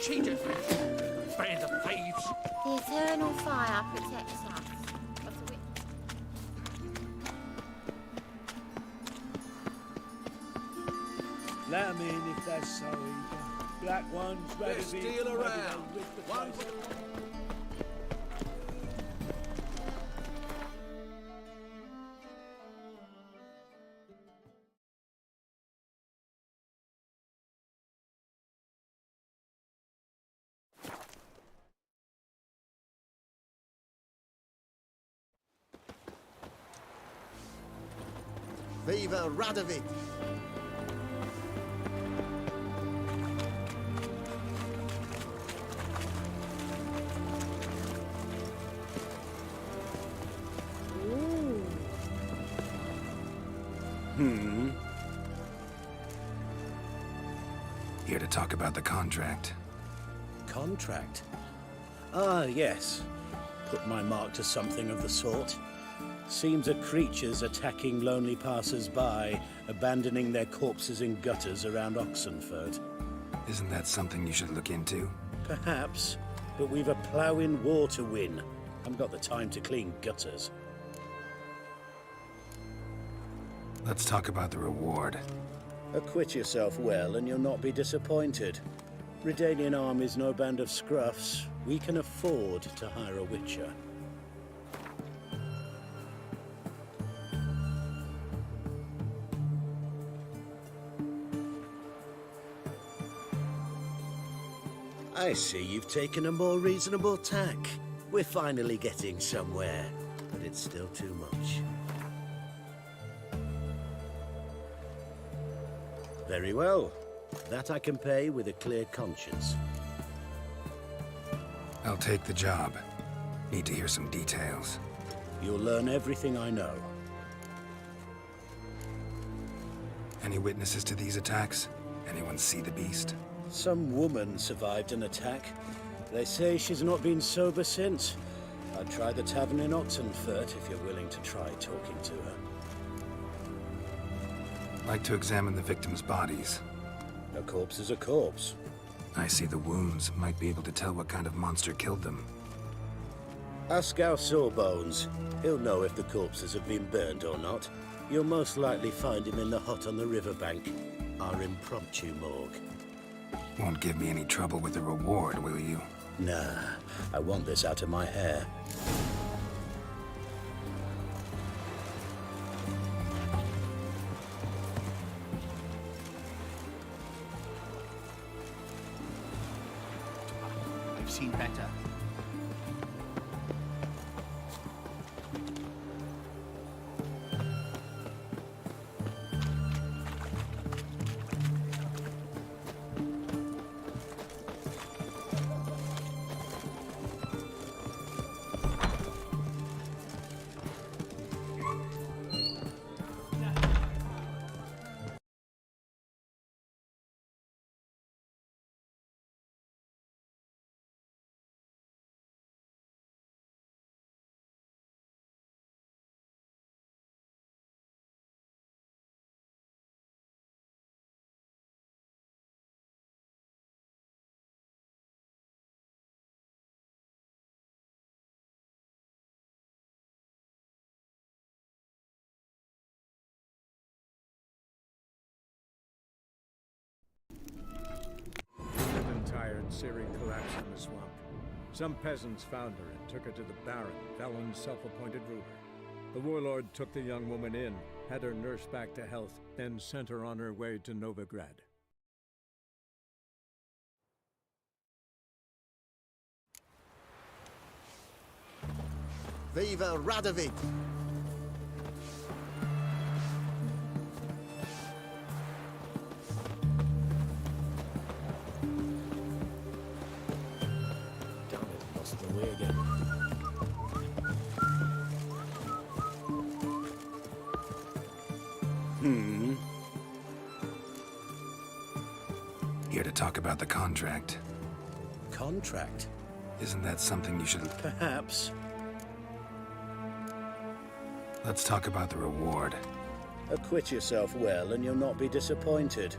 cheaters! Band of thieves! The eternal fire protects us. Of the witch. Let 'em in if they're so eager. Black ones, ready Let's deal around. One. Viva Radovid! Here to talk about the contract. Contract? Ah, yes. Put my mark to something of the sort. Seems a creature's attacking lonely passers-by, abandoning their corpses in gutters around Oxenford. Isn't that something you should look into? Perhaps, but we've a ploughing war to win. Haven't got the time to clean gutters. Let's talk about the reward. Acquit yourself well and you'll not be disappointed. Redanian Army's no band of scruffs. We can afford to hire a witcher. I see you've taken a more reasonable tack. We're finally getting somewhere, but it's still too much. Very well. That I can pay with a clear conscience. I'll take the job. Need to hear some details. You'll learn everything I know. Any witnesses to these attacks? Anyone see the beast? Some woman survived an attack. They say she's not been sober since. I'd try the tavern in Oxenford if you're willing to try talking to her. Like to examine the victims' bodies. A corpse is a corpse. I see the wounds. Might be able to tell what kind of monster killed them. Ask our Sawbones. He'll know if the corpses have been burned or not. You'll most likely find him in the hut on the riverbank. Our impromptu morgue. Won't give me any trouble with the reward, will you? Nah, I want this out of my hair. I've seen better. Tired Syrian collapsed in the swamp. Some peasants found her and took her to the Baron, Velen's self-appointed ruler. The warlord took the young woman in, had her nursed back to health, then sent her on her way to Novigrad. Viva Radovid! The way again. Here to talk about the contract. Contract? Isn't that something you should... Perhaps. Let's talk about the reward. Acquit yourself well and you'll not be disappointed.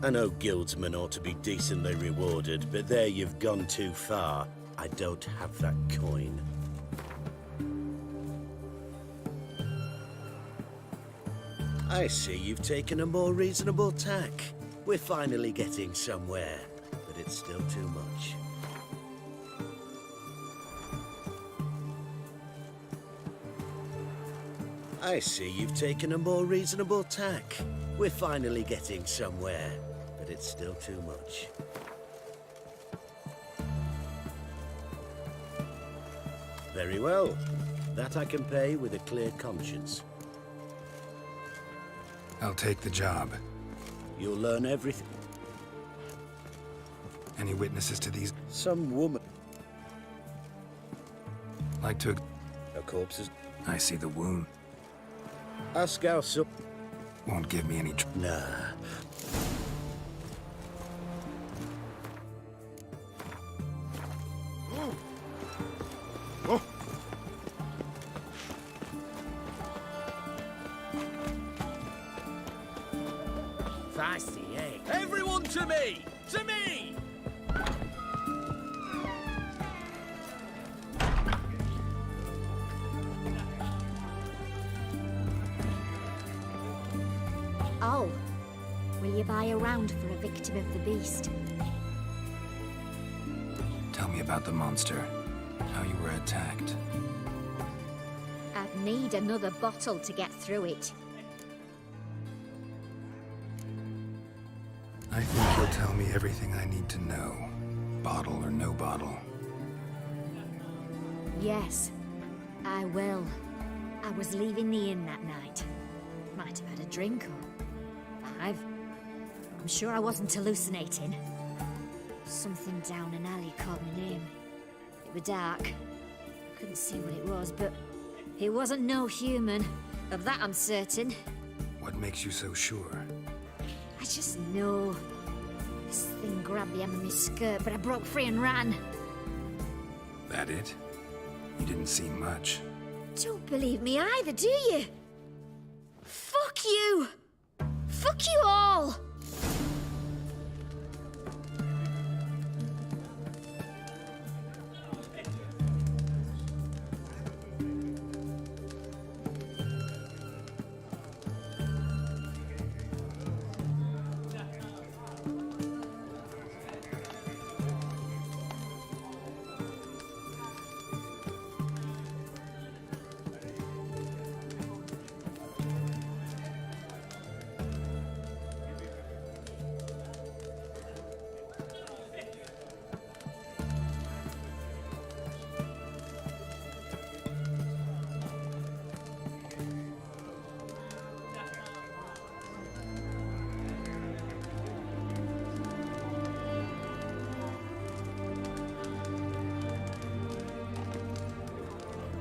I know guildsmen ought to be decently rewarded, but there you've gone too far. I don't have that coin. I see you've taken a more reasonable tack. We're finally getting somewhere, but it's still too much. I see you've taken a more reasonable tack. We're finally getting somewhere, but it's still too much. Very well. That I can pay with a clear conscience. I'll take the job. You'll learn everything. Any witnesses to these? Some woman... Like to... A corpse is... I see the wound. Ask our sup... Won't give me any... Nah. Fancy, eh? Everyone to me! To me! Oh, will you buy a round for a victim of the beast? Tell me about the monster. How you were attacked. I'd need another bottle to get through it. I think you'll tell me everything I need to know. Bottle or no bottle. Yes, I will. I was leaving the inn that night. Might have had a drink or 5. I'm sure I wasn't hallucinating. Something down an alley called my name. It was dark. I couldn't see what it was, but it wasn't no human. Of that I'm certain. What makes you so sure? I just know. This thing grabbed the hem of my skirt, but I broke free and ran. That it? You didn't see much. Don't believe me either, do you? Fuck you! Fuck you all!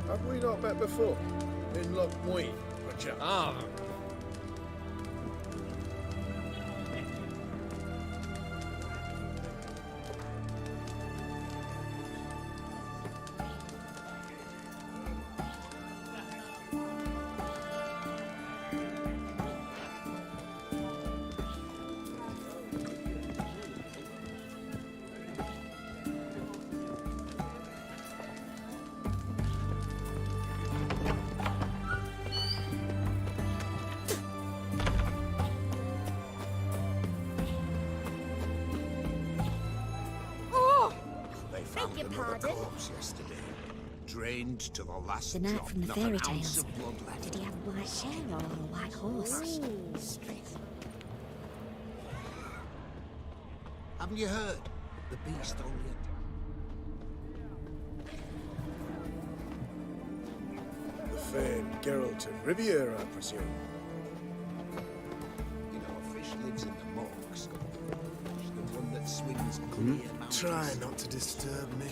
Have we not met before? In Lockmuir, perchance? Ah, They found your another pardon? corpse yesterday. Drained to the last The knight drop. from the Not fairy an ounce tales. of blood left. Did he have white hair or a white horse? Haven't you heard? The beast only... The famed Geralt of Riviera, I presume. You know, a fish lives in the muck, Scott. The one that swims clear mountains. Try not to disturb me.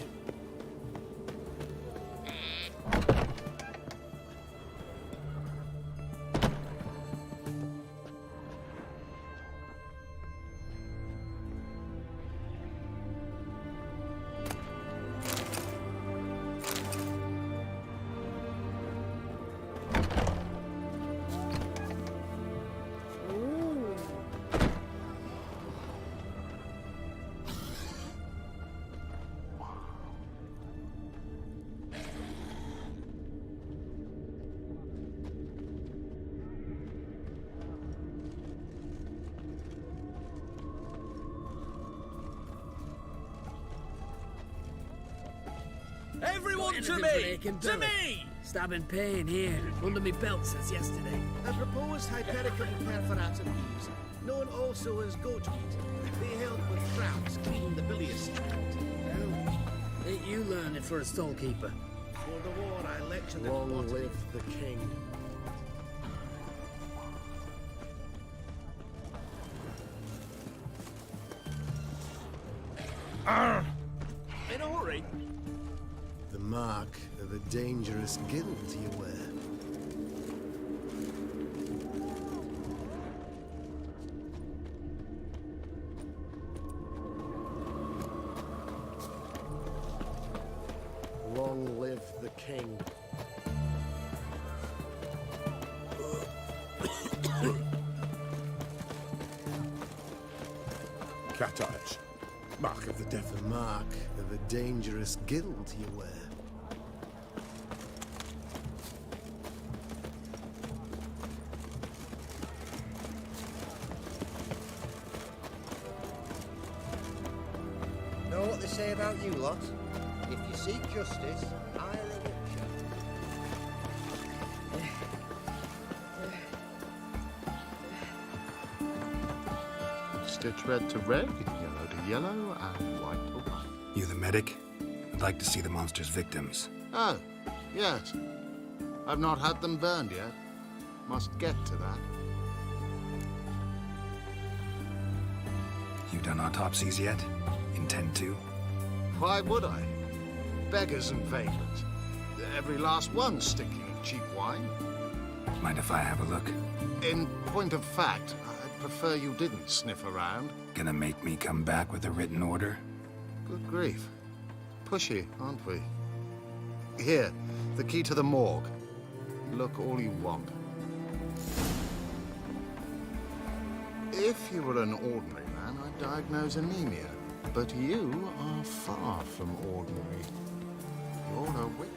Everyone to Anything for me! aching To belly. me! Stabbing pain here, under me belt since yesterday. A proposed hypericum perforatum ease, known also as goat meat. They help with cramps, cleaning the bilious tract. Well, ain't you learning for a storekeeper? For the war, I lectured at Long botany. live the king. In a hurry? The mark of a dangerous guild you wear. Long live the king. Cat eyes. Mark of the devil. The mark of a dangerous guild you wear. Know what they say about you lot? If you seek justice, hire a witcher. Stitch red to red, yellow to yellow, and white to white. You the medic? I'd like to see the monster's victims. Oh, yes. I've not had them burned yet. Must get to that. You done autopsies yet? Intend to? Why would I? Beggars and vagrants. Every last one stinking of cheap wine. Mind if I have a look? In point of fact, I'd prefer you didn't sniff around. Gonna make me come back with a written order? Good grief. Pushy, aren't we? Here, the key to the morgue. Look all you want. If you were an ordinary man, I'd diagnose anemia. But you are far from ordinary. You're a witch.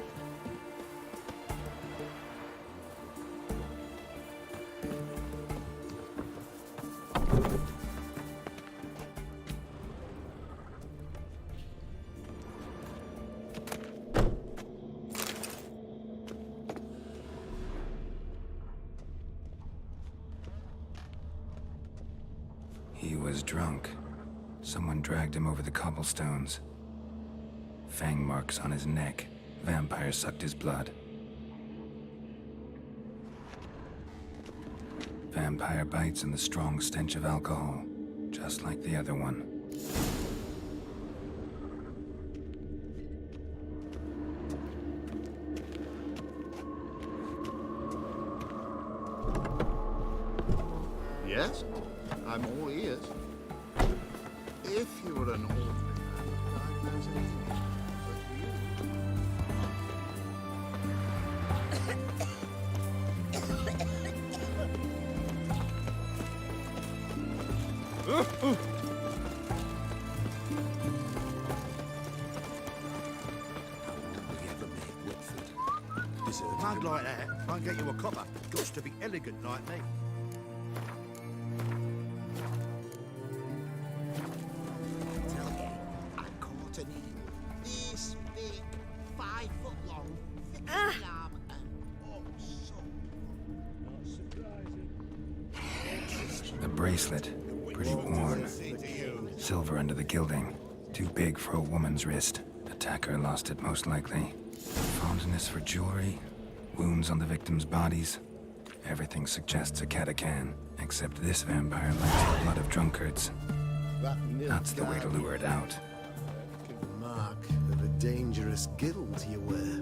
He was drunk. Someone dragged him over the cobblestones. Fang marks on his neck. Vampire sucked his blood. Vampire bites and the strong stench of alcohol, just like the other one. Yes? I'm all ears. If you were an ordinary man, I'd diagnose anemia. But you... Mug like that, won't get you a copper. Gots to be elegant like me. Tell me, I caught an eel. This big, 5 foot long, thick as the arm, and oh, so The bracelet, pretty worn. Silver under the gilding. Too big for a woman's wrist. Attacker lost it most likely. Fondness for jewelry. Wounds on the victims' bodies. Everything suggests a catacan, except this vampire likes the blood of drunkards. That's the way to lure it out. The mark of a dangerous guild you wear.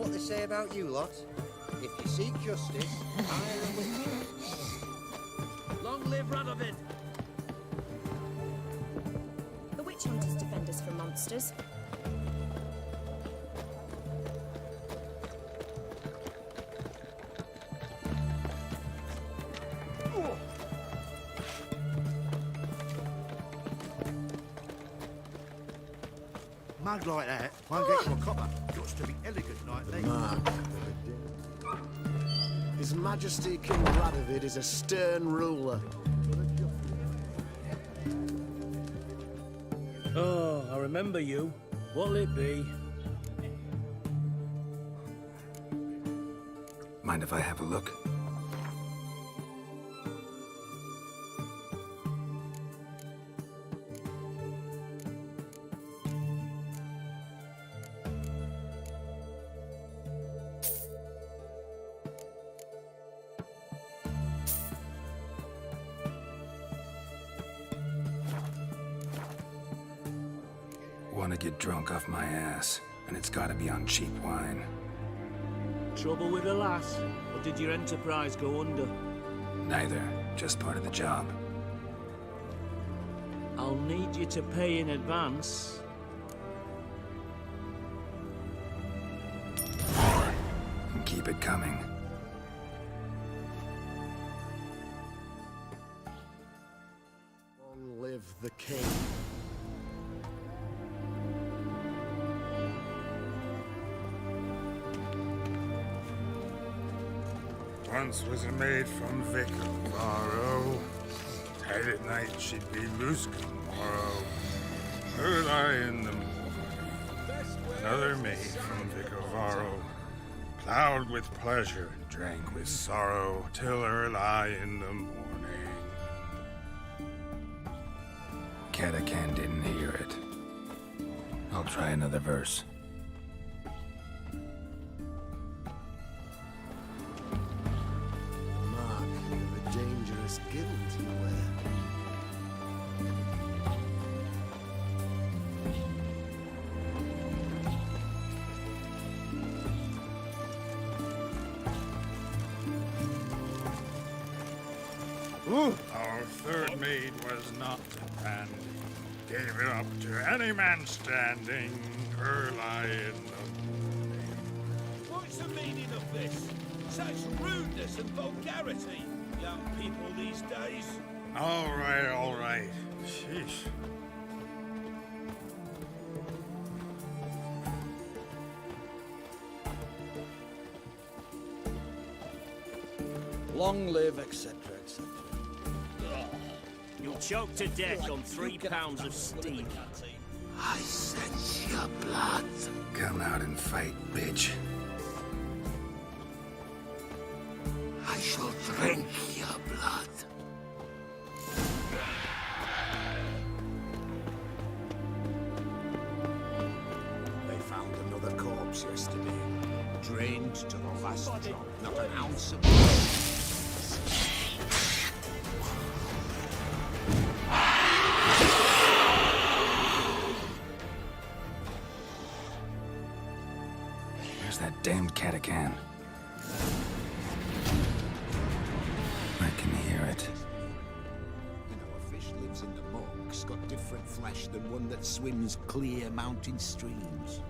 what they say about you lot? If you seek justice, hire a witch. Long live Radovid! The witch hunters defend us from monsters. Mug like that won't get you a copper. Got to be elegant like that. Mark. His Majesty King Radovid is a stern ruler. Oh, I remember you. What'll it be? Mind if I have a look? Want to get drunk off my ass, and it's got to be on cheap wine. Trouble with the lass? Or did your enterprise go under? Neither, just part of the job. I'll need you to pay in advance. And keep it coming. Long live the king. Once was a maid from Vic of Varro. Tight at night she'd be loose come morrow. Her lie in the morning. Another maid from Vic of Varro. Plowed with pleasure and drank with sorrow till her lie in the morning. Catacan didn't hear it. I'll try another verse. Mark, you have a dangerous guilt you wear. Our third maid was not handy. Gave it up to any man standing. Her lie in the morning. What's the meaning of this? Such rudeness and vulgarity, young people these days. All right, all right. Sheesh. Long live, etc., etc. You'll choke to death on 3 pounds of steam. I sense your blood. Come out and fight, bitch. I shall drink your blood. They found another corpse yesterday. Drained to the last drop. Not an ounce of blood. There's that damned Catacan. I can hear it. You know, a fish lives in the muck's got different flesh than one that swims clear mountain streams.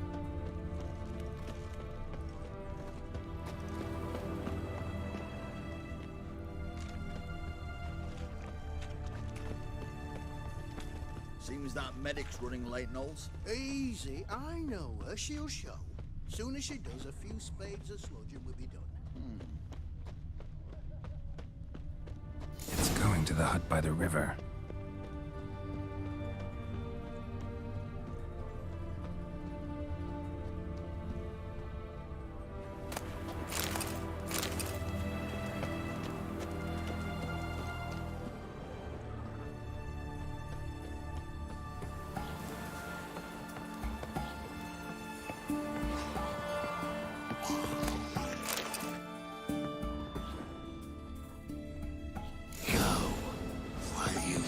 Seems that medic's running late, Knowles. Easy, I know her. She'll show. Soon as she does, a few spades of sludging will be done. It's going to the hut by the river. Go, while you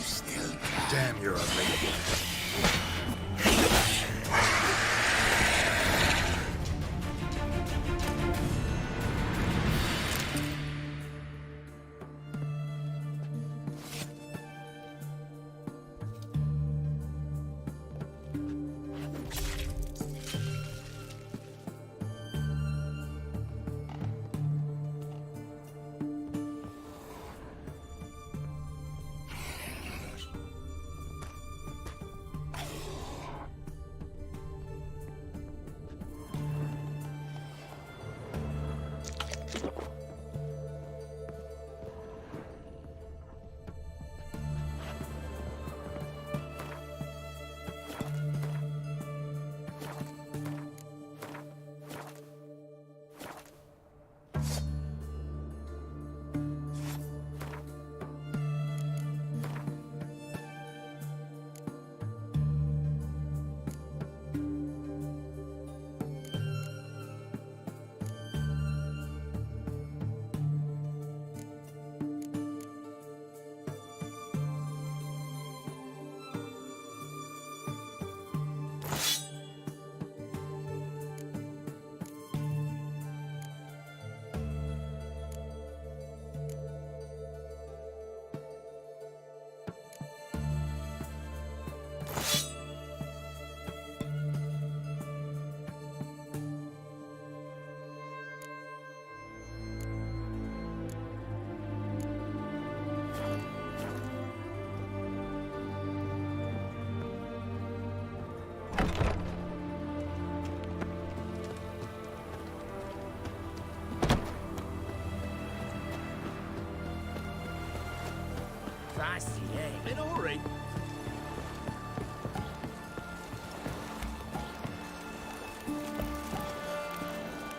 Feisty, eh? In a hurry.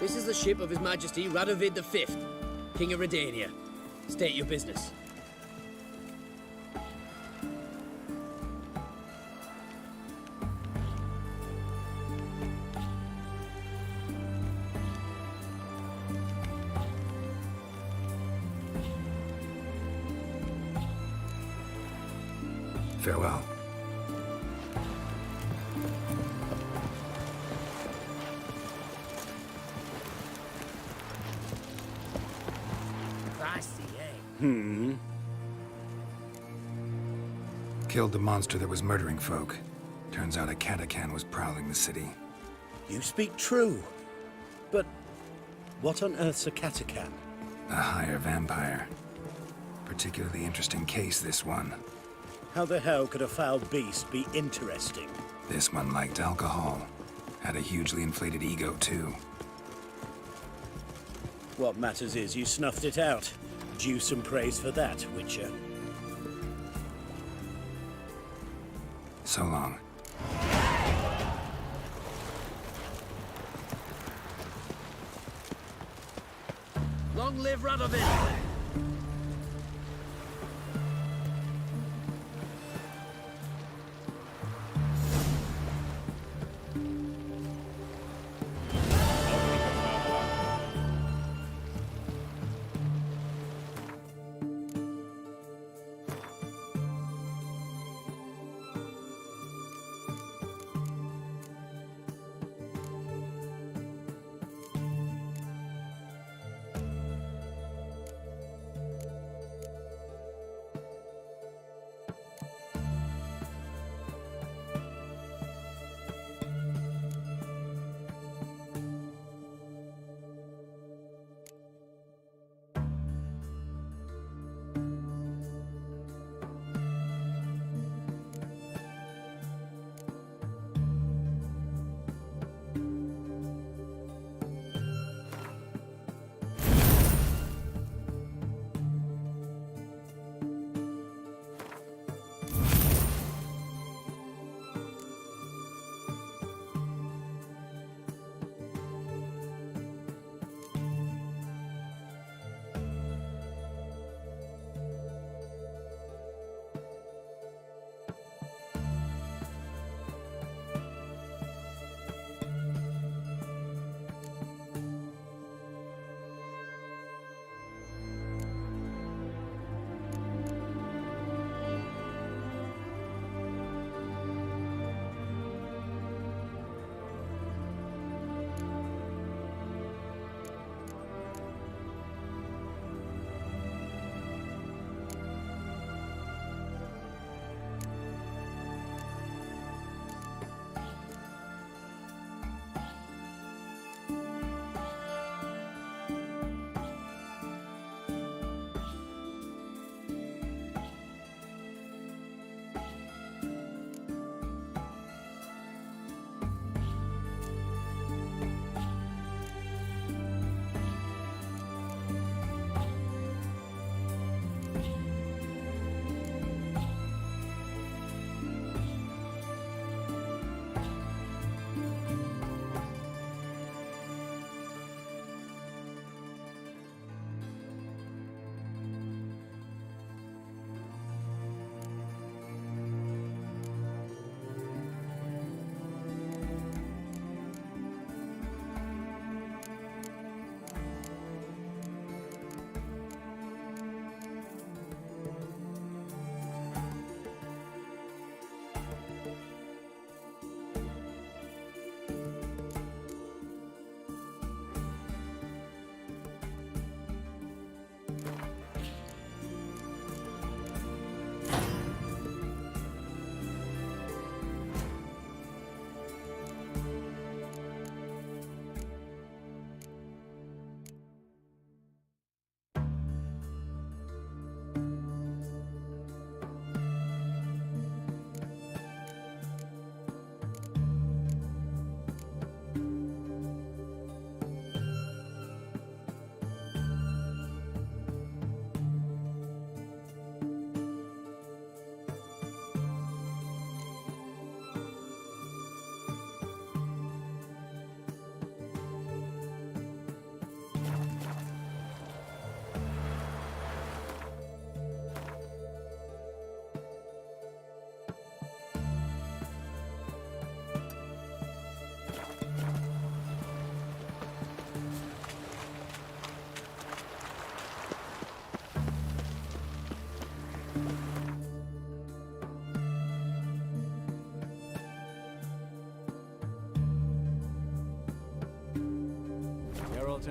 This is the ship of His Majesty Radovid V, King of Redania. State your business. Farewell. Feisty, eh? Killed the monster that was murdering folk. Turns out a Katakan was prowling the city. You speak true. But what on earth's a Katakan? A higher vampire. Particularly interesting case, this one. How the hell could a foul beast be interesting? This one liked alcohol. Had a hugely inflated ego, too. What matters is you snuffed it out. Due some praise for that, Witcher. So long. Long live Radovid!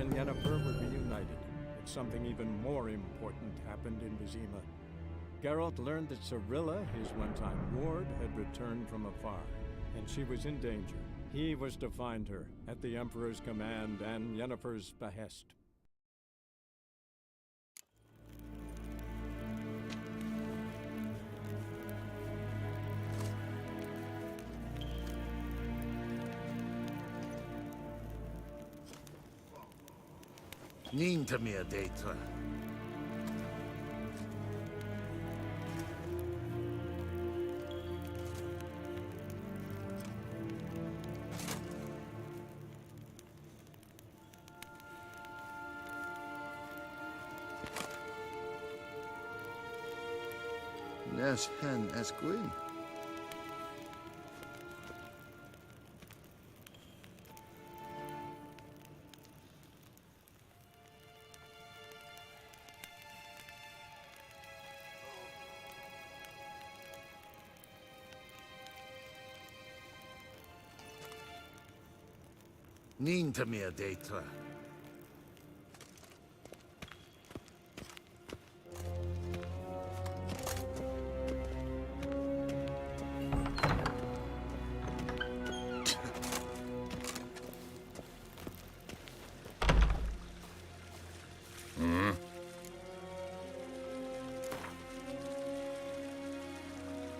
and Yennefer were reunited, but something even more important happened in Vizima. Geralt learned that Cirilla, his one-time ward, had returned from afar, and she was in danger. He was to find her, at the Emperor's command and Yennefer's behest. Ninta mia data. Nes hen es gwyn. Ninta mia data.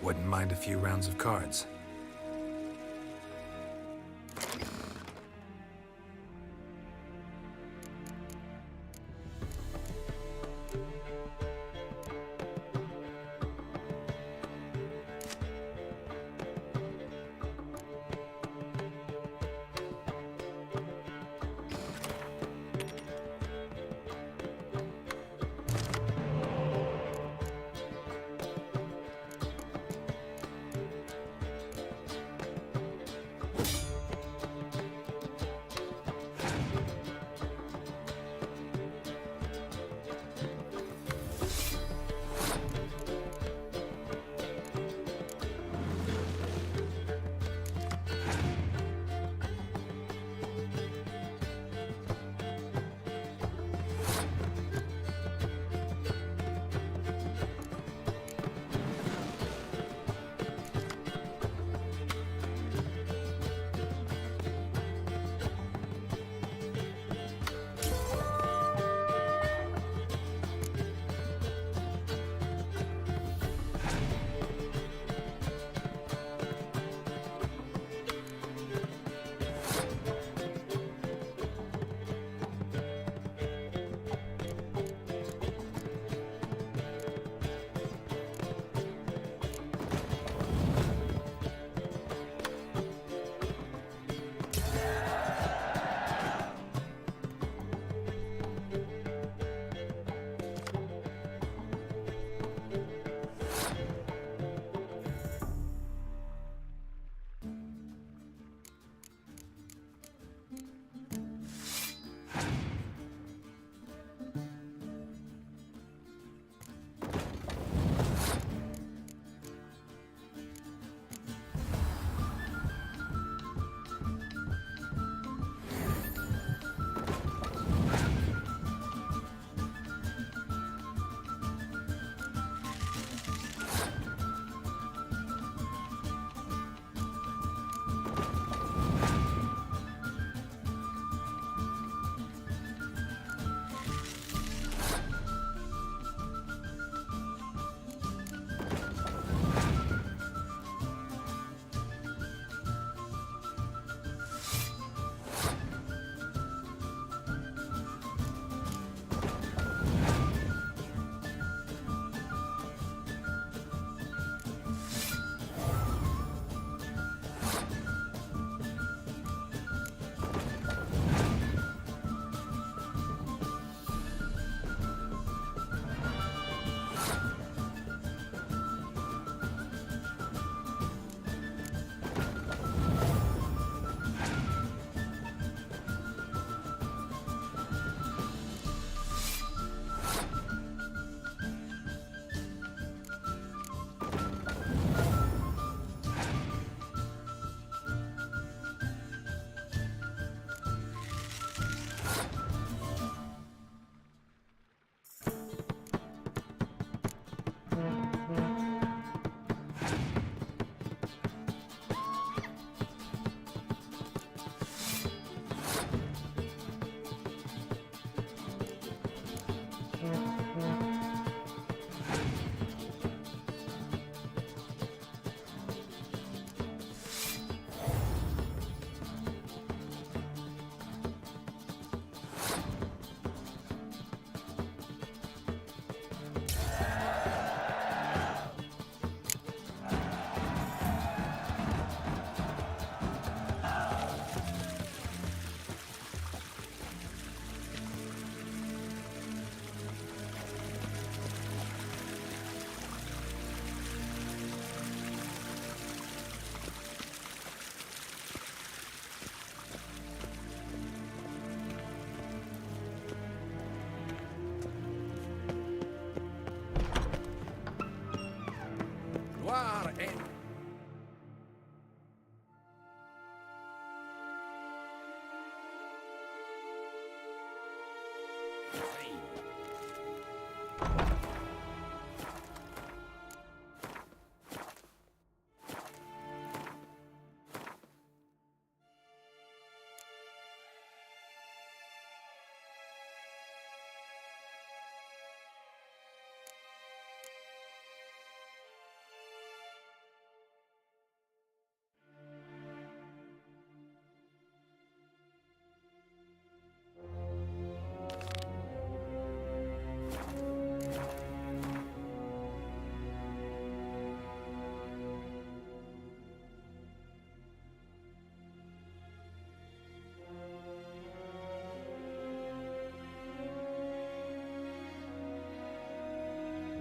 Wouldn't mind a few rounds of cards.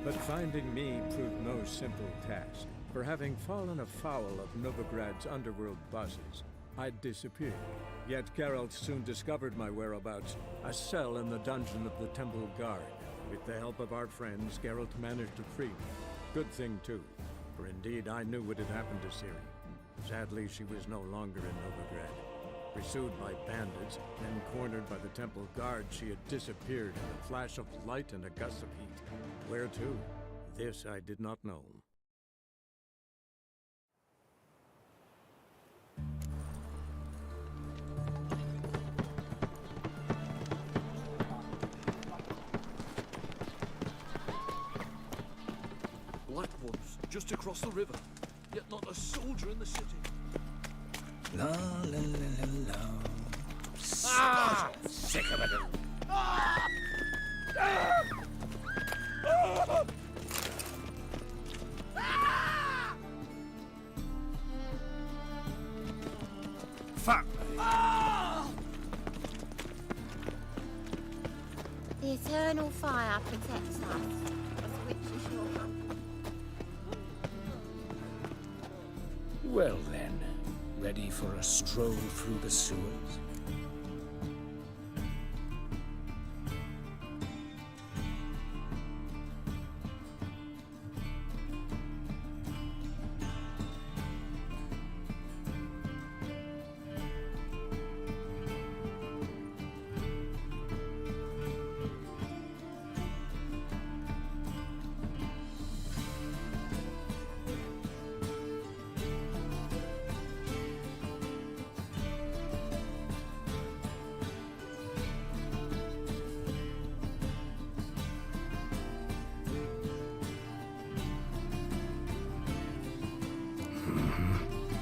But finding me proved no simple task. For having fallen afoul of Novigrad's underworld bosses, I'd disappeared. Yet Geralt soon discovered my whereabouts, a cell in the dungeon of the Temple Guard. With the help of our friends, Geralt managed to free me. Good thing, too, for indeed I knew what had happened to Ciri. Sadly, she was no longer in Novigrad. Pursued by bandits, then cornered by the Temple Guard, she had disappeared in a flash of light and a gust of heat. Where to? This I did not know. Black ones, just across the river. Yet not a soldier in the city. La la la la la. Sick of it. Fuck! The eternal fire protects us. Of which is your company. Well then, ready for a stroll through the sewers?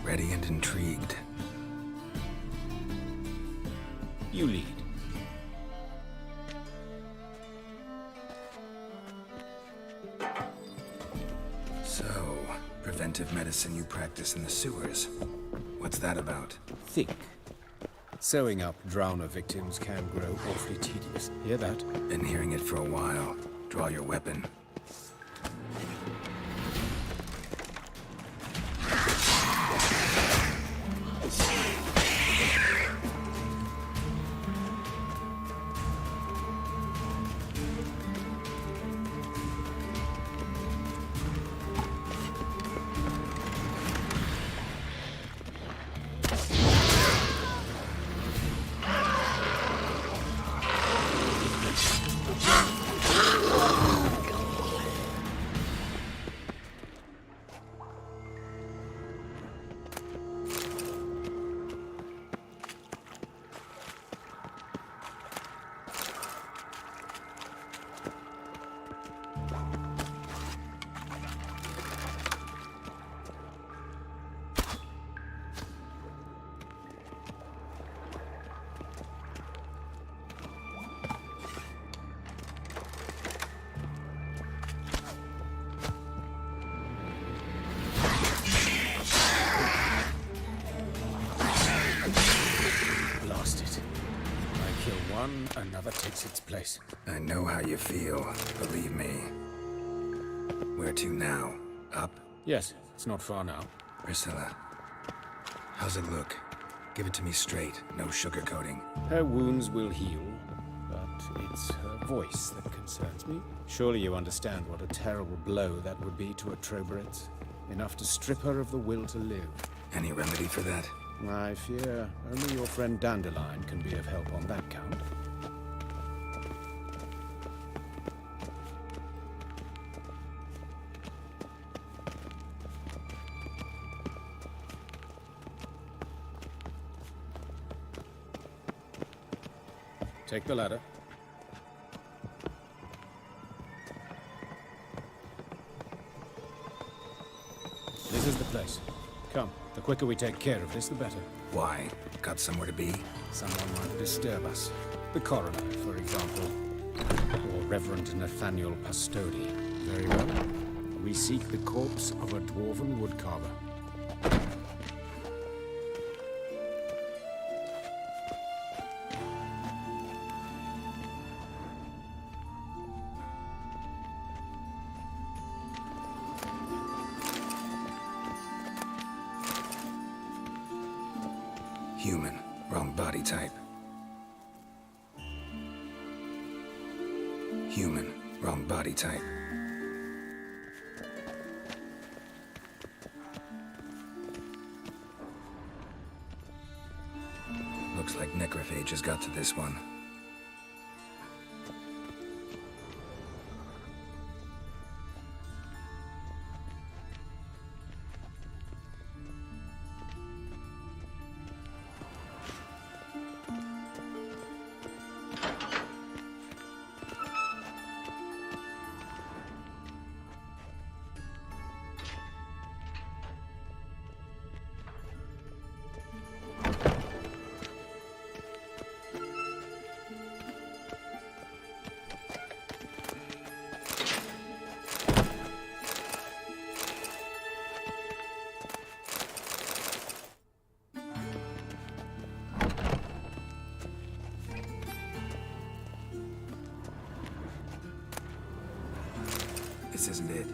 Ready and intrigued. You lead. So, preventive medicine you practice in the sewers. What's that about? Think. Sewing up drowner victims can grow awfully tedious. Hear that? Been hearing it for a while. Draw your weapon. Another takes its place. I know how you feel, believe me. Where to now? Up? Yes, it's not far now. Priscilla, how's it look? Give it to me straight, no sugarcoating. Her wounds will heal, but it's her voice that concerns me. Surely you understand what a terrible blow that would be to a Troberet. Enough to strip her of the will to live. Any remedy for that? I fear only your friend Dandelion can be of help on that count. Take the ladder. This is the place. Come, the quicker we take care of this, the better. Why? Got somewhere to be? Someone might disturb us. The coroner, for example. Or Reverend Nathaniel Pastodi. Very well. We seek the corpse of a dwarven woodcarver. Human. Wrong body type. Human. Wrong body type. Looks like necrophages got to this one. This isn't it.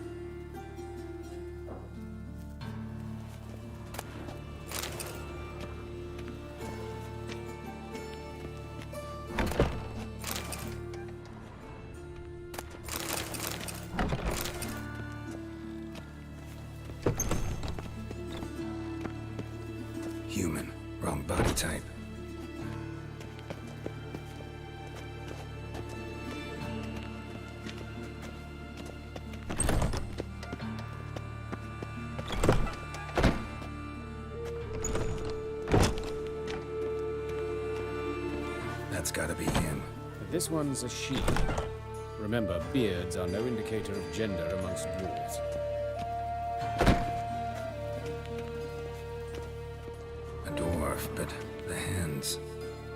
Human. Wrong body type. That's gotta be him. This one's a she. Remember, beards are no indicator of gender amongst dwarves. A dwarf, but the hands.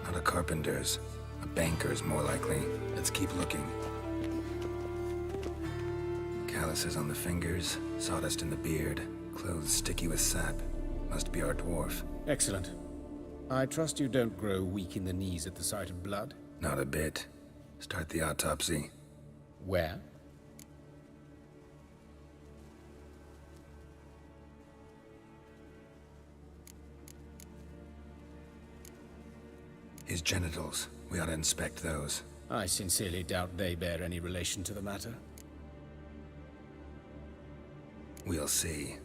Not a carpenter's. A banker's, more likely. Let's keep looking. Calluses on the fingers, sawdust in the beard, clothes sticky with sap. Must be our dwarf. Excellent. I trust you don't grow weak in the knees at the sight of blood? Not a bit. Start the autopsy. Where? His genitals. We ought to inspect those. I sincerely doubt they bear any relation to the matter. We'll see.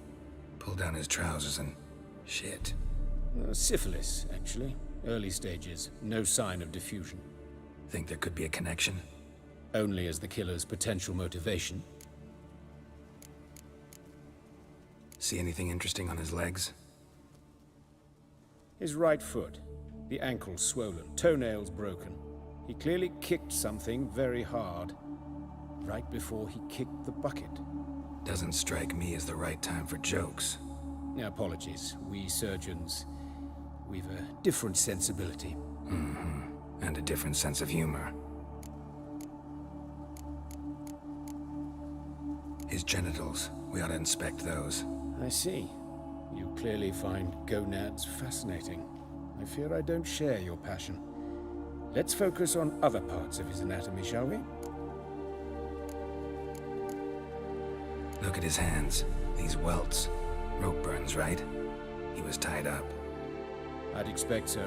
Pull down his trousers and... shit. Syphilis, actually. Early stages. No sign of diffusion. Think there could be a connection? Only as the killer's potential motivation. See anything interesting on his legs? His right foot. The ankle swollen. Toenails broken. He clearly kicked something very hard. Right before he kicked the bucket. Doesn't strike me as the right time for jokes. Apologies. We surgeons... we've a different sensibility. Mm-hmm. And a different sense of humor. His genitals. We ought to inspect those. I see. You clearly find gonads fascinating. I fear I don't share your passion. Let's focus on other parts of his anatomy, shall we? Look at his hands. These welts. Rope burns, right? He was tied up. I'd expect so.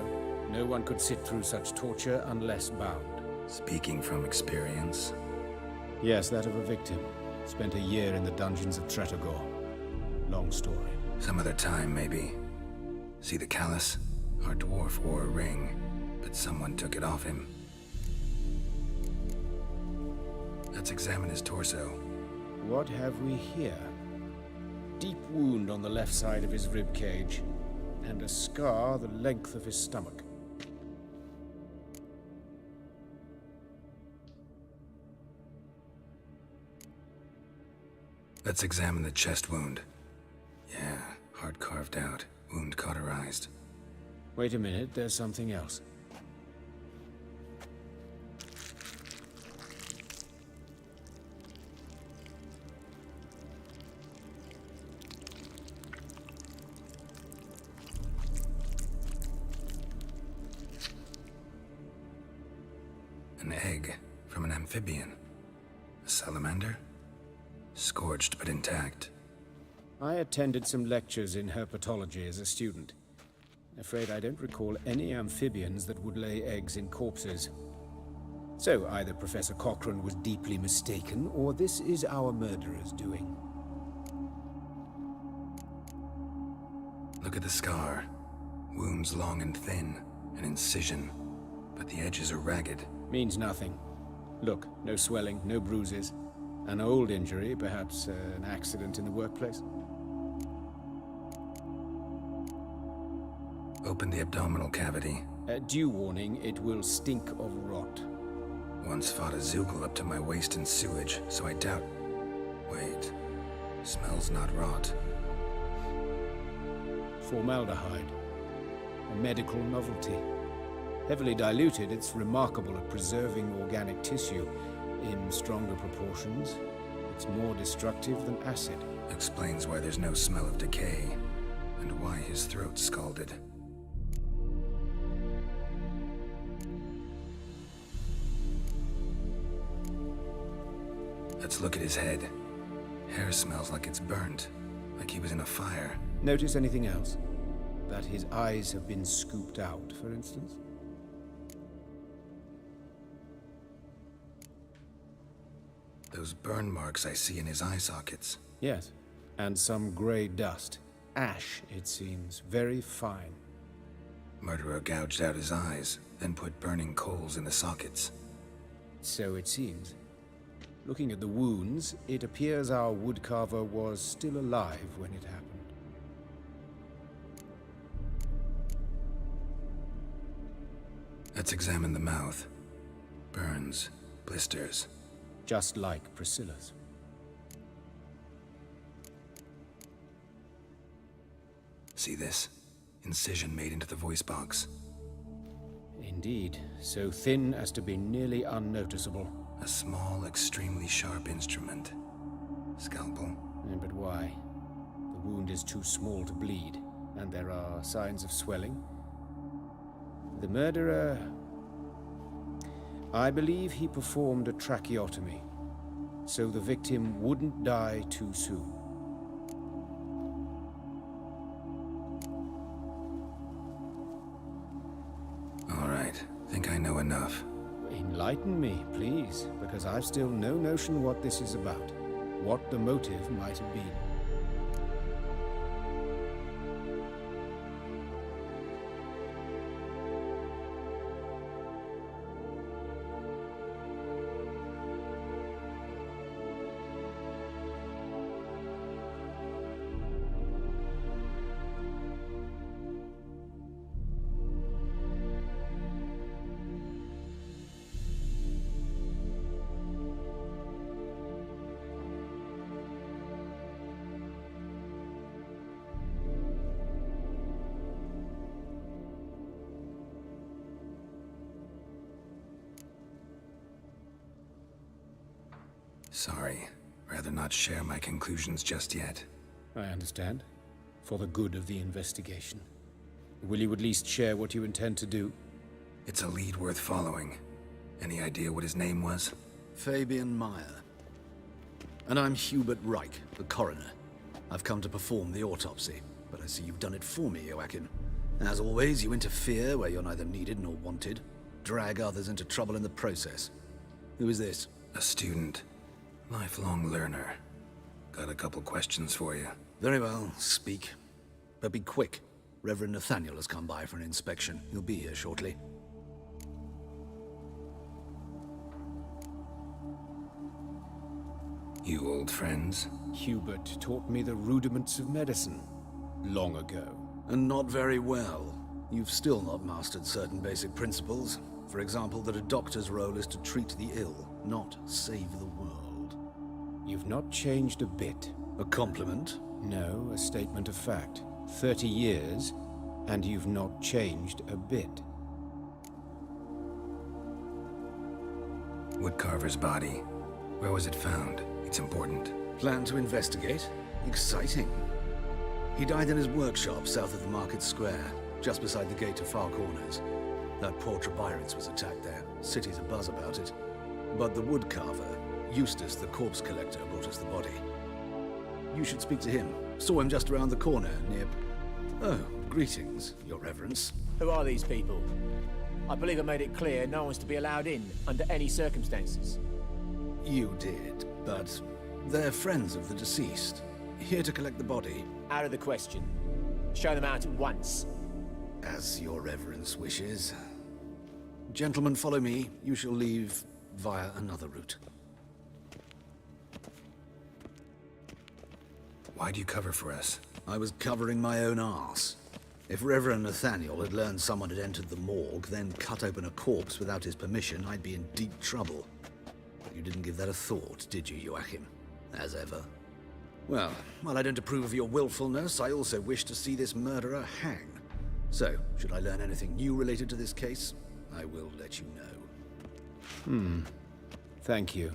No one could sit through such torture unless bound. Speaking from experience? Yes, that of a victim. Spent a year in the dungeons of Tretogor. Long story. Some other time, maybe. See the callus? Our dwarf wore a ring, but someone took it off him. Let's examine his torso. What have we here? Deep wound on the left side of his rib cage, and a scar the length of his stomach. Let's examine the chest wound. Yeah, heart carved out, wound cauterized. Wait a minute, there's something else. An egg from an amphibian. A salamander? Scorched but intact. I attended some lectures in herpetology as a student. Afraid I don't recall any amphibians that would lay eggs in corpses. So either Professor Cochrane was deeply mistaken, or this is our murderer's doing. Look at the scar. Wounds long and thin, an incision, but the edges are ragged. Means nothing. Look, no swelling, no bruises. An old injury, perhaps an accident in the workplace. Open the abdominal cavity. Due warning, it will stink of rot. Once fought a Zoogle up to my waist in sewage, so I doubt... Wait. Smells not rot. Formaldehyde. A medical novelty. Heavily diluted, it's remarkable at preserving organic tissue. In stronger proportions, it's more destructive than acid. Explains why there's no smell of decay, and why his throat's scalded. Let's look at his head. Hair smells like it's burnt, like he was in a fire. Notice anything else? That his eyes have been scooped out, for instance? Those burn marks I see in his eye sockets. Yes, and some grey dust. Ash, it seems. Very fine. Murderer gouged out his eyes, then put burning coals in the sockets. So it seems. Looking at the wounds, it appears our woodcarver was still alive when it happened. Let's examine the mouth. Burns, blisters. Just like Priscilla's. See this? Incision made into the voice box. Indeed, so thin as to be nearly unnoticeable. A small, extremely sharp instrument. Scalpel. But why? The wound is too small to bleed, and there are signs of swelling. The murderer... I believe he performed a tracheotomy, so the victim wouldn't die too soon. All right, think I know enough. Enlighten me, please, because I've still no notion what this is about, what the motive might have been. Sorry. Rather not share my conclusions just yet. I understand. For the good of the investigation. Will you at least share what you intend to do? It's a lead worth following. Any idea what his name was? Fabian Meyer. And I'm Hubert Reich, the coroner. I've come to perform the autopsy, but I see you've done it for me, Joachim. As always, you interfere where you're neither needed nor wanted. Drag others into trouble in the process. Who is this? A student. Lifelong learner. Got a couple questions for you. Very well, speak. But be quick. Reverend Nathaniel has come by for an inspection. He'll be here shortly. You old friends? Hubert taught me the rudiments of medicine long ago. And not very well. You've still not mastered certain basic principles. For example, that a doctor's role is to treat the ill, not save the world. You've not changed a bit. A compliment? No, a statement of fact. 30 years, and you've not changed a bit. Woodcarver's body. Where was it found? It's important. Plan to investigate? Exciting. He died in his workshop south of the market square, just beside the gate to Far Corners. That poor Trebyran's was attacked there. City's abuzz about it. But the woodcarver, Eustace the corpse collector, brought us the body. You should speak to him. Saw him just around the corner, near... Oh, greetings, Your Reverence. Who are these people? I believe I made it clear no one's to be allowed in, under any circumstances. You did, but they're friends of the deceased. Here to collect the body. Out of the question. Show them out at once. As Your Reverence wishes. Gentlemen, follow me. You shall leave via another route. Why do you cover for us? I was covering my own arse. If Reverend Nathaniel had learned someone had entered the morgue, then cut open a corpse without his permission, I'd be in deep trouble. You didn't give that a thought, did you, Joachim? As ever. Well, while I don't approve of your willfulness, I also wish to see this murderer hang. So, should I learn anything new related to this case, I will let you know. Thank you.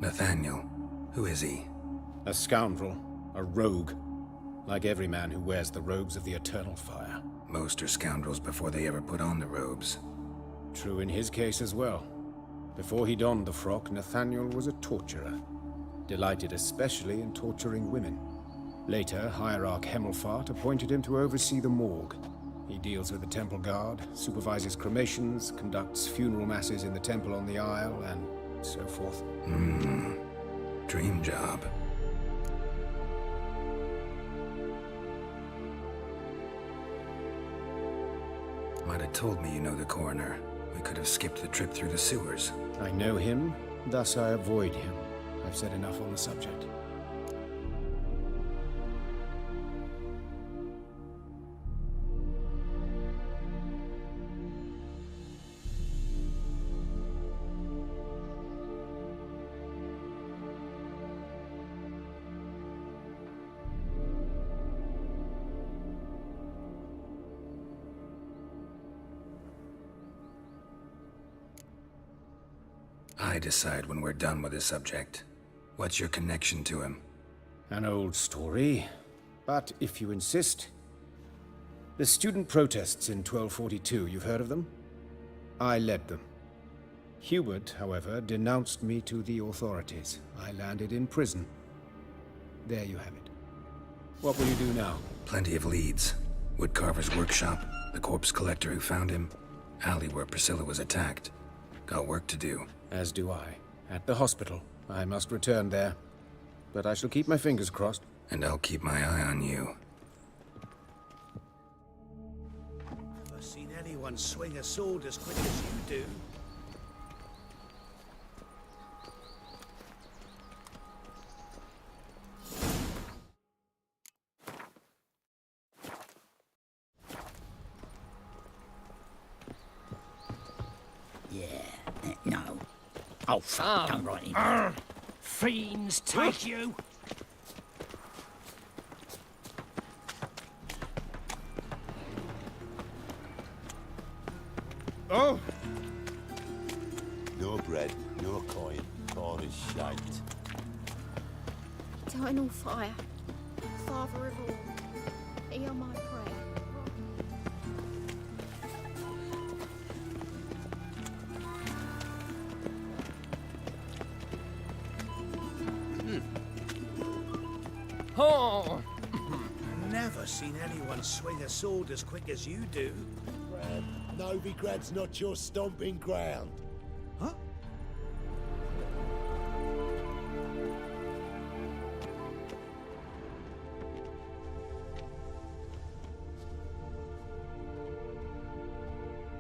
Nathaniel. Who is he? A scoundrel. A rogue. Like every man who wears the robes of the Eternal Fire. Most are scoundrels before they ever put on the robes. True in his case as well. Before he donned the frock, Nathaniel was a torturer. Delighted especially in torturing women. Later, Hierarch Hemmelfart appointed him to oversee the morgue. He deals with the temple guard, supervises cremations, conducts funeral masses in the temple on the Isle, and so forth. Dream job. Might have told me you know the coroner. We could have skipped the trip through the sewers. I know him, thus I avoid him. I've said enough on the subject. I decide when we're done with this subject. What's your connection to him? An old story, but if you insist. The student protests in 1242, you've heard of them? I led them. Hubert, however, denounced me to the authorities. I landed in prison. There you have it. What will you do now? Plenty of leads. Woodcarver's workshop, the corpse collector who found him, alley where Priscilla was attacked. Got work to do. As do I. At the hospital. I must return there. But I shall keep my fingers crossed. And I'll keep my eye on you. Never seen anyone swing a sword as quick as you do. No. Oh, fuck, don't write him. Fiends take you! Oh! No bread, no coin, corn is shite. Eternal Fire, Father of all, hear my prayer. Oh! Never seen anyone swing a sword as quick as you do. Novigrad's not your stomping ground. Huh?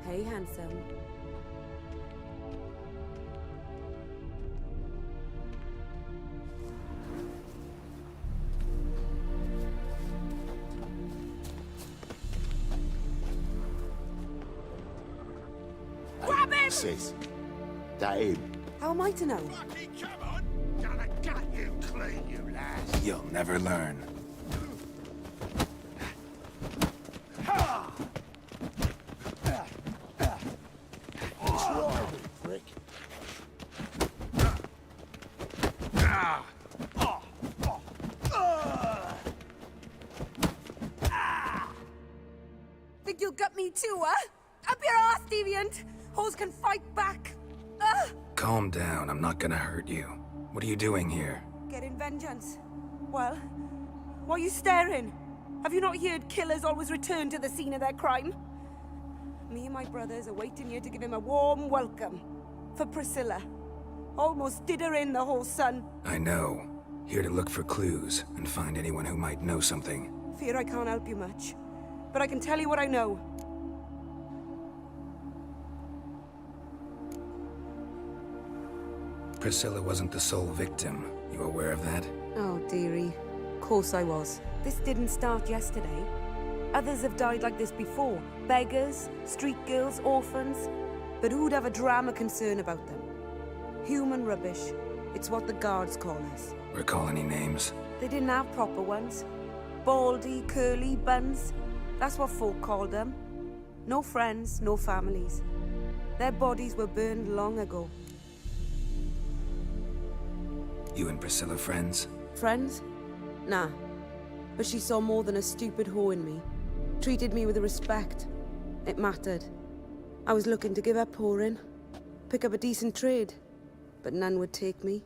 Hey, handsome. sis? That him? How am I to know? Come on! Gonna gut you clean, you lass! You'll never learn. Try me, prick. Think you'll gut me too, huh? Up your ass, deviant! Hoes can fight back! Calm down, I'm not gonna hurt you. What are you doing here? Getting vengeance. Well, why are you staring? Have you not heard killers always return to the scene of their crime? Me and my brothers are waiting here to give him a warm welcome. For Priscilla. Almost did her in, the whole son. I know. Here to look for clues and find anyone who might know something. Fear I can't help you much. But I can tell you what I know. Priscilla wasn't the sole victim. You aware of that? Oh, dearie. Of course I was. This didn't start yesterday. Others have died like this before. Beggars, street girls, orphans. But who'd have a drama concern about them? Human rubbish. It's what the guards call us. Recall any names? They didn't have proper ones. Baldy, curly, buns. That's what folk called them. No friends, no families. Their bodies were burned long ago. You and Priscilla friends? Friends? Nah. But she saw more than a stupid whore in me. Treated me with respect. It mattered. I was looking to give up whoring. Pick up a decent trade. But none would take me.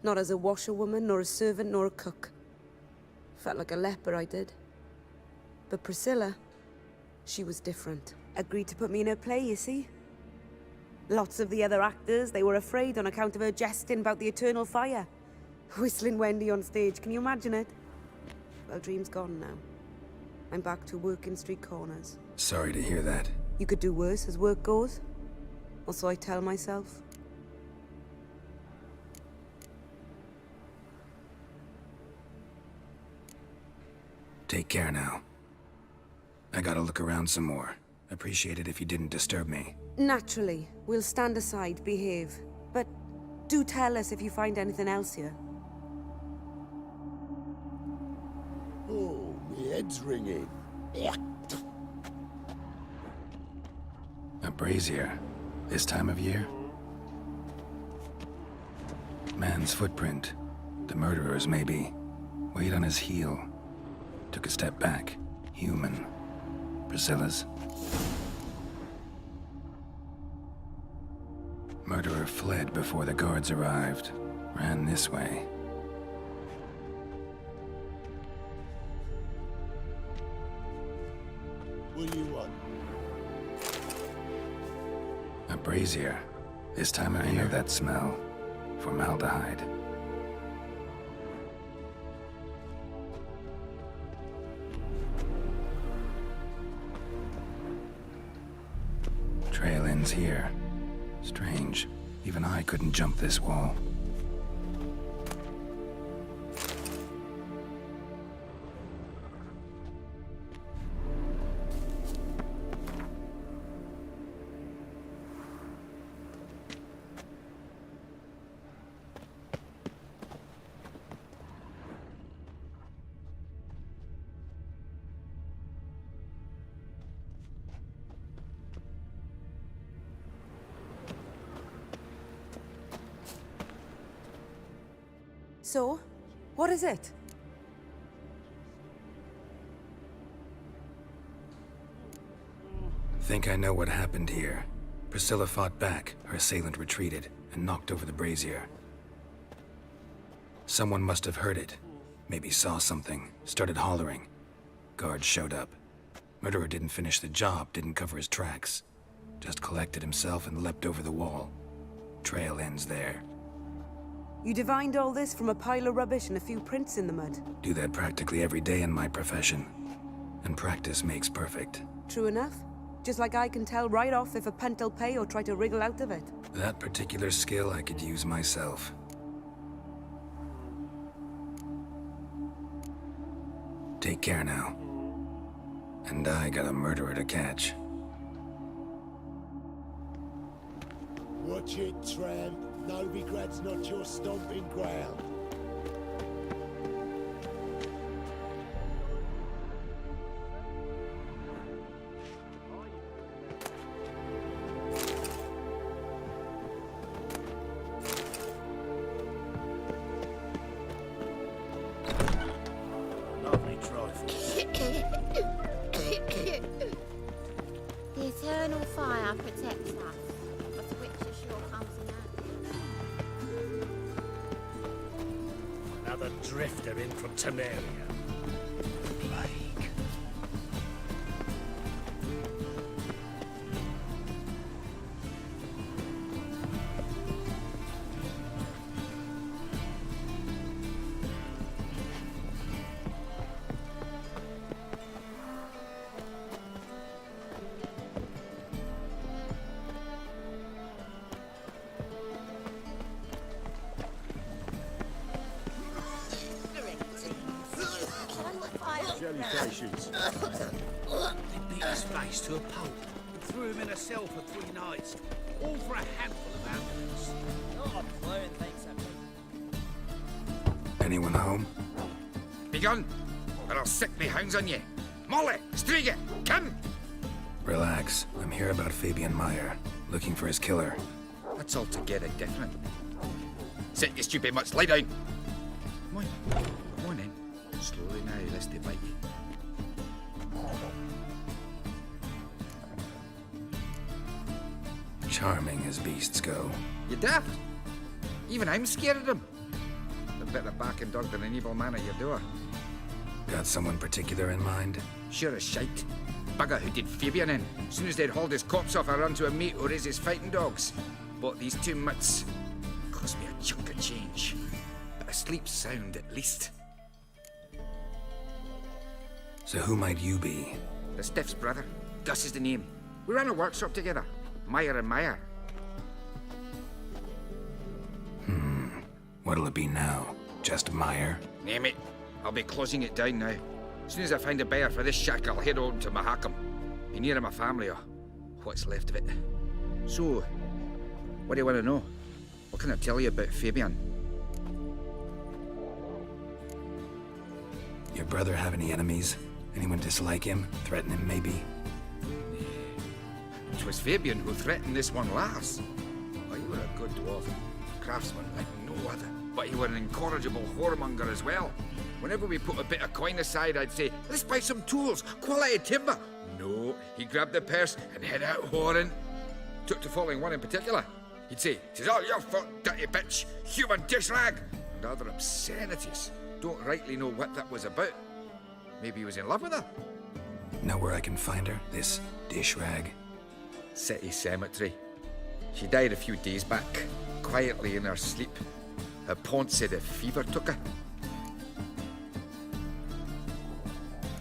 Not as a washerwoman, nor a servant, nor a cook. Felt like a leper, I did. But Priscilla, she was different. Agreed to put me in her play, you see? Lots of the other actors, they were afraid on account of her jesting about the eternal fire. Whistling Wendy on stage, can you imagine it? Well, dream's gone now. I'm back to working street corners. Sorry to hear that. You could do worse as work goes. Or so I tell myself. Take care now. I gotta look around some more. Appreciate it if you didn't disturb me. Naturally, we'll stand aside, behave. But do tell us if you find anything else here. Oh, my head's ringing. A brazier. This time of year? Man's footprint. The murderer's, maybe. Weight on his heel. Took a step back. Human. Priscilla's. Murderer fled before the guards arrived. Ran this way. What do you want? A brazier. This time of year, that smell. Formaldehyde. Trail ends here. Strange. Even I couldn't jump this wall. So, what is it? Think I know what happened here. Priscilla fought back, her assailant retreated, and knocked over the brazier. Someone must have heard it. Maybe saw something, started hollering. Guards showed up. Murderer didn't finish the job, didn't cover his tracks. Just collected himself and leapt over the wall. Trail ends there. You divined all this from a pile of rubbish and a few prints in the mud. Do that practically every day in my profession. And practice makes perfect. True enough. Just like I can tell right off if a punt'll pay or try to wriggle out of it. That particular skill I could use myself. Take care now. And I got a murderer to catch. Watch it, tramp. Novigrad's not your stomping ground. Lovely trifle. The eternal fire protects us, but the witcher sure comes in handy. Another drifter in from Temeria. Plague. Jellyfishes. They beat his face to a pulp and threw him in a cell for 3 nights, all for a handful of ambulance. Not a clone, thanks, Anyone home? Begone, or I'll sick me hounds on you. Molly, Striga, come! Relax. I'm here about Fabian Meyer, looking for his killer. That's altogether different. Sit, you stupid mutts, lie down. Come on, come on then. Slowly now, lest they bite you. Charming as beasts go. You daft? Even I'm scared of them. A better backing dog than an evil man at your door. Got someone particular in mind? Sure as shite. Bugger who did Fabian in. As soon as they'd hauled his corpse off, I run to a mate who raised his fighting dogs. Bought these 2 mutts. Cost me a chunk of change. But I sleep sound at least. So who might you be? The Stiff's brother. Gus is the name. We ran a workshop together. Meyer and Meyer. What'll it be now? Just Meyer? Name it. I'll be closing it down now. As soon as I find a buyer for this shack, I'll head on to Mahakam. Be near my family or what's left of it. So, what do you want to know? What can I tell you about Fabian? Your brother have any enemies? Anyone dislike him? Threaten him, maybe? It was Fabian who threatened this one last. Oh, you were a good dwarf. Craftsman like no other. But you were an incorrigible whoremonger as well. Whenever we put a bit of coin aside, I'd say, let's buy some tools, quality timber. No, he grabbed the purse and head out whoring. Took to following one in particular. He'd say, "'Tis all your fault, dirty bitch, human dish rag," and other obscenities. Don't rightly know what that was about. Maybe he was in love with her. Know where I can find her? This dish rag? City Cemetery. She died a few days back, quietly in her sleep. Her pont said a fever took her.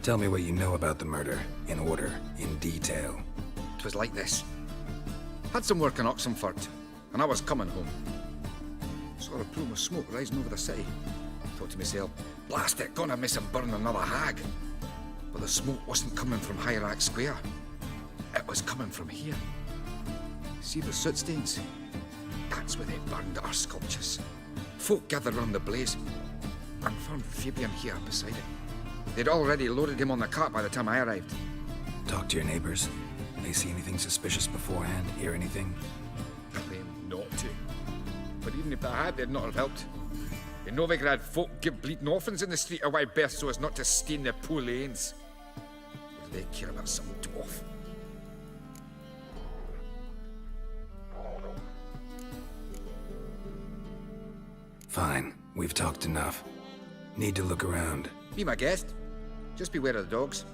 Tell me what you know about the murder, in order, in detail. It was like this. Had some work in Oxenford, and I was coming home. Saw a plume of smoke rising over the city. Thought to myself, blast it, gonna miss and burn another hag. But the smoke wasn't coming from Hierarch Square. It was coming from here. See the soot stains? That's where they burned our sculptures. Folk gathered round the blaze and found Fabian here beside it. They'd already loaded him on the cart by the time I arrived. Talk to your neighbors. They see anything suspicious beforehand? Hear anything? Claim not to. But even if they had, they'd not have helped. In Novigrad, folk give bleeding orphans in the street a wide berth so as not to stain their poor lanes. What do they care about some dwarf? Fine. We've talked enough. Need to look around. Be my guest. Just beware of the dogs.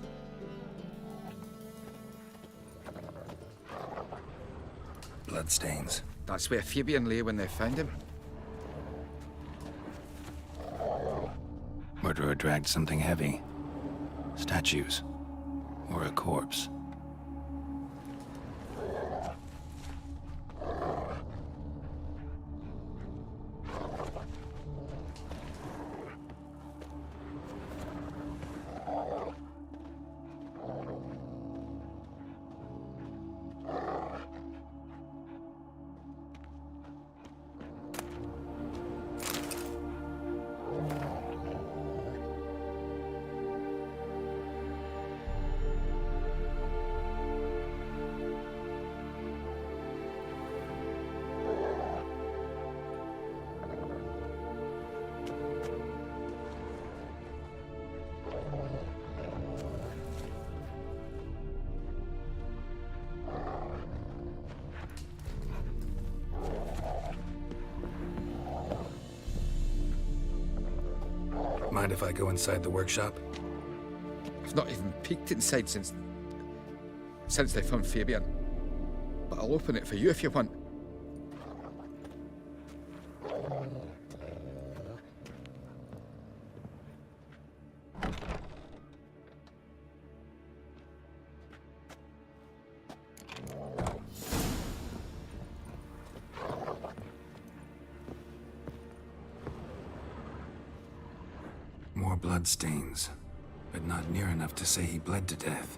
Bloodstains. That's where Fabian lay when they found him. Murderer dragged something heavy. Statues. Or a corpse. Mind if I go inside the workshop? I've not even peeked inside since they found Fabian. But I'll open it for you if you want. More bloodstains, but not near enough to say he bled to death.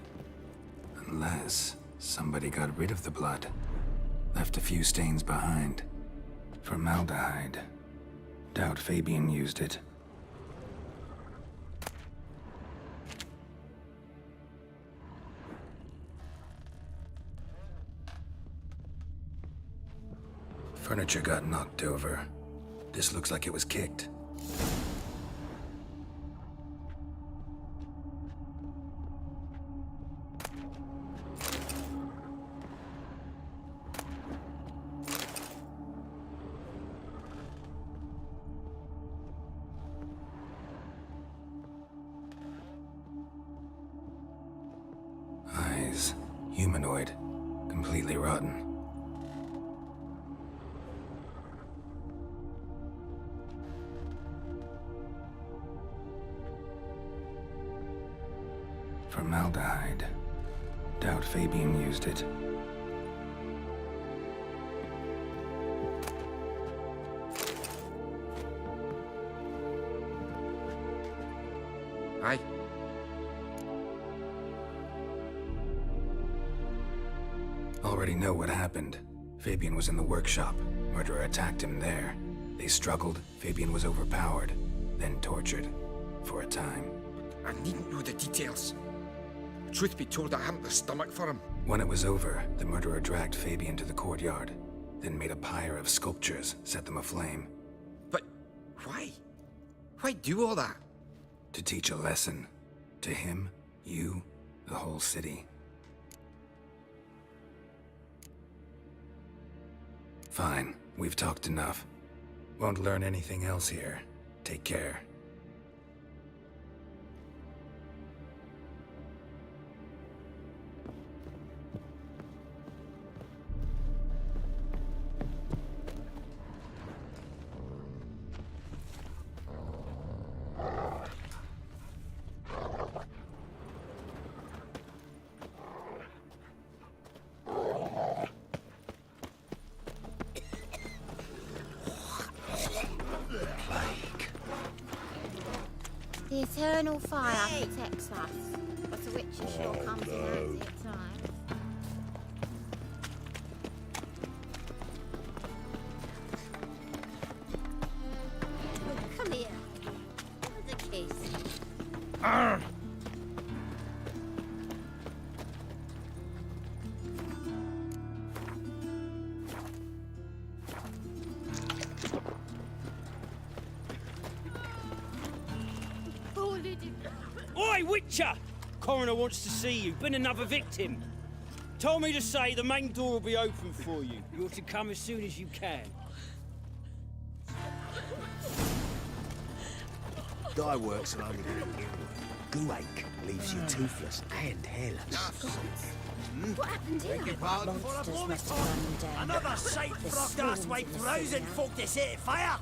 Unless somebody got rid of the blood. Left a few stains behind. Formaldehyde. Doubt Fabian used it. Furniture got knocked over. This looks like it was kicked. Eyes. Humanoid. Completely rotten. Formaldehyde. Doubt Fabian used it. Aye. Already know what happened. Fabian was in the workshop. Murderer attacked him there. They struggled. Fabian was overpowered, then tortured. For a time. I needn't know the details. Truth be told, I haven't the stomach for him. When it was over, the murderer dragged Fabian to the courtyard, then made a pyre of sculptures, set them aflame. But why? Why do all that? To teach a lesson. To him, you, the whole city. Fine, we've talked enough. Won't learn anything else here. Take care. The eternal fire protects us, but the witcher sure comes in handy at times. Oh, come here. Have a kiss. Oi, Witcher! Coroner wants to see you. Been another victim. Told me to say the main door will be open for you. You're to come as soon as you can. Dye works are only Gooache leaves you toothless and hairless. What happened here? Monsters must have run them down. Another saint frogged us way frozen folk to set fire!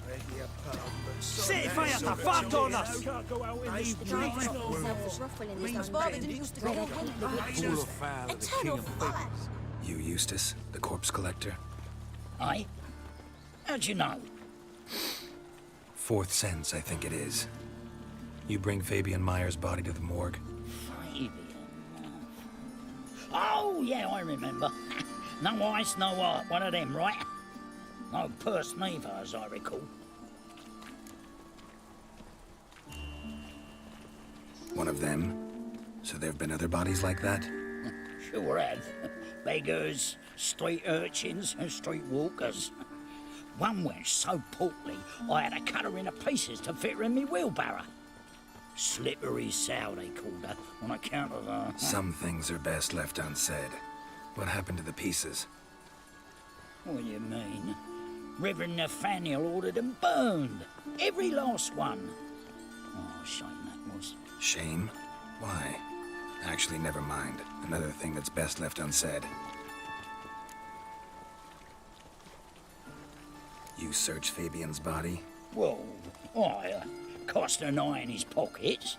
Set fire to fuck on us! Can't go out in these Himself was ruffling his own father didn't used to go hate the All witches. Eternal fire! You, Eustace, the corpse collector? Aye? How'd you know? Fourth sense, I think it is. You bring Fabian Meyer's body to the morgue? Fabian. Oh, yeah, I remember. No ice, no heart. One of them, right? No purse neither, as I recall. One of them? So there have been other bodies like that? Sure have. Beggars, street urchins, and street walkers. One wench so portly, I had to cut her into pieces to fit her in me wheelbarrow. Slippery sow, they called her, on account of her... Some things are best left unsaid. What happened to the pieces? What do you mean? Reverend Nathaniel ordered them burned. Every last one. Oh, shame that was. Shame? Why? Actually, never mind. Another thing that's best left unsaid. You searched Fabian's body? Well, I cast an eye in his pockets,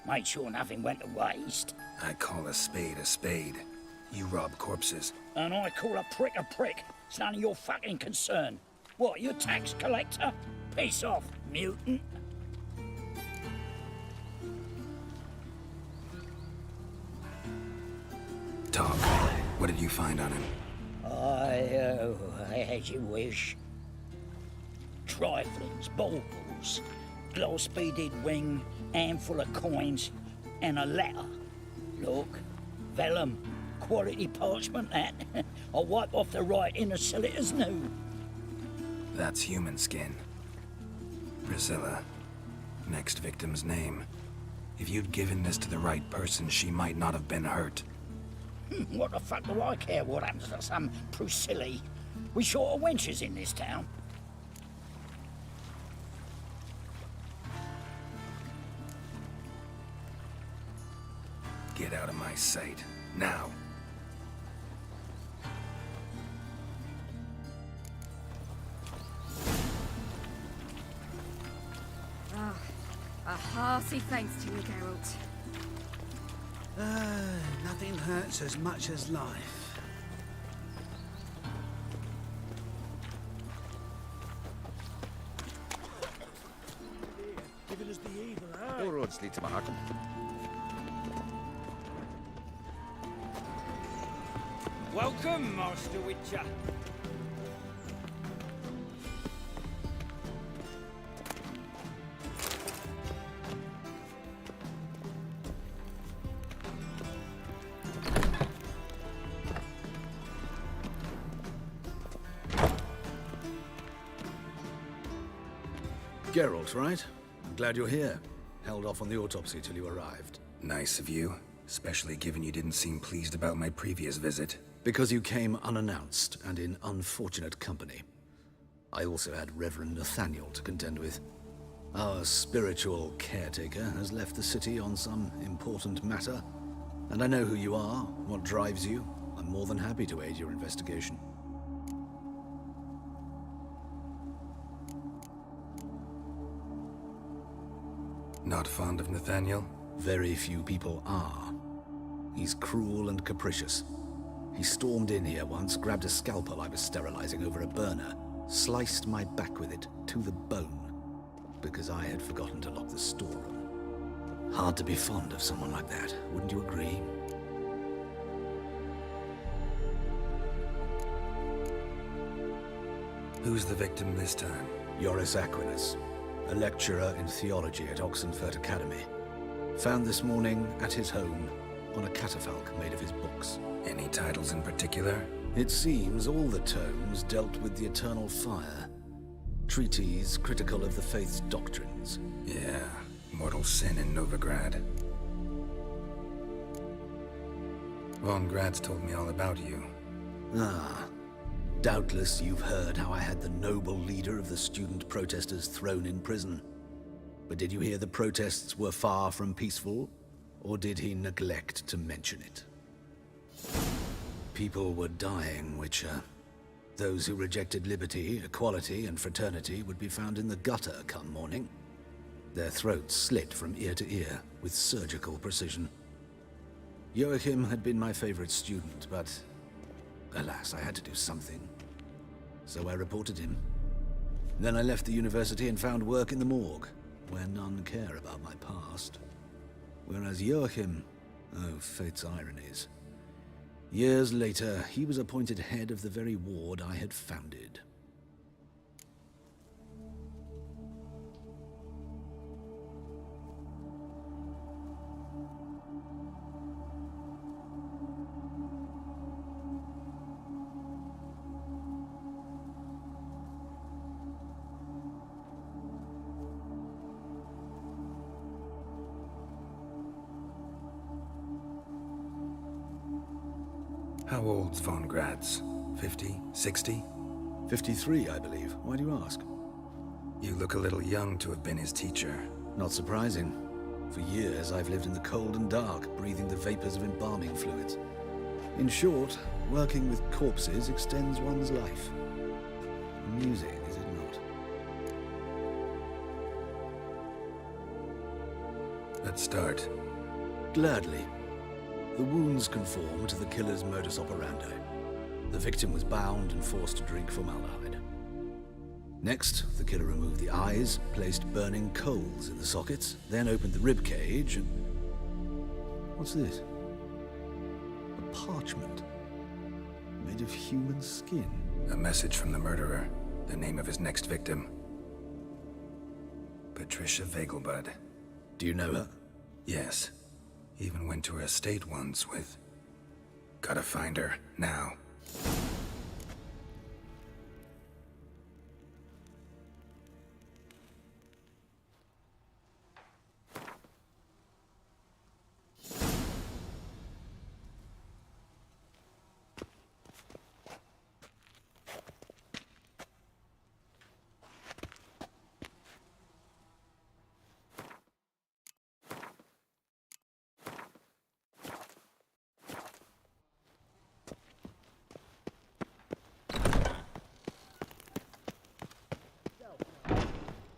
made sure nothing went to waste. I call a spade a spade. You rob corpses. And I call a prick a prick. It's none of your fucking concern. What, you a tax collector? Piss off, mutant. Talk. What did you find on him? As you wish. Triflings, baubles, gloss-beaded ring, handful of coins, and a letter. Look, vellum, quality parchment that. I'll wipe off the writing and sell it as new. That's human skin. Priscilla. Next victim's name. If you'd given this to the right person, she might not have been hurt. What the fuck do I care what happens to some Priscilla? We short of wenches in this town. Get out of my sight. Now. A hearty thanks to you, Geralt. Nothing hurts as much as life. Giving us the evil eye. All roads lead to Mahakam. Welcome, Master Witcher. Geralt, right? I'm glad you're here. Held off on the autopsy till you arrived. Nice of you, especially given you didn't seem pleased about my previous visit. Because you came unannounced and in unfortunate company. I also had Reverend Nathaniel to contend with. Our spiritual caretaker has left the city on some important matter, and I know who you are, what drives you. I'm more than happy to aid your investigation. Not fond of Nathaniel? Very few people are. He's cruel and capricious. He stormed in here once, grabbed a scalpel I was sterilizing over a burner, sliced my back with it to the bone, because I had forgotten to lock the storeroom. Hard to be fond of someone like that, wouldn't you agree? Who's the victim this time? Joris Aquinas, a lecturer in theology at Oxenfurt Academy. Found this morning at his home on a catafalque made of his books. Any titles in particular? It seems all the tomes dealt with the eternal fire. Treatises critical of the faith's doctrines. Yeah, mortal sin in Novigrad. Von Grad's told me all about you. Ah. Doubtless you've heard how I had the noble leader of the student protesters thrown in prison. But did you hear the protests were far from peaceful? Or did he neglect to mention it? People were dying, Witcher. Those who rejected liberty, equality, and fraternity would be found in the gutter come morning. Their throats slit from ear to ear with surgical precision. Joachim had been my favorite student, but alas, I had to do something. So I reported him. Then I left the university and found work in the morgue, where none care about my past. Whereas Joachim, oh, fate's ironies. Years later, he was appointed head of the very ward I had founded. How old's Von Grad's? 50? 60? 53, I believe. Why do you ask? You look a little young to have been his teacher. Not surprising. For years, I've lived in the cold and dark, breathing the vapors of embalming fluids. In short, working with corpses extends one's life. Amusing, is it not? Let's start. Gladly. The wounds conform to the killer's modus operandi. The victim was bound and forced to drink formaldehyde. Next, the killer removed the eyes, placed burning coals in the sockets, then opened the rib cage and... What's this? A parchment. Made of human skin. A message from the murderer. The name of his next victim. Patricia Vegelbud. Do you know her? Yes. Even went to her estate once with... Gotta find her, now.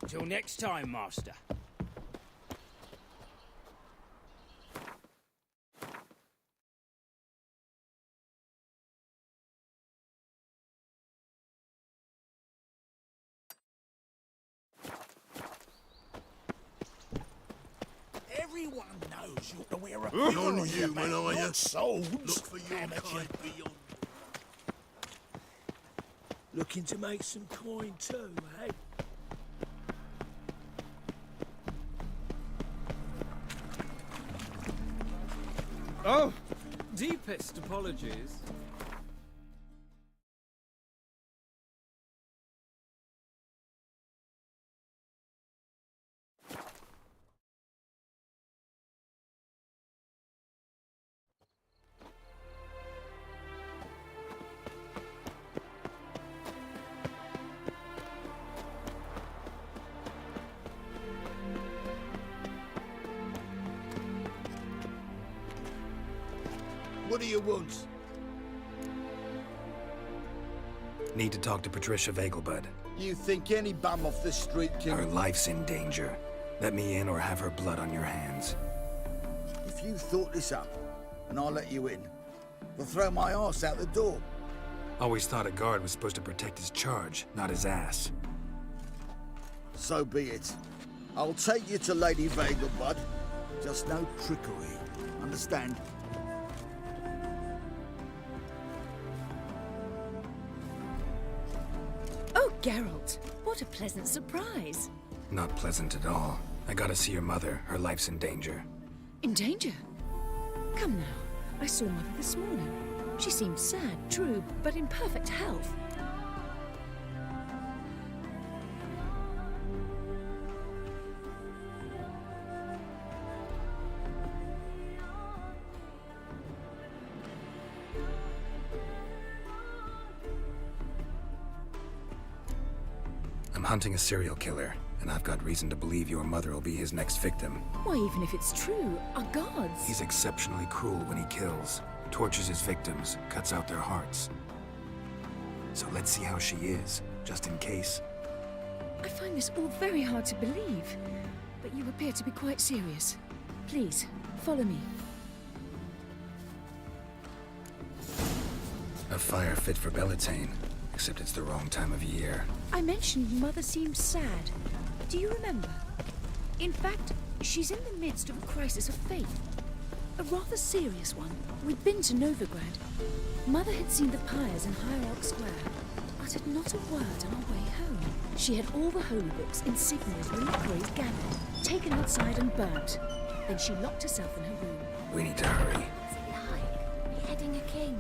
Till next time, Master. Everyone knows you're to wear a None on of your you, back, man, are not you? swords. Look for your Amateur. kind beyond. Looking to make some coin too, eh? Oh, deepest apologies. What do you want? Need to talk to Patricia Vegelbud. You think any bum off the street can... Her life's in danger. Let me in or have her blood on your hands. If you thought this up, and I'll let you in, I'll throw my arse out the door. Always thought a guard was supposed to protect his charge, not his ass. So be it. I'll take you to Lady Vegelbud. Just no trickery. Understand? Oh, Geralt, what a pleasant surprise. Not pleasant at all. I gotta see your mother. Her life's in danger. In danger? Come now, I saw Mother this morning. She seemed sad, true, but in perfect health. I'm hunting a serial killer, and I've got reason to believe your mother will be his next victim. Why, even if it's true, our gods... He's exceptionally cruel when he kills, tortures his victims, cuts out their hearts. So let's see how she is, just in case. I find this all very hard to believe, but you appear to be quite serious. Please, follow me. A fire fit for Bellatane, except it's the wrong time of year. I mentioned Mother seemed sad. Do you remember? In fact, she's in the midst of a crisis of faith. A rather serious one. We'd been to Novigrad. Mother had seen the pyres in Hierarch Square, uttered not a word on our way home. She had all the holy books, insignias, reliquaries gathered, taken outside and burnt. Then she locked herself in her room. We need to hurry. What's it like, beheading a king?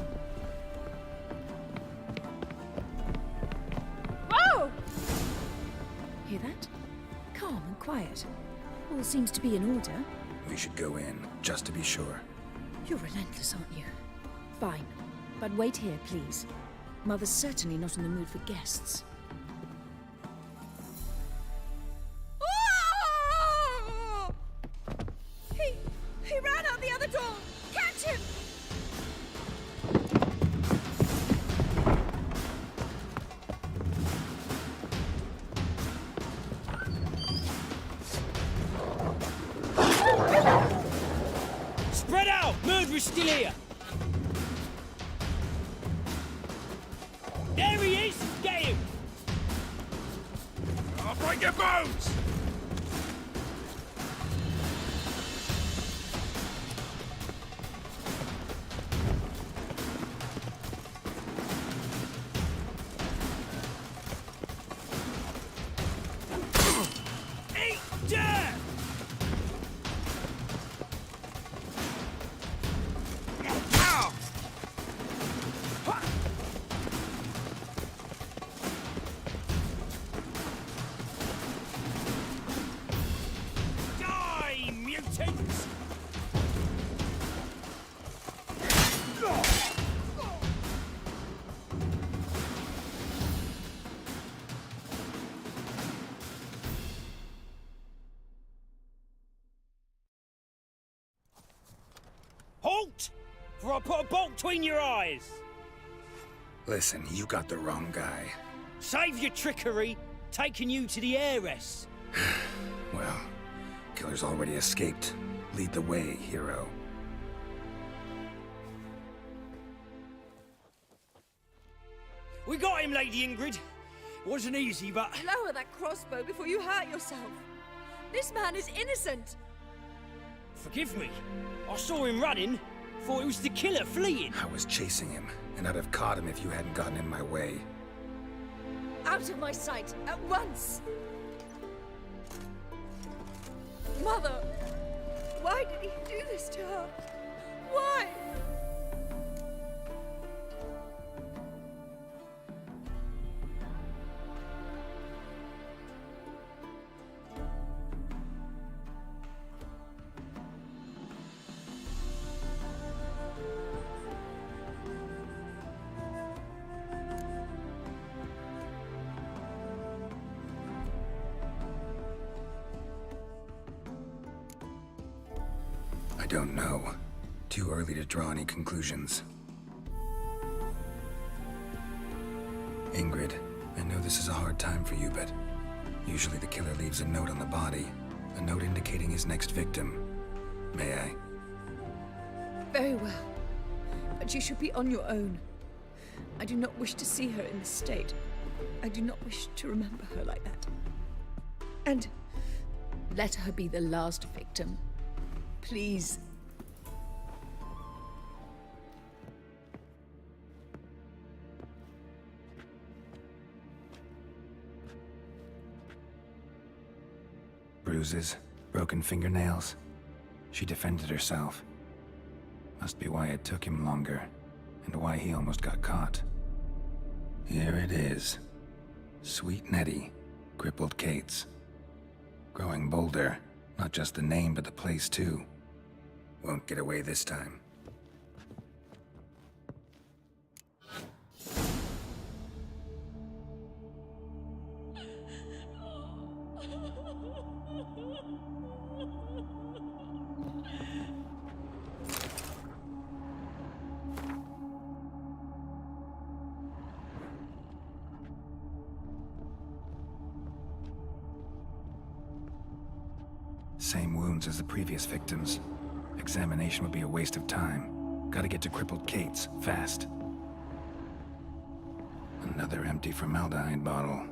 Whoa! Hear that? Calm and quiet. All seems to be in order. We should go in, just to be sure. You're relentless, aren't you? Fine. But wait here, please. Mother's certainly not in the mood for guests. was still here. There he is! Get him! I'll break your bones! Eat dirt! Die, mutants! Halt! For I put a bolt between your eyes! Listen, you got the wrong guy. Save your trickery, taking you to the heiress. Well, killer's already escaped. Lead the way, hero. We got him, Lady Ingrid. Wasn't easy, but... Lower that crossbow before you hurt yourself. This man is innocent. Forgive me. I saw him running. Thought it was the killer fleeing. I was chasing him, and I'd have caught him if you hadn't gotten in my way. Out of my sight, at once! Mother! Why did he do this to her? Why? I don't know. Too early to draw any conclusions. Ingrid, I know this is a hard time for you, but usually the killer leaves a note on the body. A note indicating his next victim. May I? Very well. But you should be on your own. I do not wish to see her in this state. I do not wish to remember her like that. And let her be the last victim. Please. Bruises, broken fingernails. She defended herself. Must be why it took him longer, and why he almost got caught. Here it is. Sweet Nettie, crippled Kate's. Growing bolder, not just the name, but the place too. Won't get away this time. Same wounds as the previous victims. Examination would be a waste of time. Gotta get to crippled Kate's, fast. Another empty formaldehyde bottle.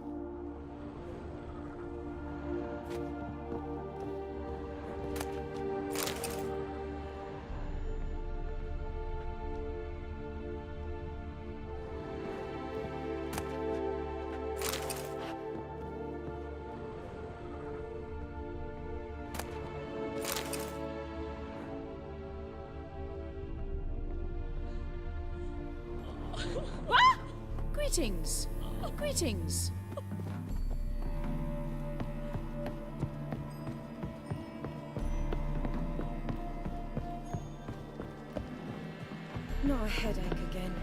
Greetings. Greetings. Not a headache again.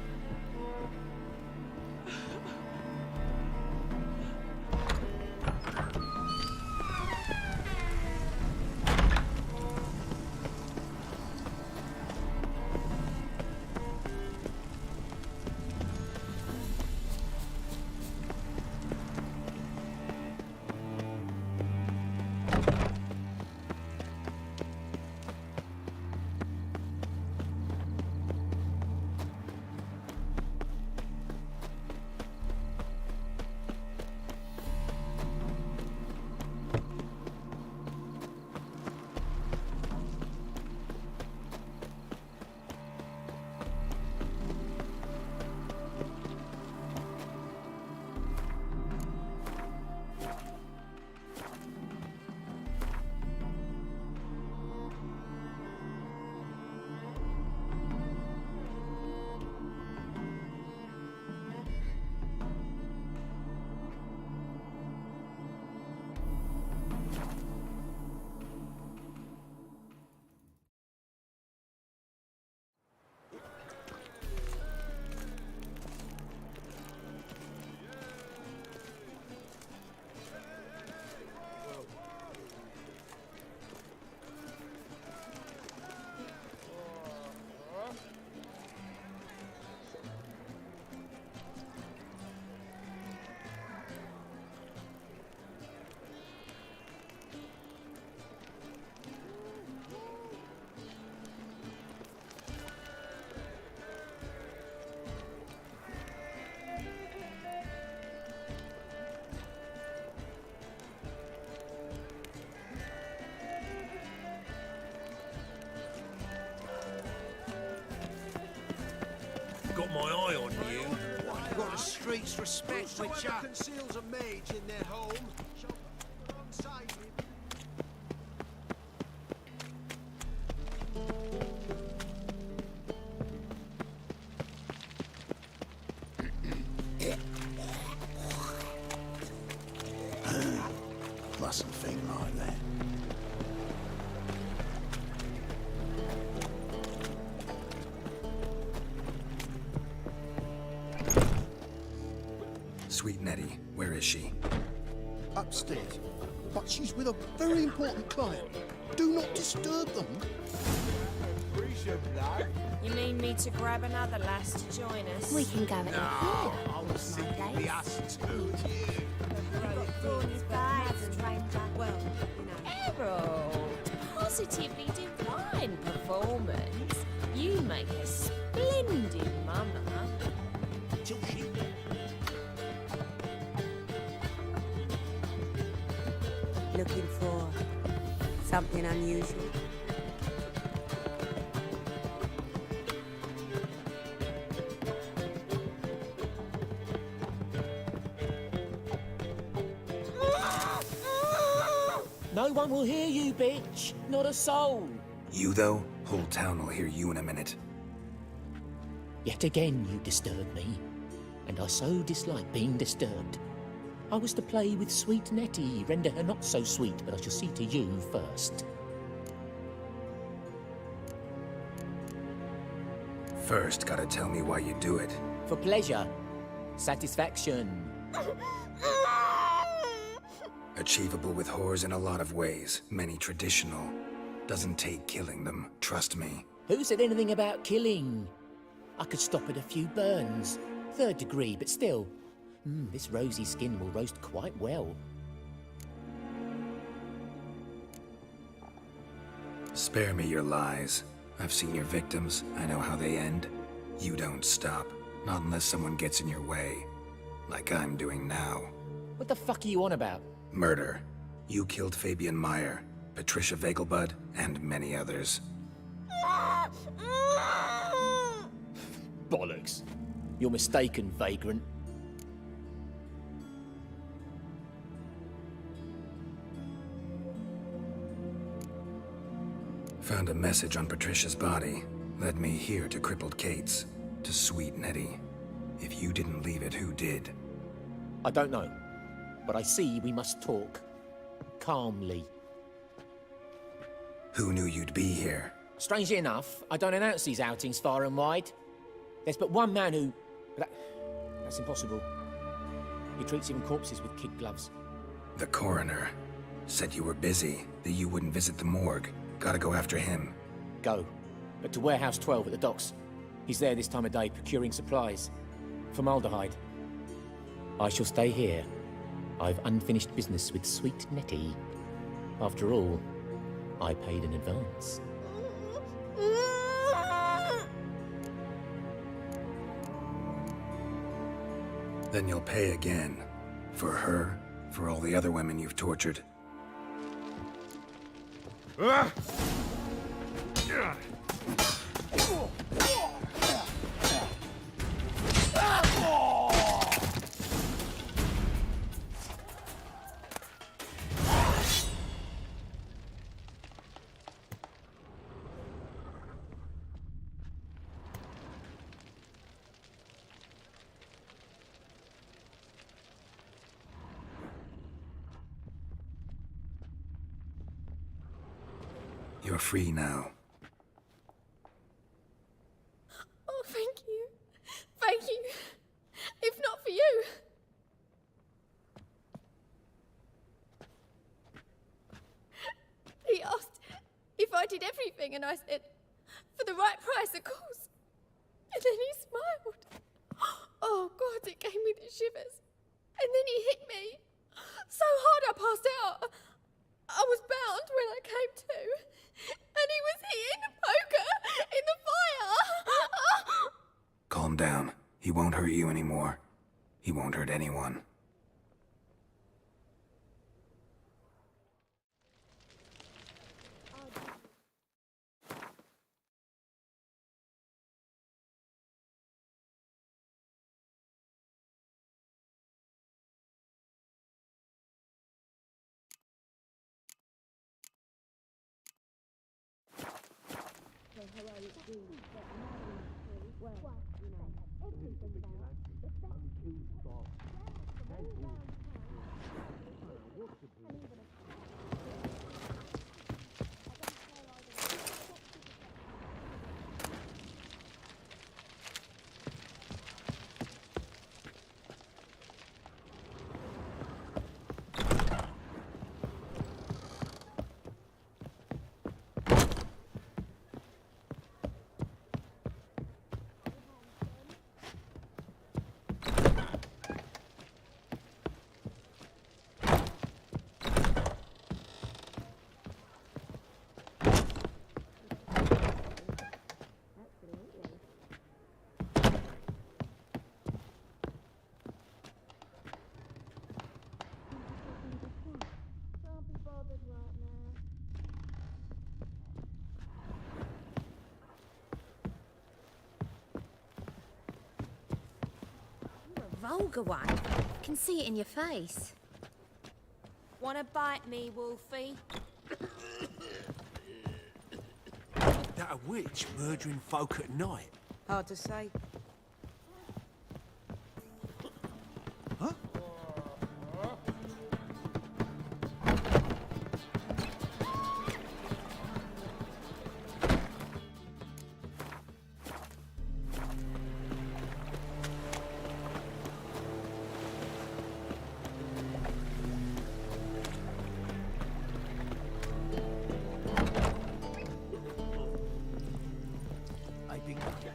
my eye on you. You've got the street's respect, Witcher. Whosoever conceals a mage in their home shall be put alongside him. Mustn't think like that. Sweet Nettie, where is she? Upstairs. But she's with a very important client. Do not disturb them. You mean me to grab another lass to join us? We can go in here. I was thinking the ass too. Thorny's bad, stranger. Well, you know. Harold, positively divine performance. You make a splendid mama. Till she Looking for something unusual. No one will hear you, bitch. Not a soul. You, though? Whole town will hear you in a minute. Yet again you disturb me, and I so dislike being disturbed. I was to play with sweet Nettie, render her not so sweet, but I shall see to you first. First, gotta tell me why you do it. For pleasure. Satisfaction. Achievable with whores in a lot of ways, many traditional. Doesn't take killing them, trust me. Who said anything about killing? I could stop at a few burns. 3rd degree, but still. This rosy skin will roast quite well. Spare me your lies. I've seen your victims, I know how they end. You don't stop, not unless someone gets in your way. Like I'm doing now. What the fuck are you on about? Murder. You killed Fabian Meyer, Patricia Vegelbud, and many others. Bollocks. You're mistaken, vagrant. Found a message on Patricia's body. Led me here to crippled Kate's. To sweet Nettie. If you didn't leave it, who did? I don't know. But I see we must talk. Calmly. Who knew you'd be here? Strangely enough, I don't announce these outings far and wide. There's but one man who... That's impossible. He treats even corpses with kid gloves. The coroner. Said you were busy, that you wouldn't visit the morgue. Gotta go after him. Go. But to Warehouse 12 at the docks. He's there this time of day procuring supplies. Formaldehyde. I shall stay here. I've unfinished business with sweet Nettie. After all, I paid in advance. Then you'll pay again. For her, for all the other women you've tortured. You're free now. Oh, thank you. Thank you. If not for you. He asked if I did everything, and I said, for the right price, of course. And then he smiled. Oh, God, it gave me the shivers. And then he hit me. So hard I passed out. I was bound when I came to. And he was hitting the poker in the fire. Calm down. He won't hurt you anymore. He won't hurt anyone. Can't be bothered right now. You're a vulgar one. I can see it in your face. Wanna bite me, Wolfie? That a witch murdering folk at night? Hard to say.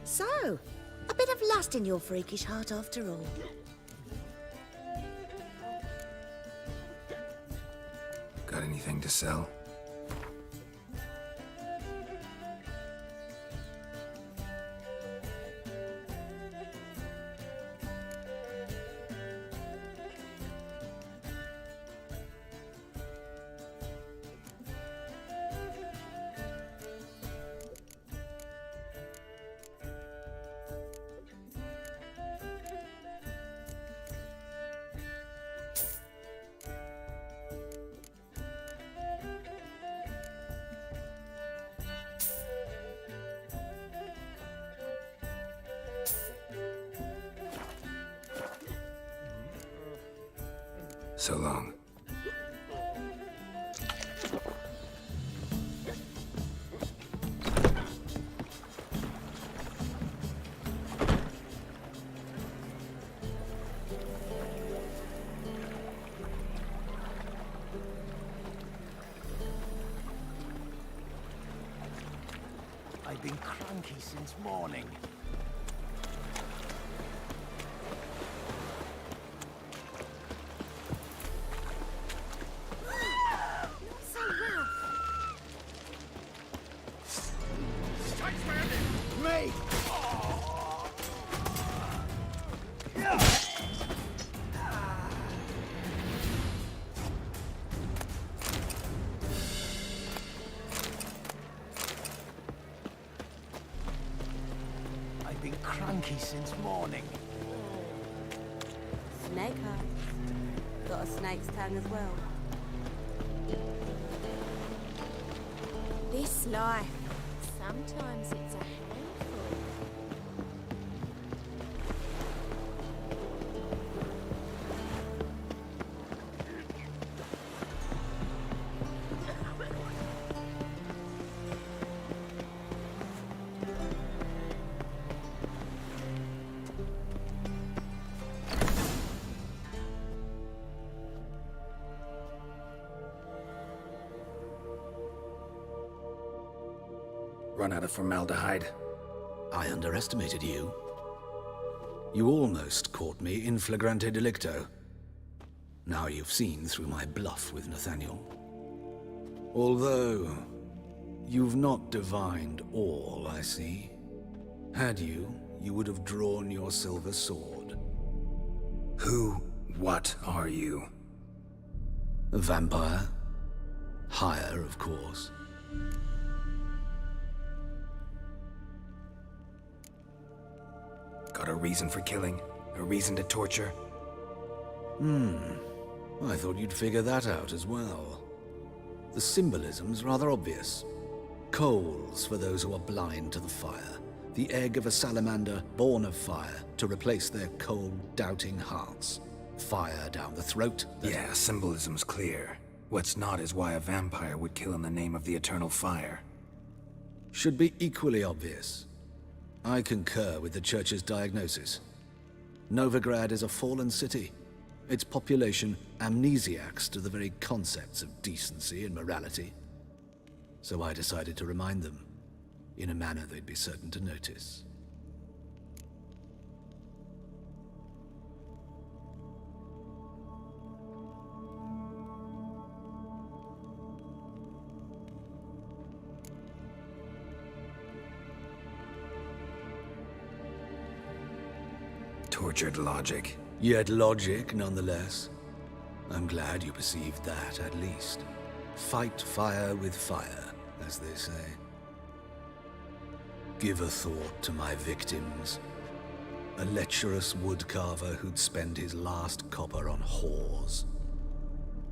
So, a bit of lust in your freakish heart after all. Got anything to sell? So long. I've been cranky since morning. Me! I've been cranky since morning. Snake eyes. Got a snake's tongue as well. This life, sometimes it's a handful. Run out of formaldehyde. I underestimated you. You almost caught me in flagrante delicto. Now you've seen through my bluff with Nathaniel. Although, you've not divined all, I see. Had you, you would have drawn your silver sword. What are you? A vampire. Higher, of course. Got a reason for killing? A reason to torture? I thought you'd figure that out as well. The symbolism's rather obvious. Coals for those who are blind to the fire. The egg of a salamander born of fire to replace their cold, doubting hearts. Fire down the throat. Yeah, symbolism's clear. What's not is why a vampire would kill in the name of the eternal fire. Should be equally obvious. I concur with the Church's diagnosis. Novigrad is a fallen city. Its population amnesiacs to the very concepts of decency and morality. So I decided to remind them, in a manner they'd be certain to notice. Tortured logic. Yet logic, nonetheless. I'm glad you perceived that, at least. Fight fire with fire, as they say. Give a thought to my victims. A lecherous woodcarver who'd spend his last copper on whores.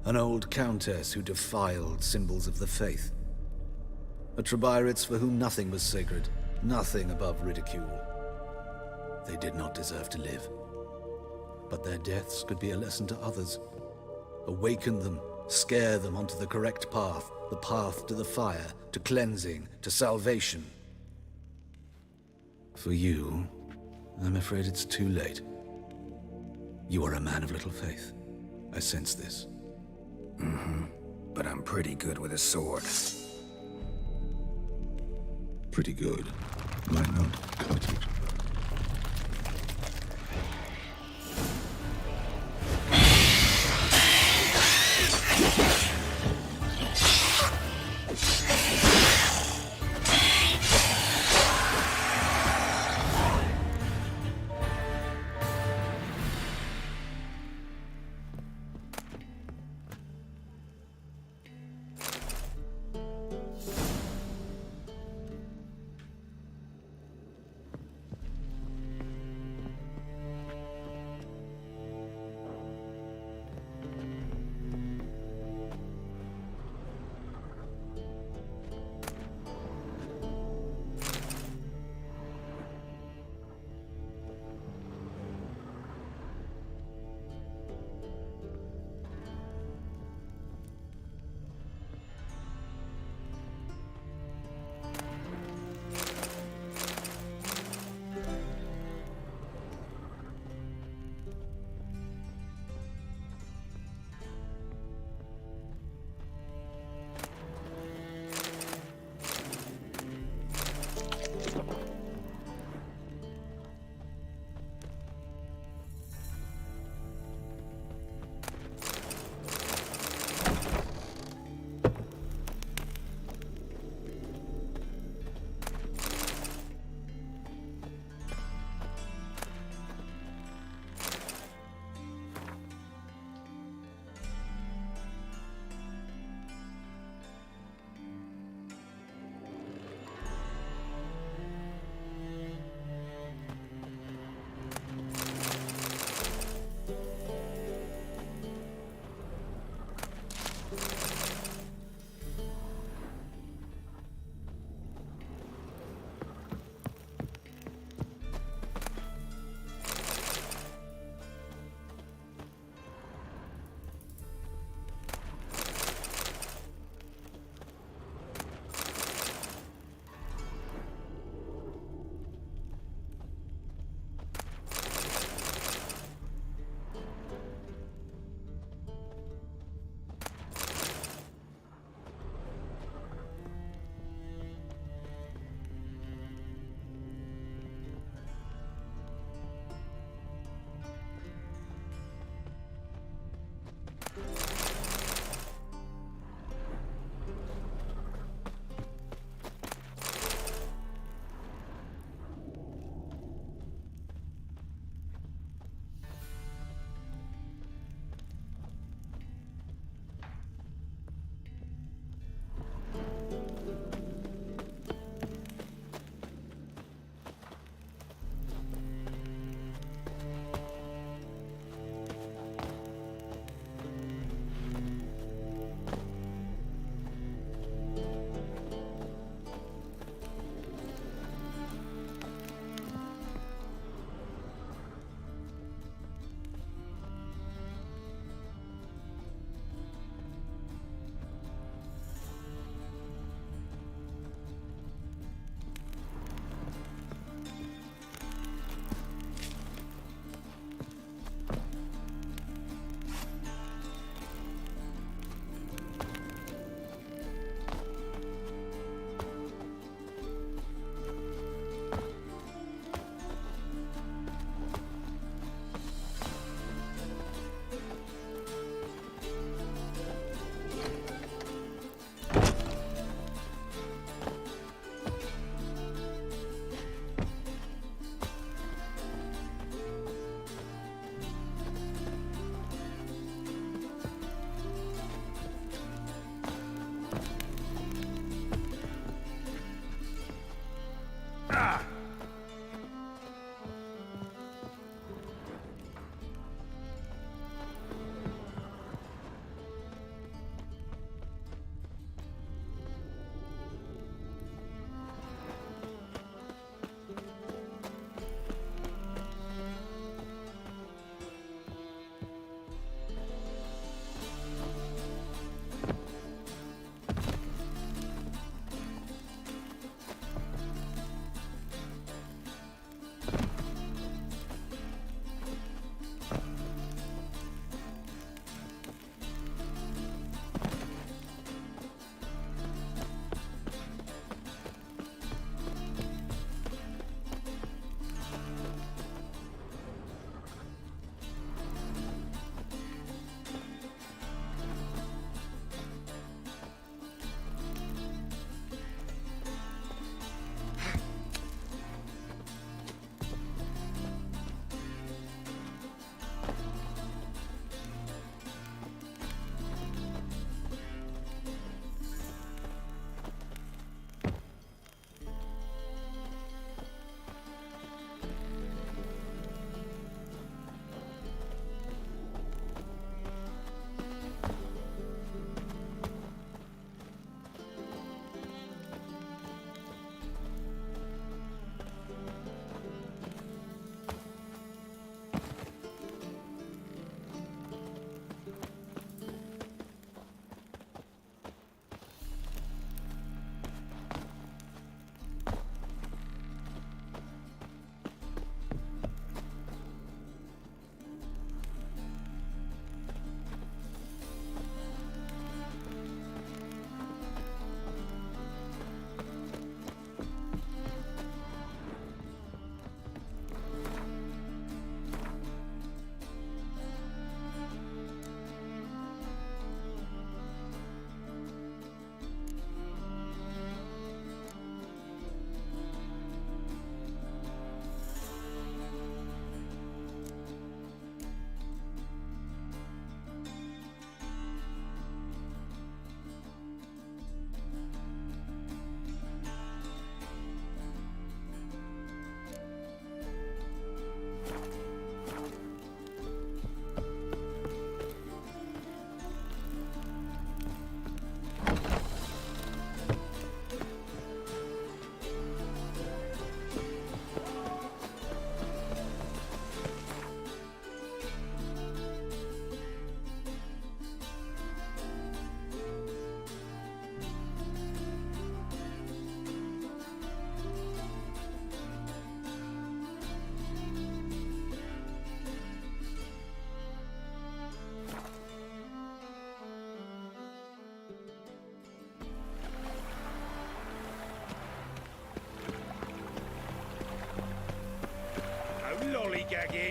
An old countess who defiled symbols of the faith. A Trebirates for whom nothing was sacred, nothing above ridicule. They did not deserve to live. But their deaths could be a lesson to others. Awaken them, scare them onto the correct path, the path to the fire, to cleansing, to salvation. For you, I'm afraid it's too late. You are a man of little faith. I sense this. Mm-hmm. But I'm pretty good with a sword. Pretty good. Might not cut it.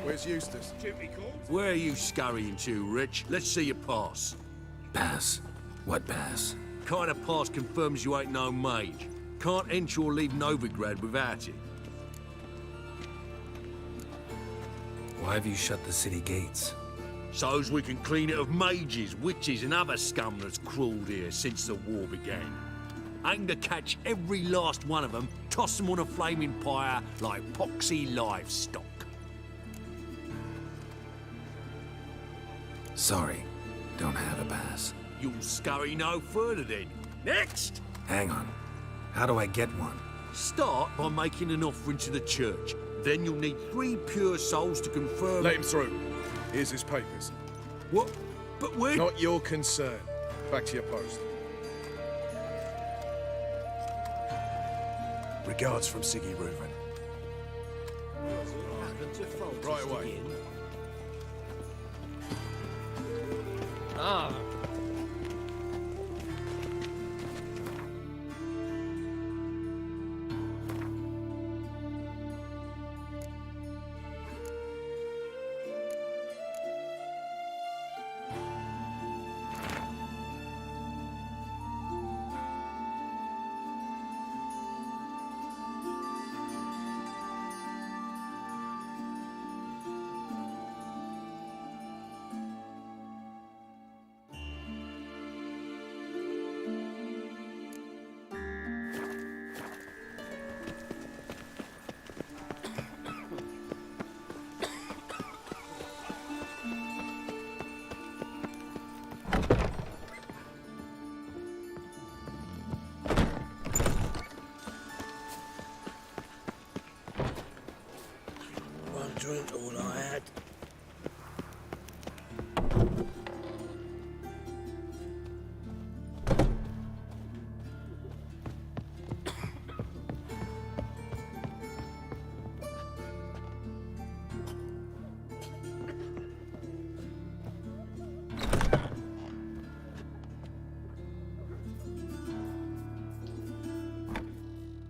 Where's Eustace? Where are you scurrying to, Rich? Let's see your pass. Pass? What pass? Kind of pass confirms you ain't no mage. Can't enter or leave Novigrad without it. Why have you shut the city gates? So's we can clean it of mages, witches and other scum that's crawled here since the war began. Aim to catch every last one of them, toss them on a flaming pyre like poxy livestock. Sorry, don't have a pass. You'll scurry no further then. Next! Hang on. How do I get one? Start by making an offering to the church. Then you'll need 3 pure souls to confirm... Let him through. Here's his papers. What? But we're... Not your concern. Back to your post. Regards from Siggy Reuven. Right away. Ah. Drink all I had.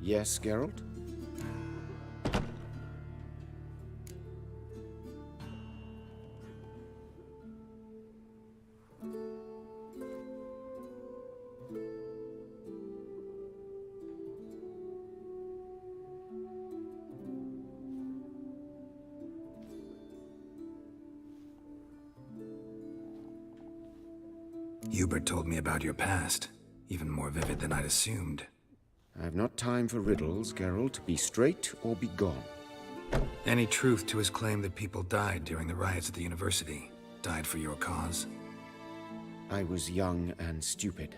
Yes, Geralt? Hubert told me about your past, even more vivid than I'd assumed. I've not time for riddles, Geralt. Be straight or be gone. Any truth to his claim that people died during the riots at the university? Died for your cause? I was young and stupid.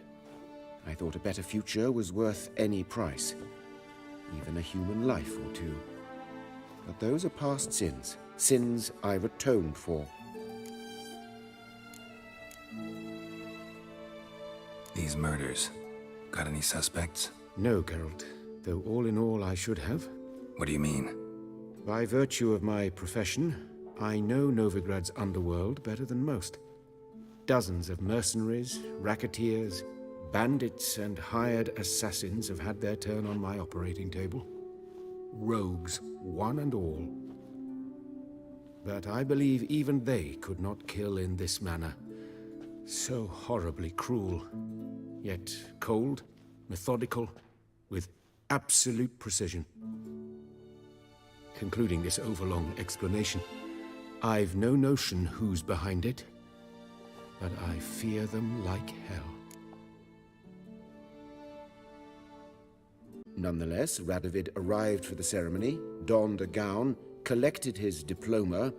I thought a better future was worth any price. Even a human life or two. But those are past sins. Sins I've atoned for. These murders. Got any suspects? No, Geralt. Though all in all I should have. What do you mean? By virtue of my profession, I know Novigrad's underworld better than most. Dozens of mercenaries, racketeers, bandits, and hired assassins have had their turn on my operating table. Rogues, one and all. But I believe even they could not kill in this manner. So horribly cruel, yet cold, methodical, with absolute precision. Concluding this overlong explanation, I've no notion who's behind it, but I fear them like hell. Nonetheless, Radovid arrived for the ceremony, donned a gown, collected his diploma,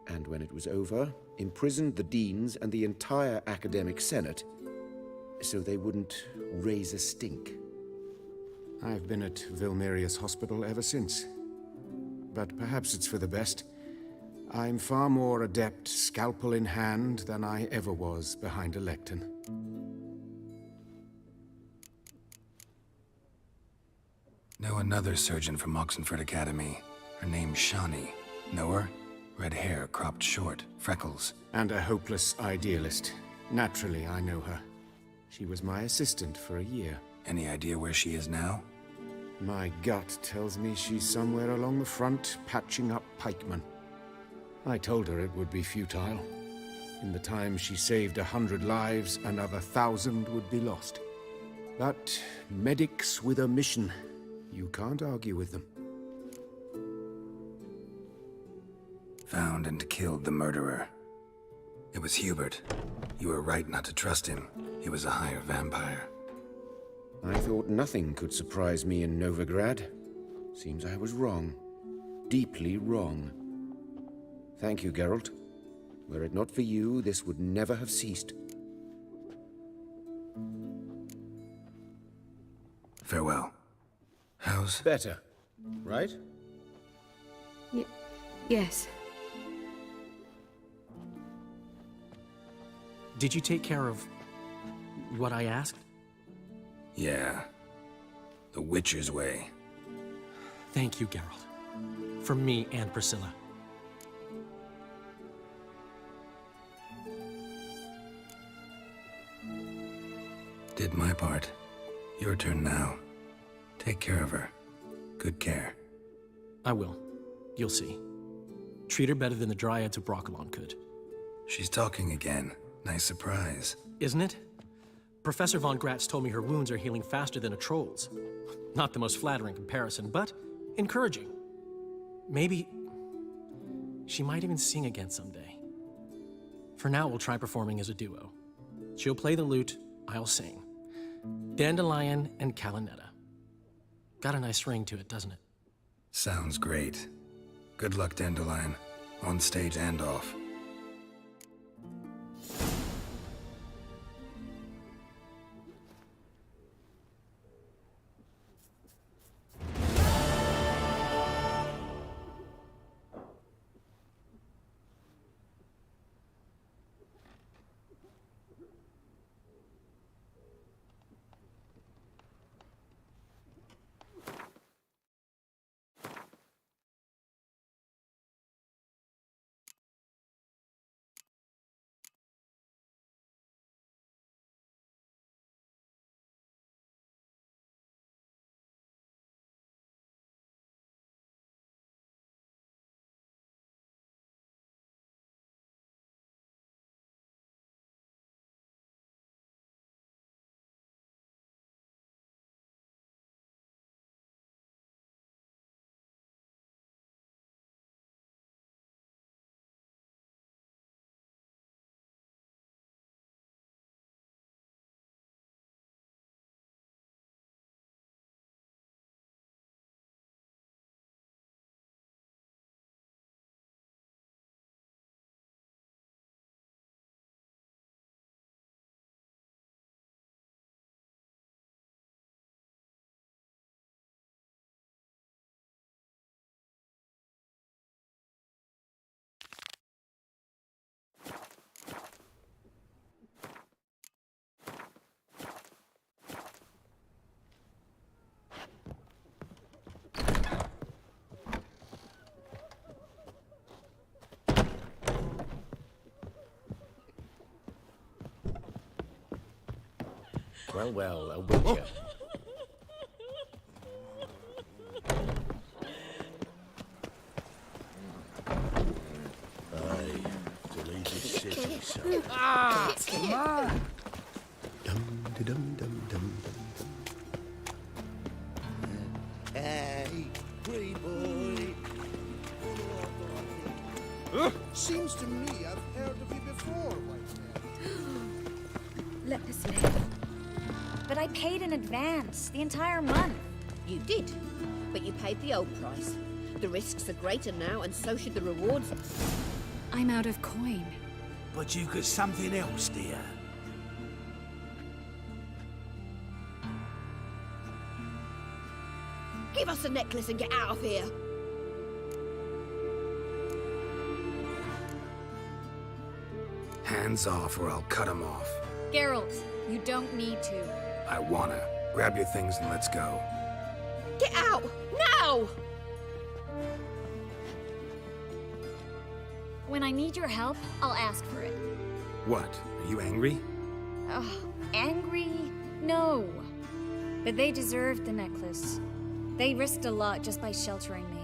and when it was over, imprisoned the deans and the entire academic senate so they wouldn't raise a stink. I've been at Vilmerius Hospital ever since. But perhaps it's for the best. I'm far more adept, scalpel in hand, than I ever was behind a lectern. Know another surgeon from Oxenford Academy. Her name's Shani. Know her? Red hair, cropped short, freckles. And a hopeless idealist. Naturally, I know her. She was my assistant for a year. Any idea where she is now? My gut tells me she's somewhere along the front, patching up pikemen. I told her it would be futile. In the time she saved 100 lives, another 1,000 would be lost. But medics with a mission, you can't argue with them. Found and killed the murderer. It was Hubert. You were right not to trust him. He was a higher vampire. I thought nothing could surprise me in Novigrad. Seems I was wrong. Deeply wrong. Thank you, Geralt. Were it not for you, this would never have ceased. Farewell. How's... Better, right? Yes. Did you take care of what I asked? Yeah. The Witcher's way. Thank you, Geralt. From me and Priscilla. Did my part. Your turn now. Take care of her. Good care. I will. You'll see. Treat her better than the Dryads of Brokilon could. She's talking again. Nice surprise. Isn't it? Professor von Gratz told me her wounds are healing faster than a troll's. Not the most flattering comparison, but encouraging. Maybe she might even sing again someday. For now, we'll try performing as a duo. She'll play the lute, I'll sing. Dandelion and Calinetta. Got a nice ring to it, doesn't it? Sounds great. Good luck, Dandelion. On stage and off. Well, well, a witcher. Aye, deleted city, son. Ah, come on. Dum-de-dum-dum-dum-dum. Hey, pretty boy. Seems to me I've heard of you before, white man. Let us live. But I paid in advance, the entire month. You did, but you paid the old price. The risks are greater now, and so should the rewards. I'm out of coin. But you've got something else, dear. Give us a necklace and get out of here. Hands off or I'll cut him off. Geralt, you don't need to. I wanna. Grab your things and let's go. Get out! Now! When I need your help, I'll ask for it. What? Are you angry? Ugh, angry? No. But they deserved the necklace. They risked a lot just by sheltering me.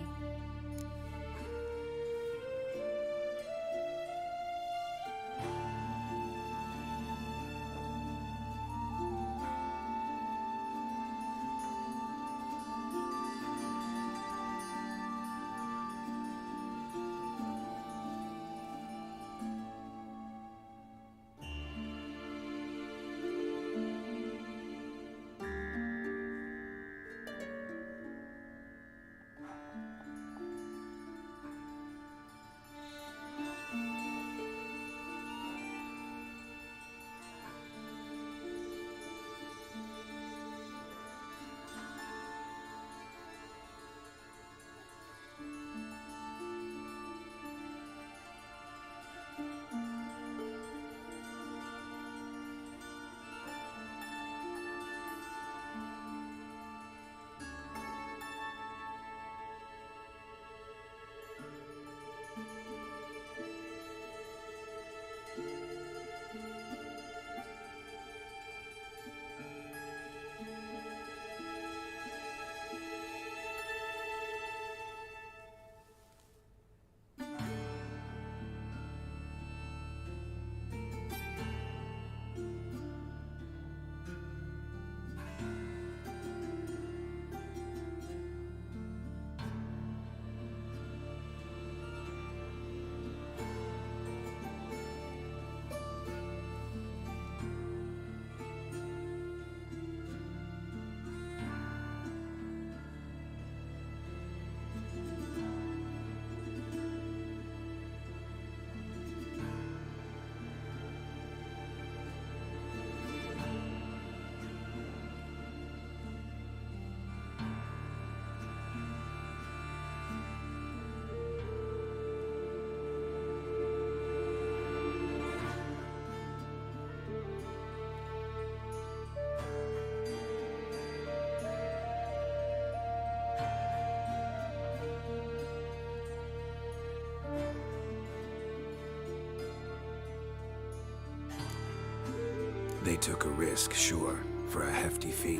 They took a risk, sure, for a hefty fee.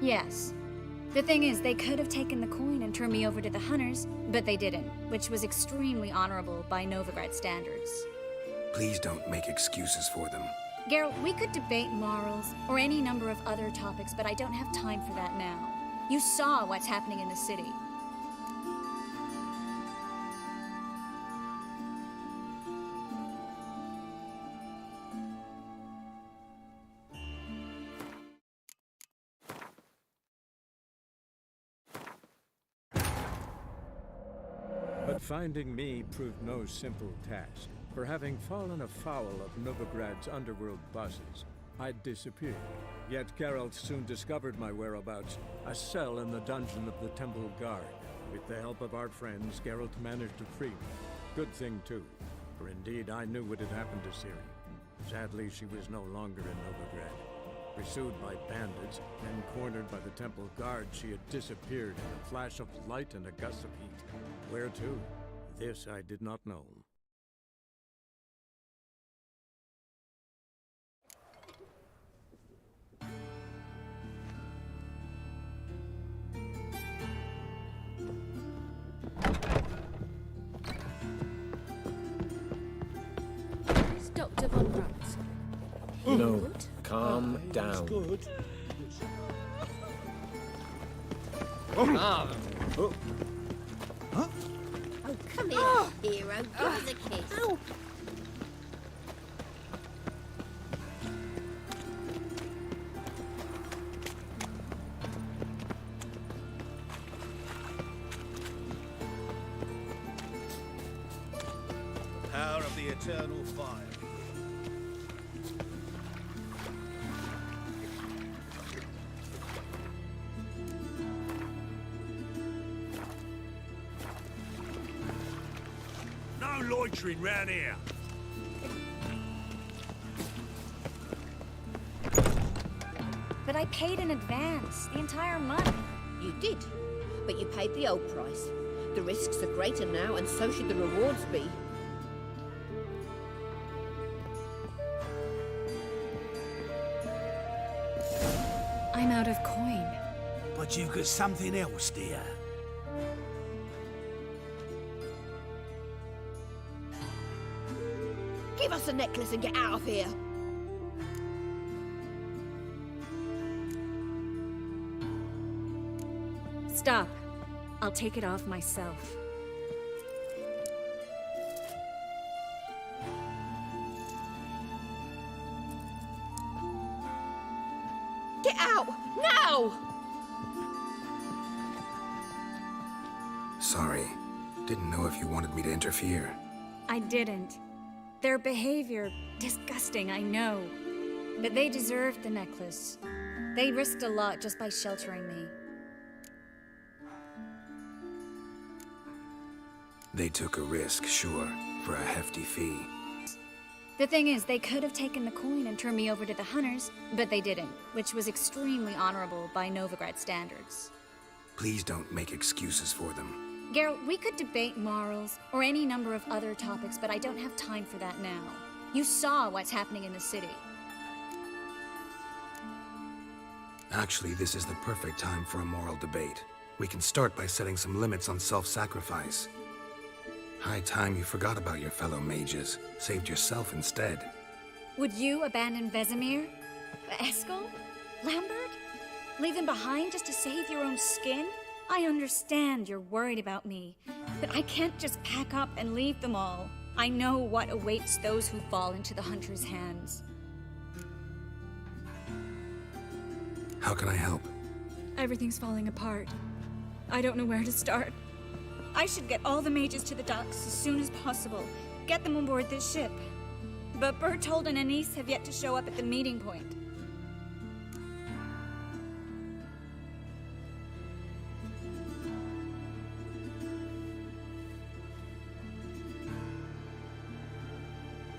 Yes. The thing is, they could have taken the coin and turned me over to the hunters, but they didn't, which was extremely honorable by Novigrad standards. Please don't make excuses for them. Geralt, we could debate morals or any number of other topics, but I don't have time for that now. You saw what's happening in the city. But finding me proved no simple task. For having fallen afoul of Novigrad's underworld bosses, I'd disappeared. Yet Geralt soon discovered my whereabouts, a cell in the dungeon of the Temple Guard. With the help of our friends, Geralt managed to free me. Good thing, too, for indeed I knew what had happened to Ciri. Sadly, she was no longer in Novigrad. Pursued by bandits, then cornered by the Temple Guard, she had disappeared in a flash of light and a gust of heat. Where to? This I did not know. Dr. Von Gratz. No, calm down. Good. Ah. Oh, come here, hero. Give us a kiss. Ow. Power of the eternal fire. No loitering round here. But I paid in advance, the entire month. You did, but you paid the old price. The risks are greater now, and so should the rewards be. I'm out of coin. But you've got something else, dear. Give us the necklace and get out of here. Stop. I'll take it off myself. Get out! Now! Sorry. Didn't know if you wanted me to interfere. I didn't. Their behavior, disgusting, I know. But they deserved the necklace. They risked a lot just by sheltering me. They took a risk, sure, for a hefty fee. The thing is, they could have taken the coin and turned me over to the hunters, but they didn't, which was extremely honorable by Novigrad standards. Please don't make excuses for them. Geralt, we could debate morals or any number of other topics, but I don't have time for that now. You saw what's happening in the city. Actually, this is the perfect time for a moral debate. We can start by setting some limits on self-sacrifice. High time you forgot about your fellow mages, saved yourself instead. Would you abandon Vesemir? Eskel? Lambert? Leave them behind just to save your own skin? I understand you're worried about me, but I can't just pack up and leave them all. I know what awaits those who fall into the Hunter's hands. How can I help? Everything's falling apart. I don't know where to start. I should get all the mages to the docks as soon as possible. Get them on board this ship. But Bertold and Anise have yet to show up at the meeting point.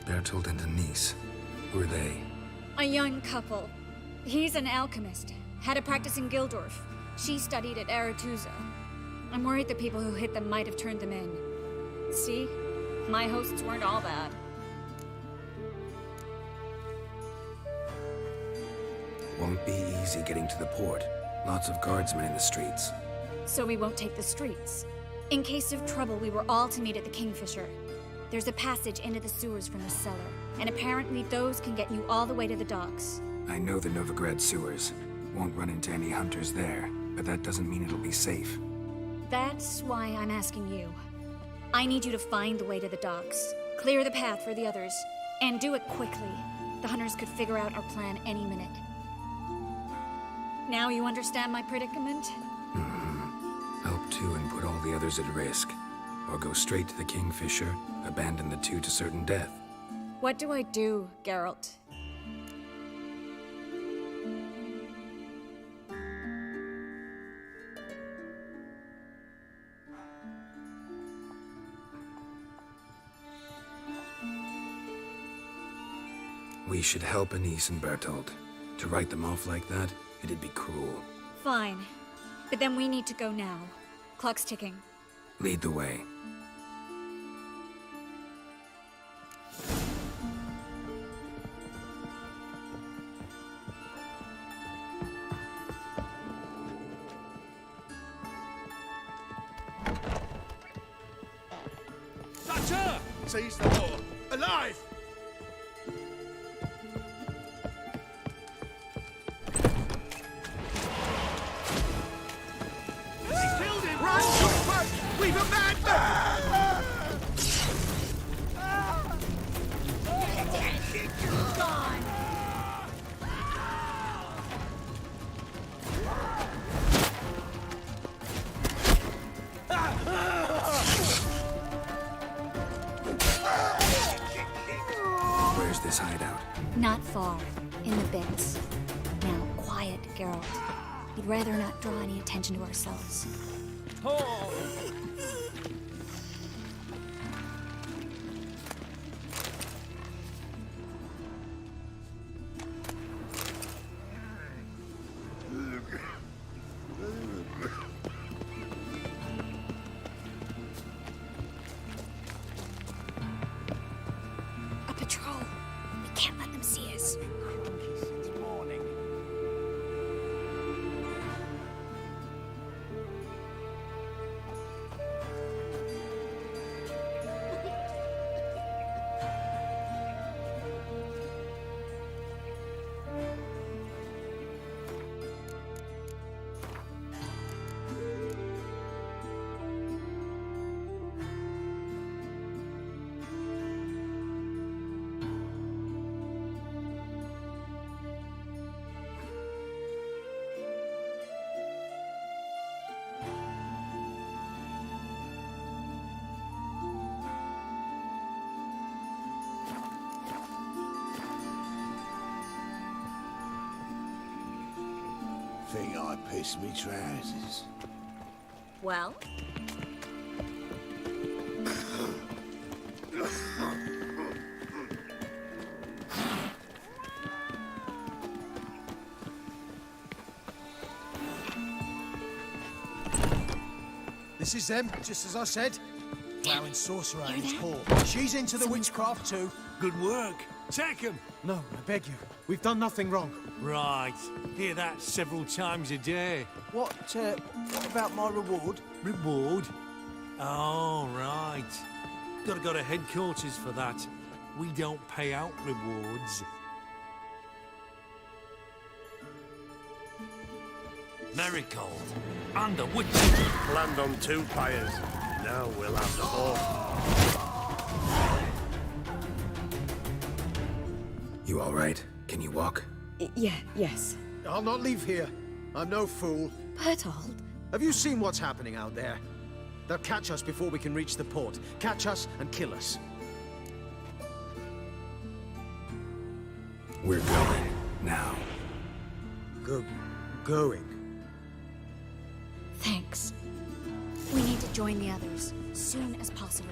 Bertold and Denise. Who are they? A young couple. He's an alchemist. Had a practice in Gildorf. She studied at Aretuza. I'm worried the people who hit them might have turned them in. See? My hosts weren't all bad. Won't be easy getting to the port. Lots of guardsmen in the streets. So we won't take the streets. In case of trouble, we were all to meet at the Kingfisher. There's a passage into the sewers from the cellar, and apparently those can get you all the way to the docks. I know the Novigrad sewers. Won't run into any hunters there, but that doesn't mean it'll be safe. That's why I'm asking you. I need you to find the way to the docks, clear the path for the others, and do it quickly. The hunters could figure out our plan any minute. Now you understand my predicament? Help two and put all the others at risk. Or go straight to the Kingfisher, abandon the two to certain death. What do I do, Geralt? We should help Anise and Bertold. To write them off like that, it'd be cruel. Fine. But then we need to go now. Clock's ticking. Lead the way. That's her! Seize the door! Alive! He killed him! Run! Quick! We've abandoned! Gone! Where's this hideout? Not far. In the beds. Now, quiet, Geralt. We'd rather not draw any attention to ourselves. A patrol. We can't let them see us. Think I pissed me trousers. Well? This is them, just as I said. Plowing sorcerer in his hall. She's into the witchcraft too. Good work. Take him. No, I beg you. We've done nothing wrong. Right. Hear that several times a day. What about my reward? Reward? Oh, right. Gotta go to headquarters for that. We don't pay out rewards. Marigold. Under which... Land on 2 pyres. Now we'll have the ball. You all right? Can you walk? Yes. I'll not leave here. I'm no fool. Bertold? Have you seen what's happening out there? They'll catch us before we can reach the port. Catch us and kill us. We're going. Now. Going? Thanks. We need to join the others, soon as possible.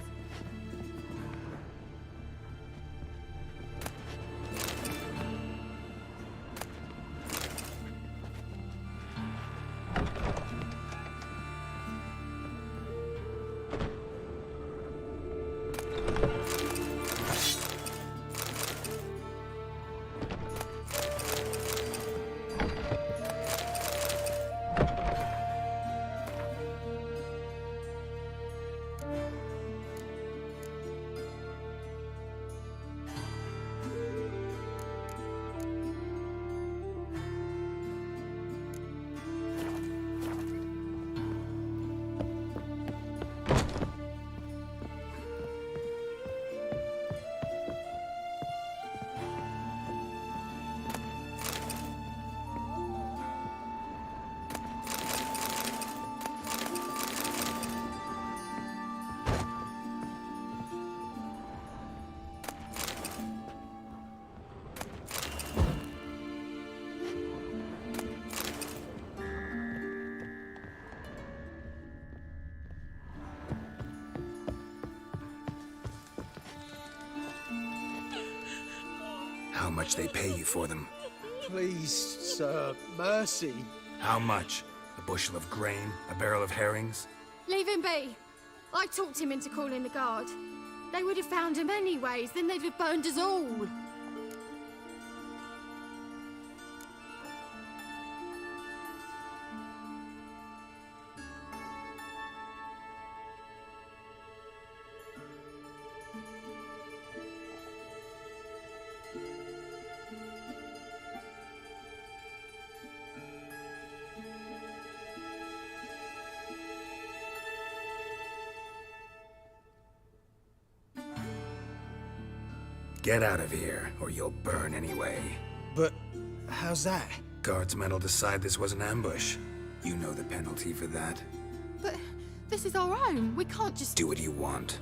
much they pay you for them. Please, sir, mercy. How much? A bushel of grain? A barrel of herrings? Leave him be. I talked him into calling the guard. They would have found him anyways, then they'd have burned us all. Get out of here, or you'll burn anyway. But how's that? Guardsmen will decide this was an ambush. You know the penalty for that. But this is our own. We can't just... Do what you want.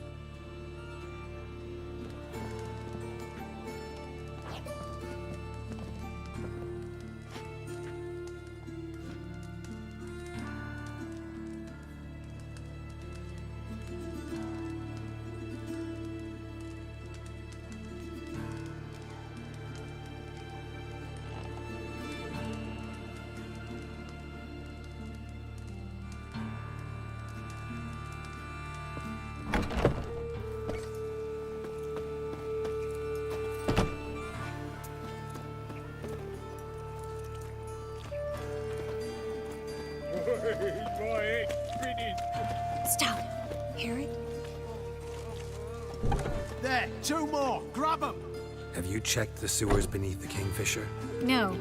Stop. Hear it? There, two more. Grab them. Have you checked the sewers beneath the Kingfisher? No.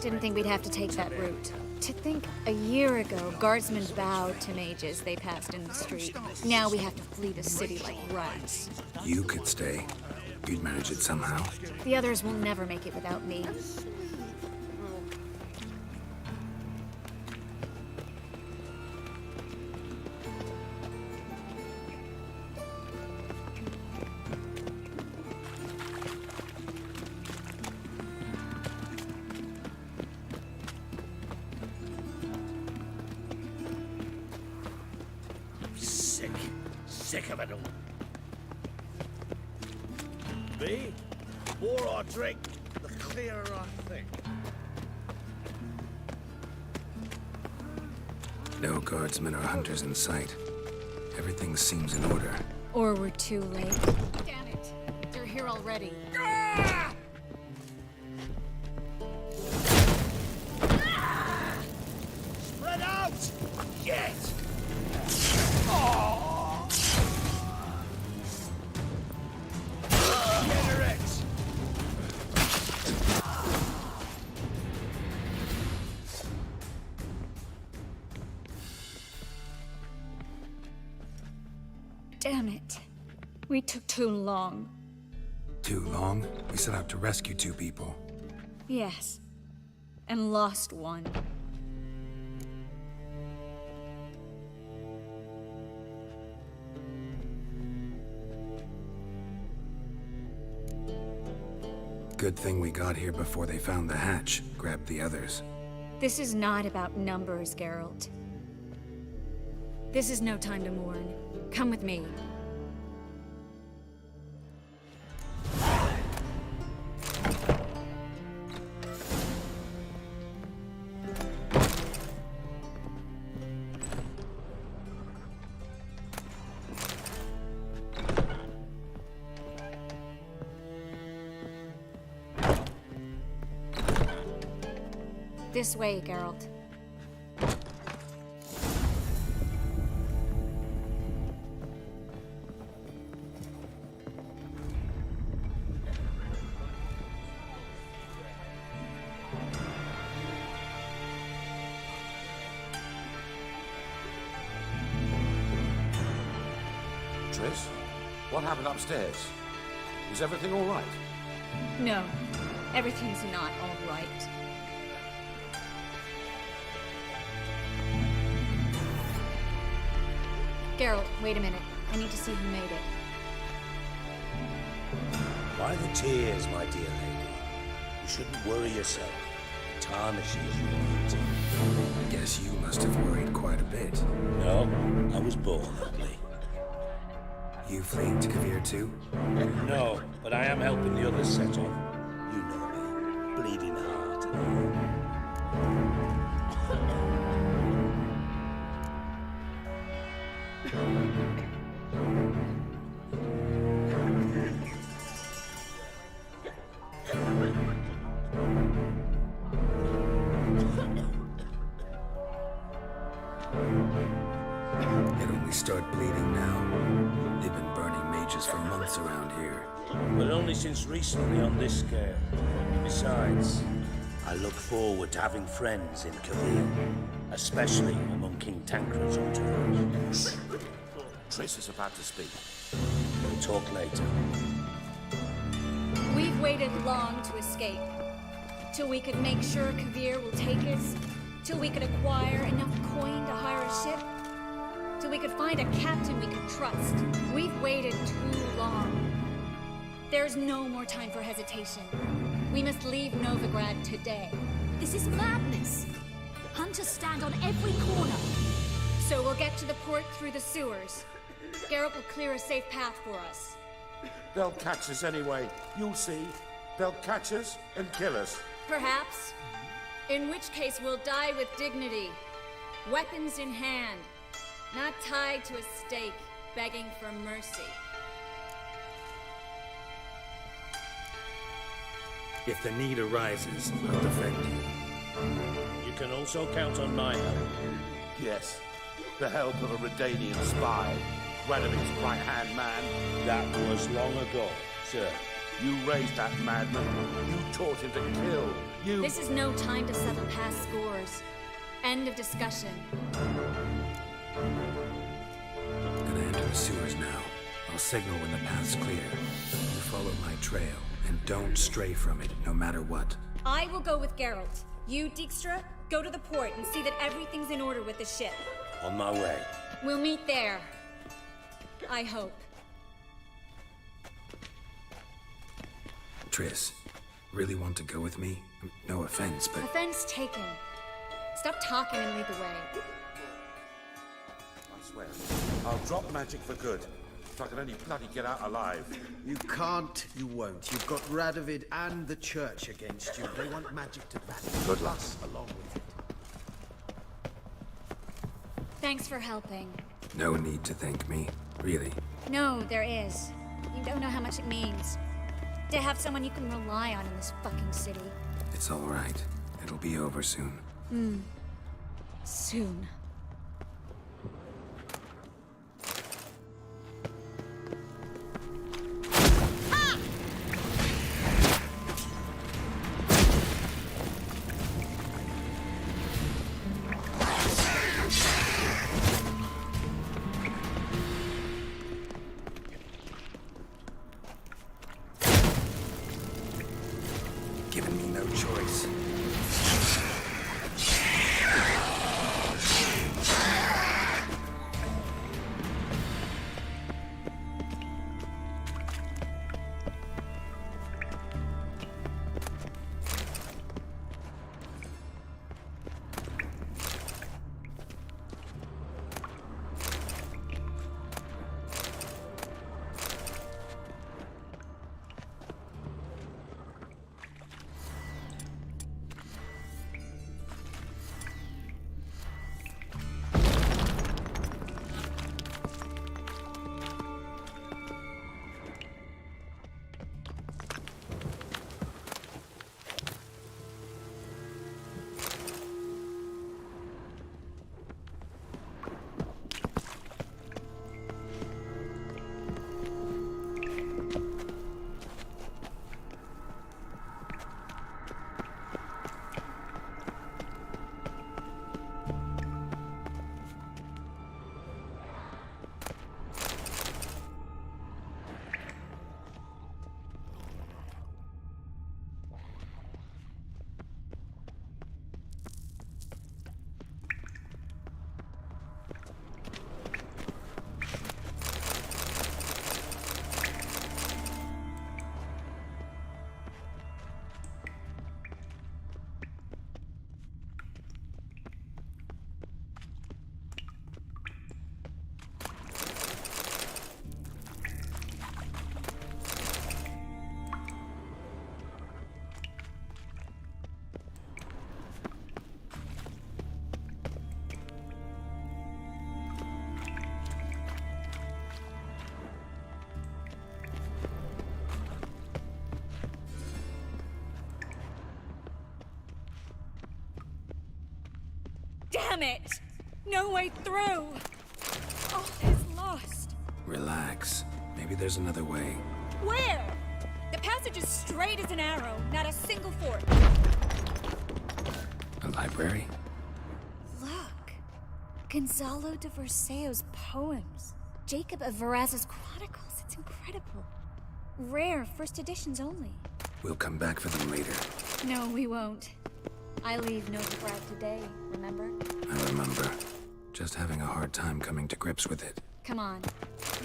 Didn't think we'd have to take that route. To think a year ago, guardsmen bowed to mages they passed in the street. Now we have to flee the city like rats. You could stay. You'd manage it somehow. The others will never make it without me. Sick of it all. Me? The more I drink, the clearer I think. No guardsmen or hunters in sight. Everything seems in order. Or we're too late. Damn it. They're here already. Spread out! Yes! Damn it. We took too long. Too long? We set out to rescue two people. Yes. And lost one. Good thing we got here before they found the hatch, grabbed the others. This is not about numbers, Geralt. This is no time to mourn. Come with me. This way, Geralt. Triss, what happened upstairs? Is everything all right? No, everything's not all right. Geralt, wait a minute. I need to see who made it. By the tears, my dear lady. You shouldn't worry yourself. It tarnishes your beauty. Guess you must have worried quite a bit. No, I was born ugly. You fleeing to Kavir too? No, but I am helping the others set off. You know me. bleeding heart. It only start bleeding now. They've been burning mages for months around here. But only since recently on this scale. Besides, I look forward to having friends in Kavir, especially among King Tancred's entourage. Triss is about to speak. We'll talk later. We've waited long to escape. Till we could make sure Kavir will take us. Till we could acquire enough coin to hire a ship. Till we could find a captain we could trust. We've waited too long. There's no more time for hesitation. We must leave Novigrad today. This is madness. Hunters stand on every corner. So we'll get to the port through the sewers. Geralt will clear a safe path for us. They'll catch us anyway. You'll see. They'll catch us and kill us. Perhaps. In which case we'll die with dignity. Weapons in hand. Not tied to a stake, begging for mercy. If the need arises, I'll defend you. You can also count on my help. Yes. The help of a Redanian spy. Gwenovin's right-hand man. That was long ago, sir. You raised that madman. You taught him to kill. You... This is no time to settle past scores. End of discussion. I'm gonna enter the sewers now. I'll signal when the path's clear. You follow my trail, and don't stray from it, no matter what. I will go with Geralt. You, Dijkstra, go to the port and see that everything's in order with the ship. On my way. We'll meet there. I hope. Triss, really want to go with me? No offense, but... Offense taken. Stop talking and lead the way. I swear, I'll drop magic for good. If I can only bloody get out alive. You can't, you won't. You've got Radovid and the church against you. They want magic to vanish. Good luck. Along with it. Thanks for helping. No need to thank me, really. No, there is. You don't know how much it means. To have someone you can rely on in this fucking city. It's all right. It'll be over soon. Soon. Giving me no choice. Damn it! No way through! All is lost. Relax. Maybe there's another way. Where? The passage is straight as an arrow, not a single fork. A library? Look. Gonzalo de Verseo's poems. Jacob of Varaz's chronicles. It's incredible. Rare, first editions only. We'll come back for them later. No, we won't. I leave Novigrad today, remember? I remember. Just having a hard time coming to grips with it. Come on.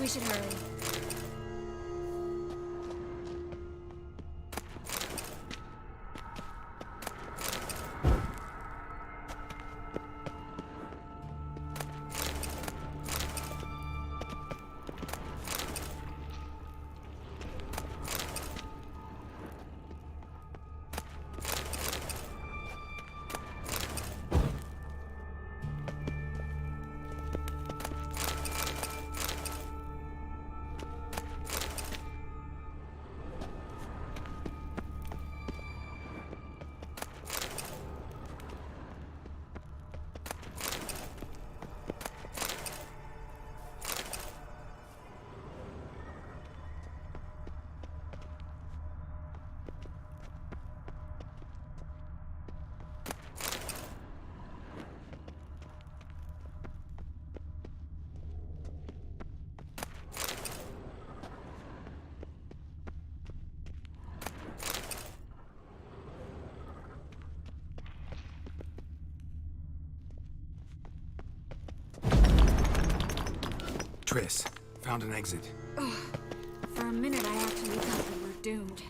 We should hurry. Triss, found an exit. Ugh. For a minute, I actually thought we were doomed.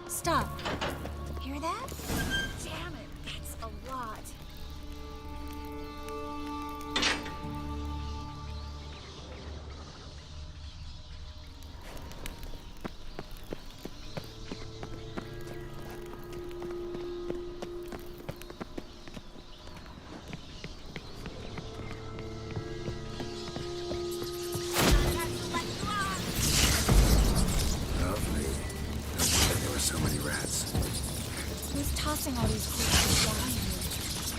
Stop. Hear that? Damn it, that's a lot. Lovely. No wonder there were so many rats. Who's tossing all these creatures behind me?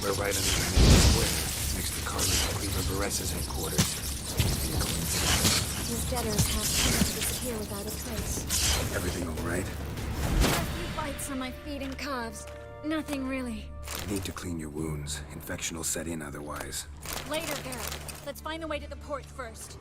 We're right under the main square, next to Carlos Cleaver Vares's headquarters. Be a coincidence. These debtors have seemed to disappear without a trace. Everything all right? A few bites on my feet and calves. Nothing really. You need to clean your wounds. Infection will set in otherwise. Later, Garrett. Let's find the way to the port first.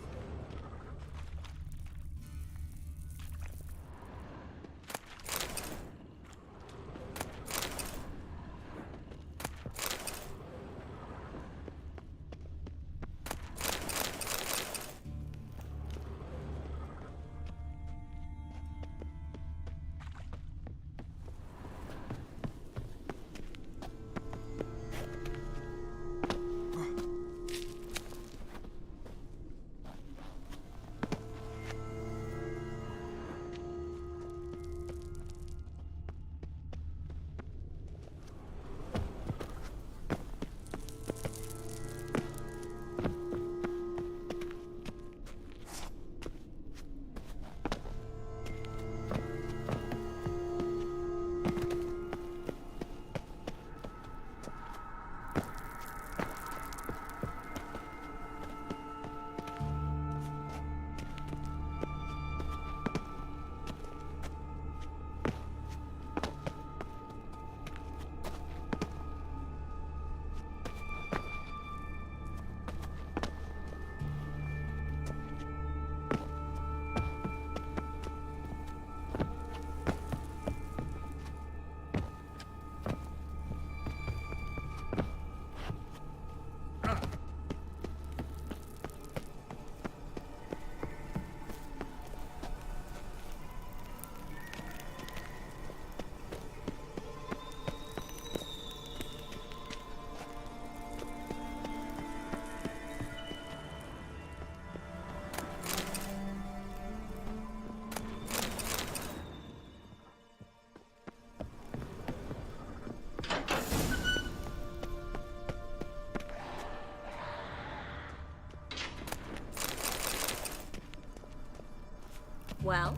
Well?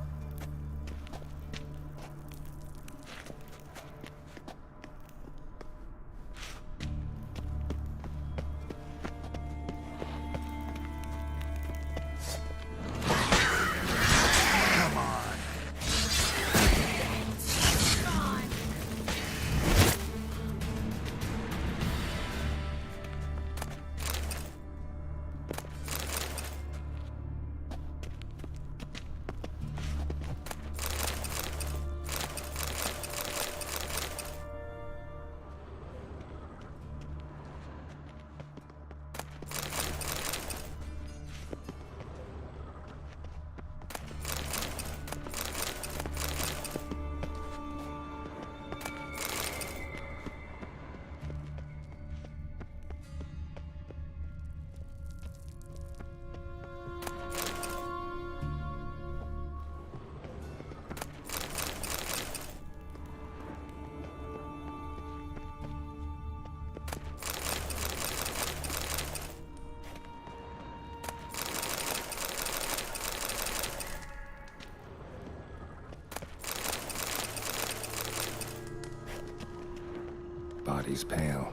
Body's pale.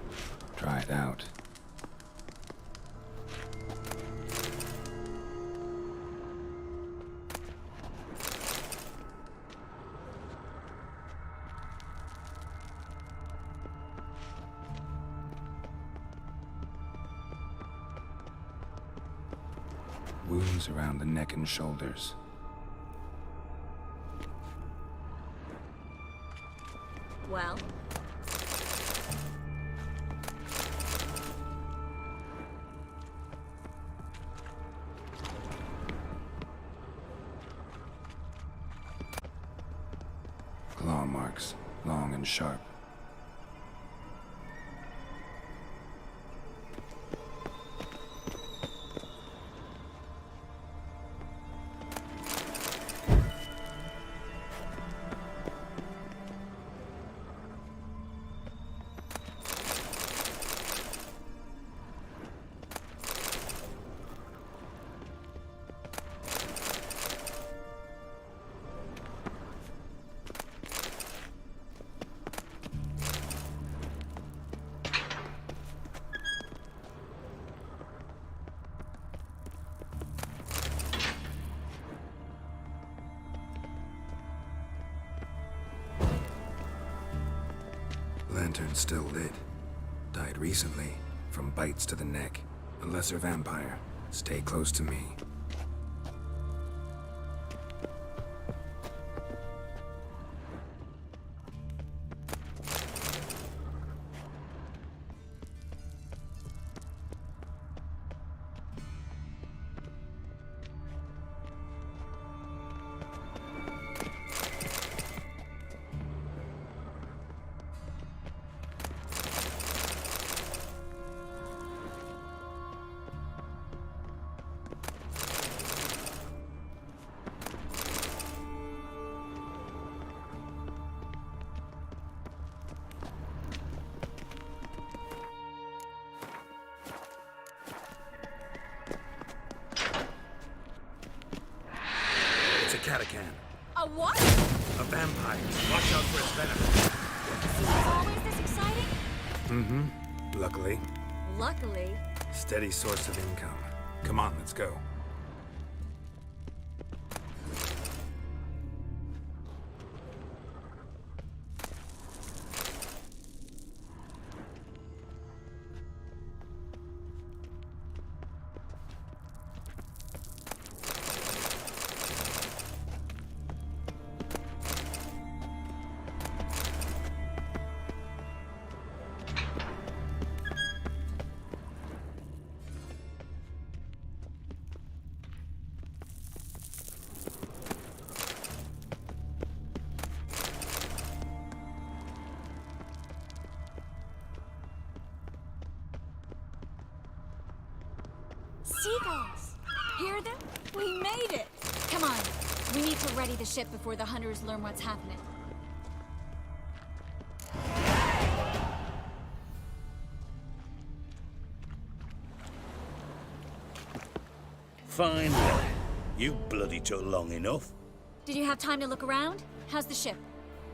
Dried out. Wounds around the neck and shoulders. Well? Claw marks, long and sharp. Lantern still lit. Died recently, from bites to the neck. A lesser vampire. Stay close to me. It's a catacan. A what? A vampire. Watch out for its venom. Seems always this exciting? Mm-hmm. Luckily. Luckily. Steady source of income. Come on, let's go. Seagulls! Hear them? We made it! Come on, we need to ready the ship before the hunters learn what's happening. Finally. You bloody took long enough. Did you have time to look around? How's the ship?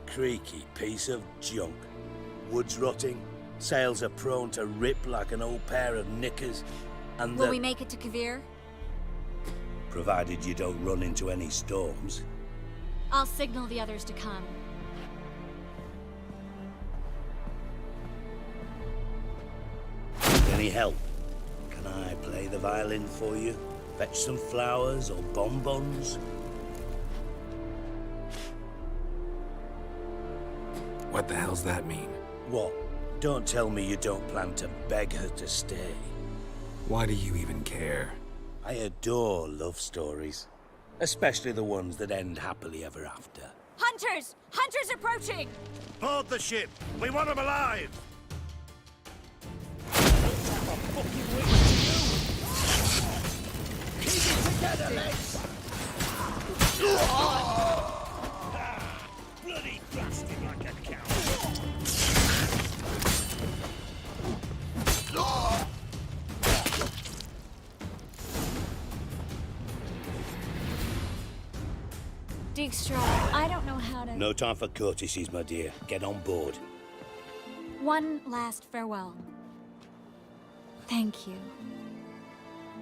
Creaky piece of junk. Wood's rotting, sails are prone to rip like an old pair of knickers, and Will we make it to Kavir? provided you don't run into any storms. I'll signal the others to come. Any help? Can I play the violin for you? Fetch some flowers or bonbons? What the hell's that mean? What? Don't tell me you don't plan to beg her to stay. Why do you even care? I adore love stories. Especially the ones that end happily ever after. Hunters! Hunters approaching! Board the ship! We want them alive! Keep it together, lads! Bloody blasted like a cow! Dijkstra, I don't know how to... No time for courtesies, my dear. Get on board. One last farewell. Thank you.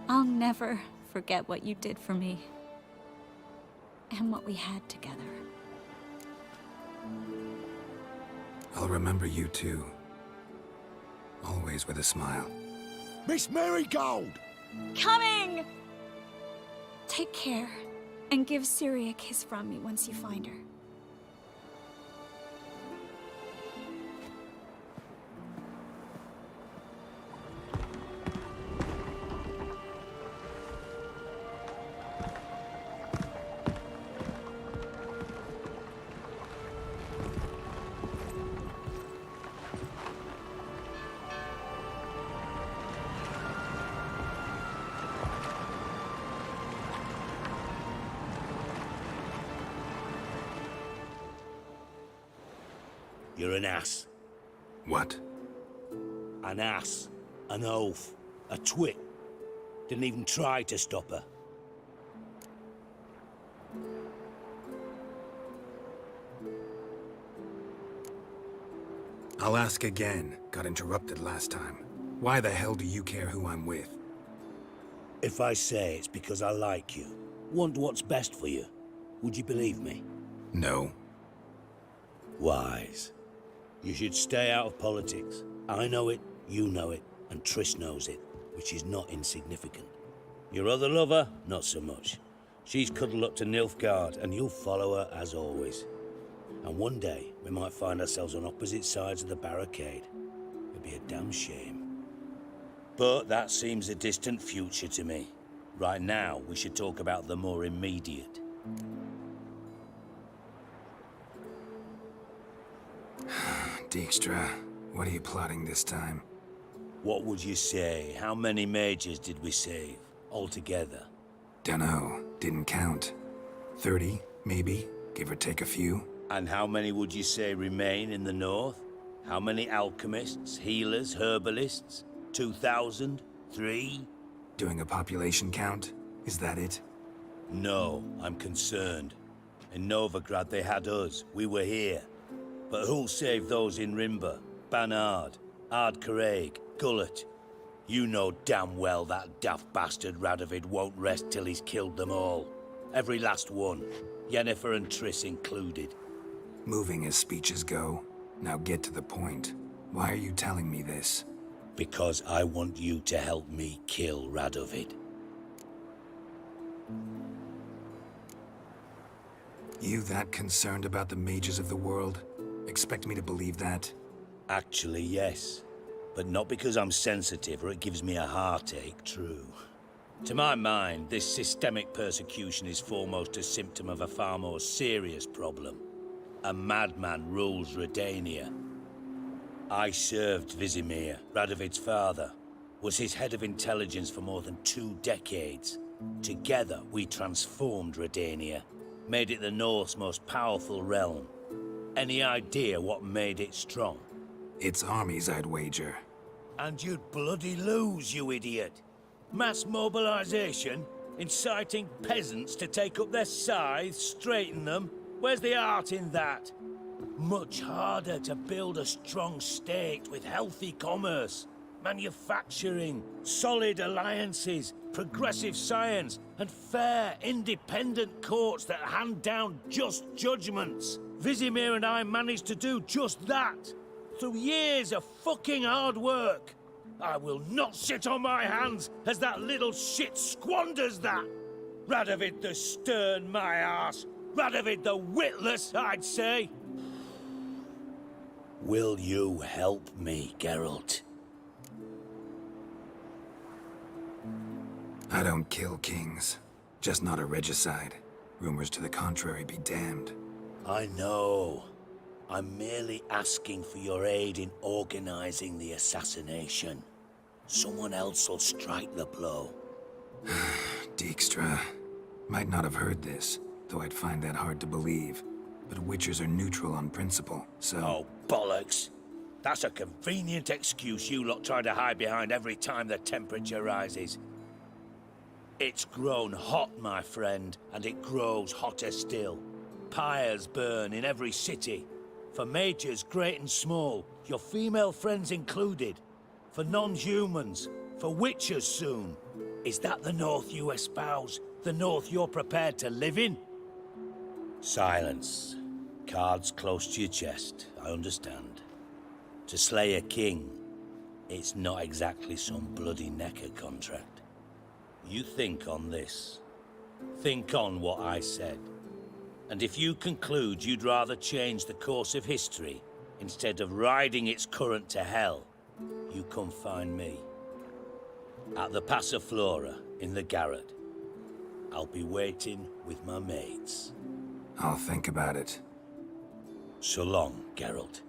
I'll never forget what you did for me. And what we had together. I'll remember you too. Always with a smile. Miss Marigold! Coming! Take care, and give Ciri a kiss from me once you find her. You're an ass. What? An ass. An oaf. A twit. Didn't even try to stop her. I'll ask again. Got interrupted last time. Why the hell do you care who I'm with? If I say it's because I like you, want what's best for you, would you believe me? No. Wise. You should stay out of politics. I know it, you know it, and Triss knows it, which is not insignificant. Your other lover, not so much. She's cuddled up to Nilfgaard, and you'll follow her as always. And one day, we might find ourselves on opposite sides of the barricade. It'd be a damn shame. But that seems a distant future to me. Right now, we should talk about the more immediate. Dijkstra, what are you plotting this time? What would you say? How many mages did we save, altogether? Dunno, didn't count. 30, maybe, give or take a few. And how many would you say remain in the north? How many alchemists, healers, herbalists? 2,000? 3? Doing a population count? Is that it? No, I'm concerned. In Novigrad they had us, we were here. But who'll save those in Rimba? Banard, Ardcaraig, Gullet? You know damn well that daft bastard Radovid won't rest till he's killed them all. Every last one. Yennefer and Triss included. Moving as speeches go. Now get to the point. Why are you telling me this? Because I want you to help me kill Radovid. You that concerned about the mages of the world? Expect me to believe that? Actually, yes. But not because I'm sensitive or it gives me a heartache, true. To my mind, this systemic persecution is foremost a symptom of a far more serious problem. A madman rules Redania. I served Vizimir, Radovid's father, was his head of intelligence for more than 2 decades. Together, we transformed Redania, made it the North's most powerful realm. Any idea what made it strong? Its armies, I'd wager. And you'd bloody lose, you idiot. Mass mobilization? Inciting peasants to take up their scythes, straighten them? Where's the art in that? Much harder to build a strong state with healthy commerce, manufacturing, solid alliances, progressive science, and fair, independent courts that hand down just judgments. Vizimir and I managed to do just that, through years of fucking hard work. I will not sit on my hands as that little shit squanders that. Radovid the stern, my arse. Radovid the witless, I'd say. Will you help me, Geralt? I don't kill kings. Just not a regicide. Rumors to the contrary be damned. I know. I'm merely asking for your aid in organizing the assassination. Someone else will strike the blow. Dijkstra. Might not have heard this, though I'd find that hard to believe. But Witchers are neutral on principle, so... Oh, bollocks. That's a convenient excuse you lot try to hide behind every time the temperature rises. It's grown hot, my friend, and it grows hotter still. Pyres burn in every city. For mages great and small, your female friends included. For non-humans, for witchers soon. Is that the North you espouse? The North you're prepared to live in? Silence. Cards close to your chest, I understand. To slay a king, it's not exactly some bloody necker contract. You think on this. Think on what I said. And if you conclude you'd rather change the course of history instead of riding its current to hell, you come find me. At the Passiflora, in the garret. I'll be waiting with my mates. I'll think about it. So long, Geralt.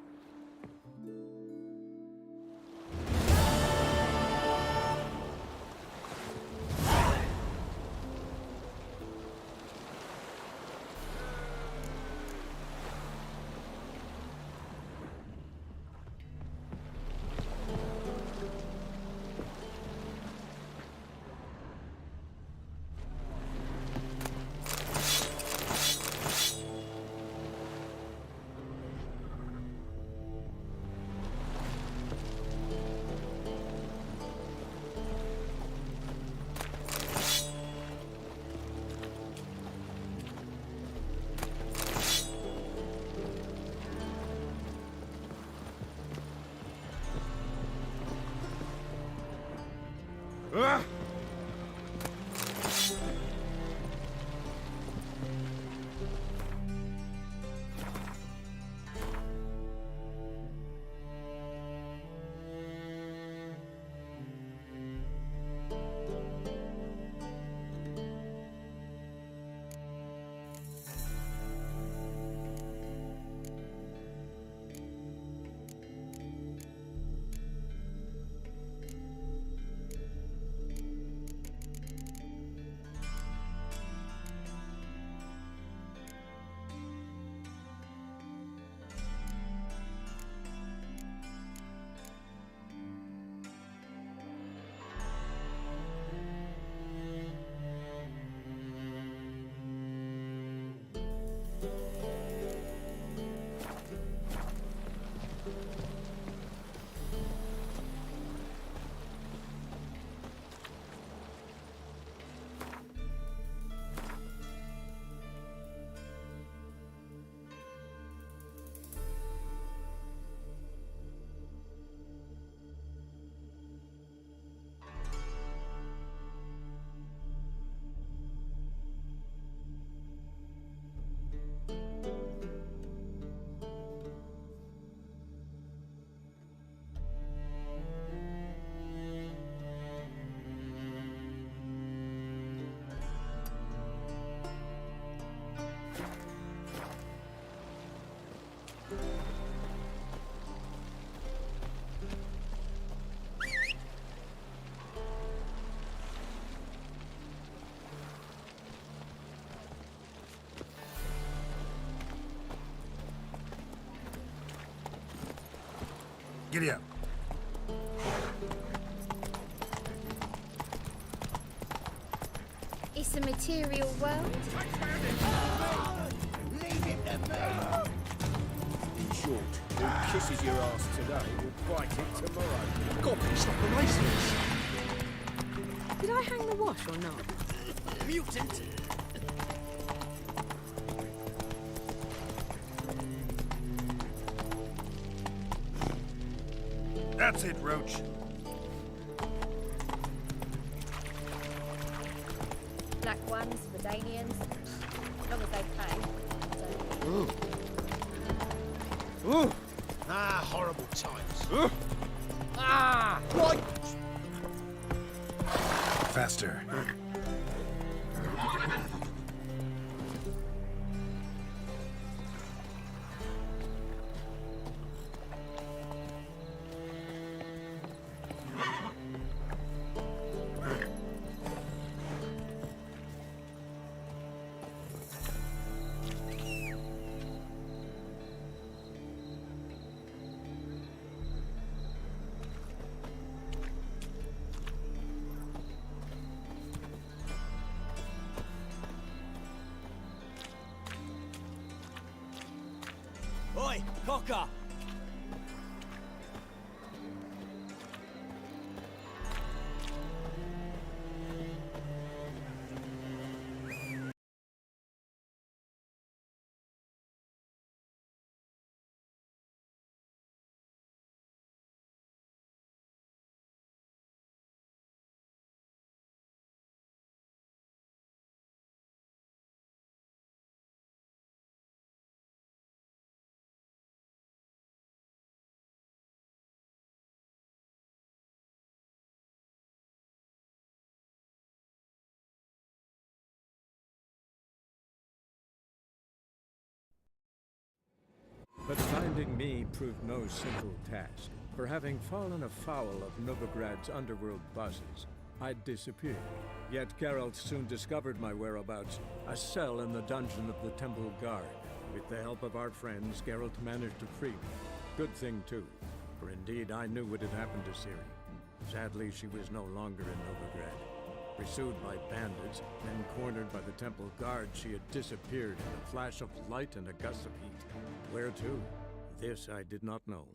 Giddy up. It's the material world? Leave it to me! In short, who kisses your ass today will bite it tomorrow. God, stop the races! Did I hang the wash or not? Mutant! That's it, Roach. Black ones, Redanians, as long as they pay. Ooh. Ooh. Ah, horrible times. Ah! What? Faster. Oi, Cocker! But finding me proved no simple task. For having fallen afoul of Novigrad's underworld bosses, I disappeared. Yet Geralt soon discovered my whereabouts, a cell in the dungeon of the Temple Guard. With the help of our friends, Geralt managed to free me. Good thing, too, for indeed I knew what had happened to Ciri. Sadly, she was no longer in Novigrad. Pursued by bandits, then cornered by the Temple Guard, she had disappeared in a flash of light and a gust of heat. Where to? This I did not know.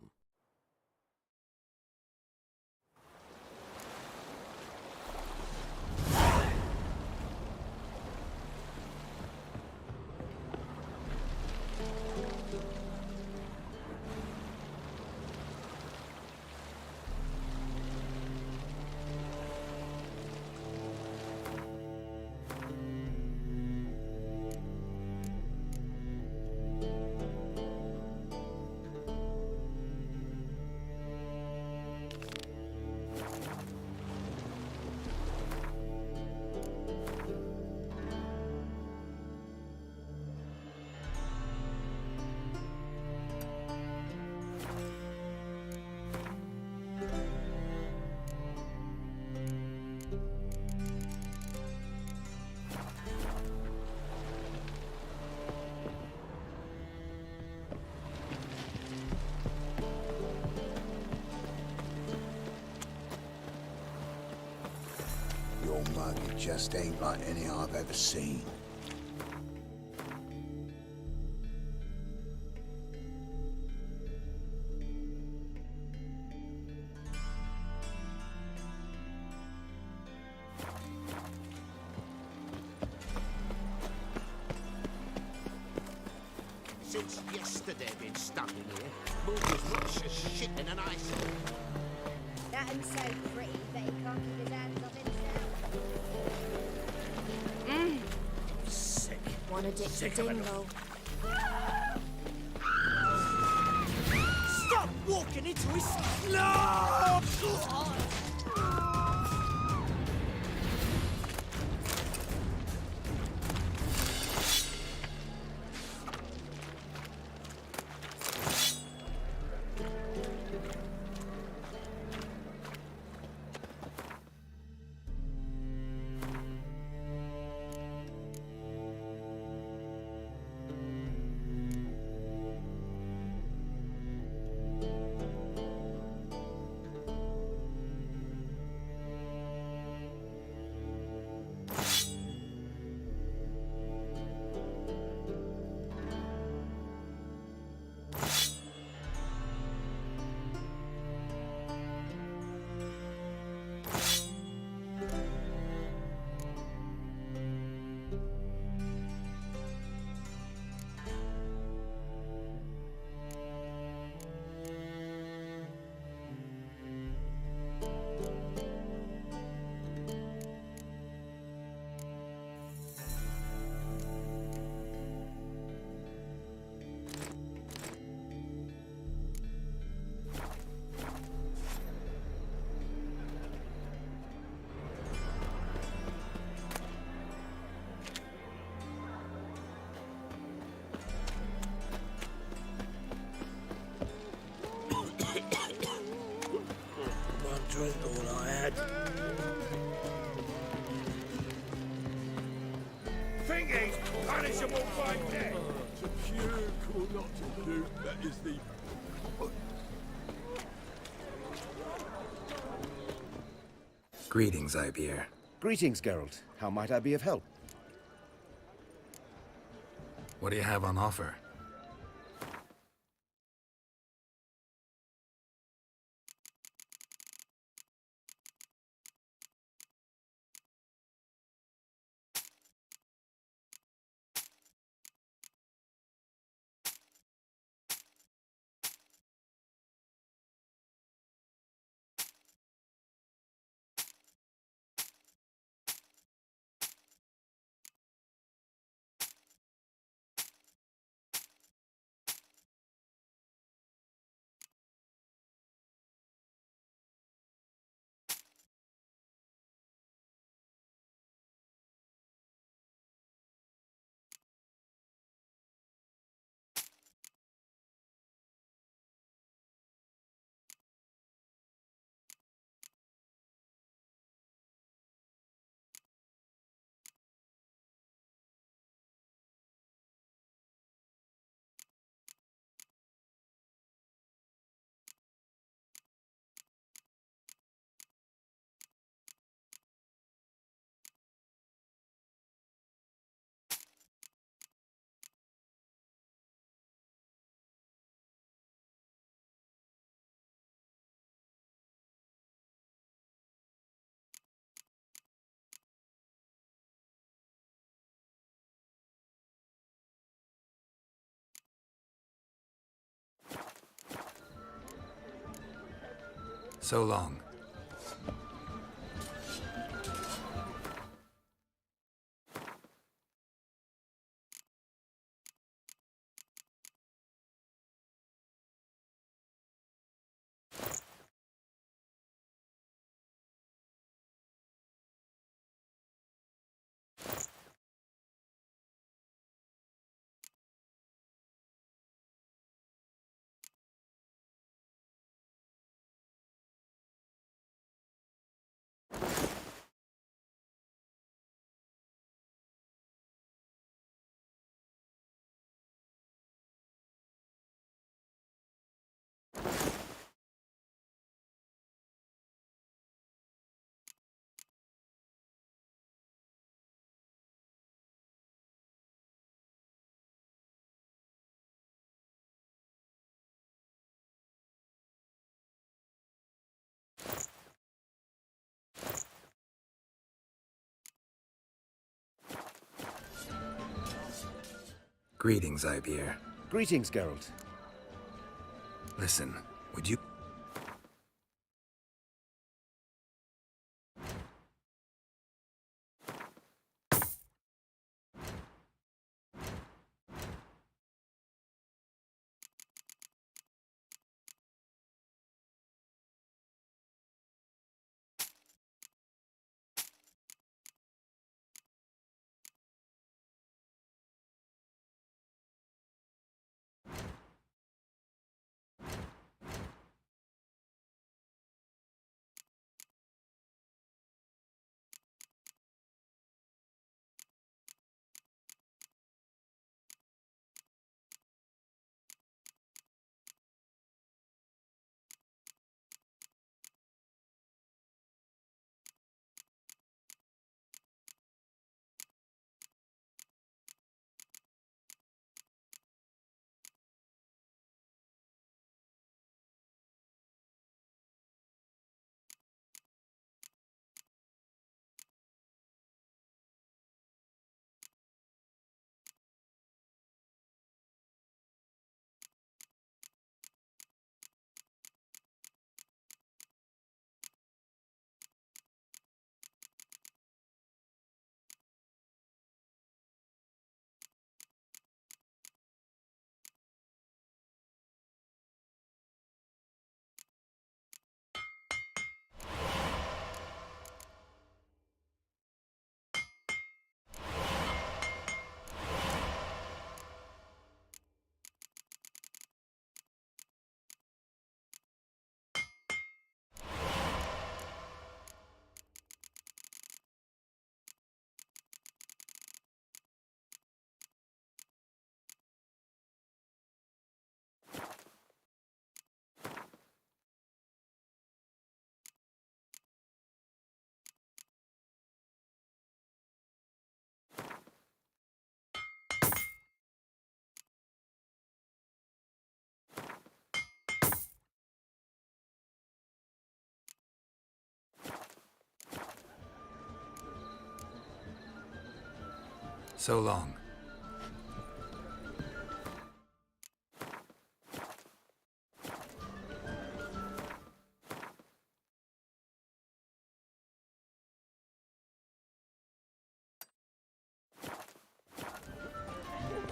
Your mug, it just ain't like any I've ever seen. Since yesterday been stuck in here, moved as much as shit in an ice. That and so pretty that he can't keep his hands off himself. Sick. Wanna ditch the Sick of it. dingle? Stop walking into his... No! or not to do, that is the... Greetings, Ibeer. Greetings, Geralt. How might I be of help? What do you have on offer? So long. Greetings, Ibeer. Greetings, Geralt. Listen, would you... So long.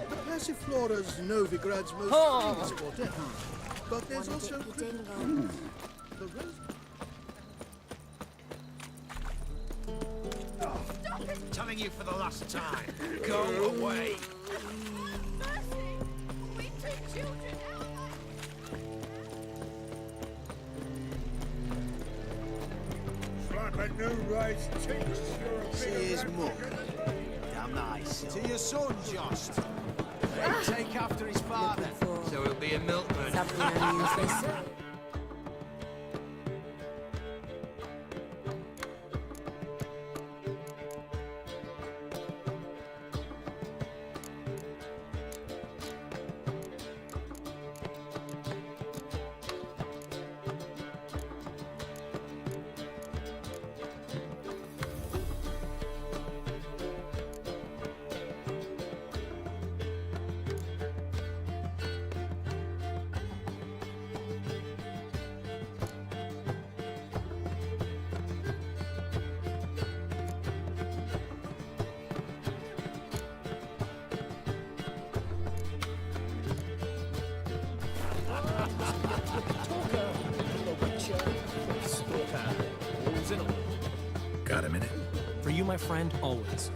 The Passiflora's Novigrad's most famous quartet. But there's also the rose. Telling you for the last time. Go away. Like no rice takes Here's Muck. Damn nice. To your son, Jost. Take after his father. So he'll be a milkman. Got a minute? For you, my friend, always.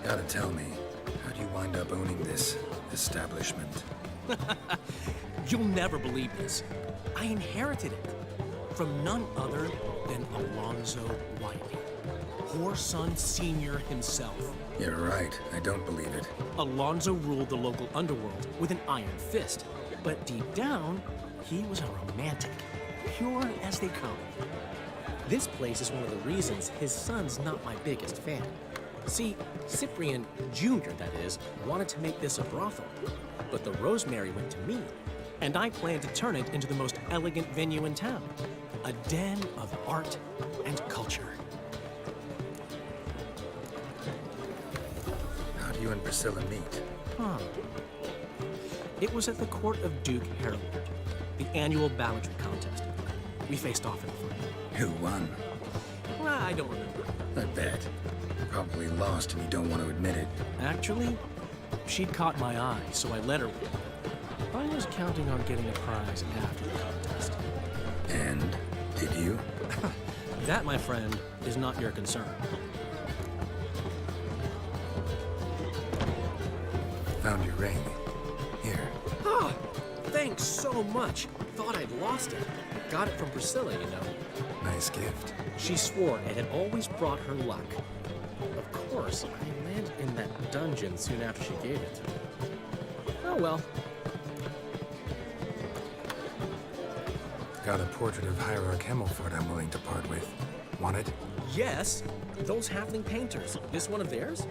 Gotta tell me, how do you wind up owning this establishment? You'll never believe this. I inherited it from none other than Alonzo Wiley, Whoreson Sr. himself. You're right, I don't believe it. Alonzo ruled the local underworld with an iron fist, but deep down, he was a romantic, pure as they come. This place is one of the reasons his son's not my biggest fan. See, Cyprian Jr., that is, wanted to make this a brothel, but the Rosemary went to me, and I planned to turn it into the most elegant venue in town, a den of art and culture. How do you and Priscilla meet? It was at the court of Duke Harold, the annual balladry contest. We faced off in the final. Who won? I don't remember. I bet. Probably lost and you don't want to admit it. Actually, she'd caught my eye, so I let her win. I was counting on getting a prize after the contest. And did you? That, my friend, is not your concern. Found your ring. Here. Ah, thanks so much. Thought I'd lost it. Got it from Priscilla, you know. Nice gift. She swore it had always brought her luck. Of course, I landed in that dungeon soon after she gave it to me. Oh well. Got a portrait of Hierarch Himmelford I'm willing to part with. Want it? Yes, those halfling painters. This one of theirs?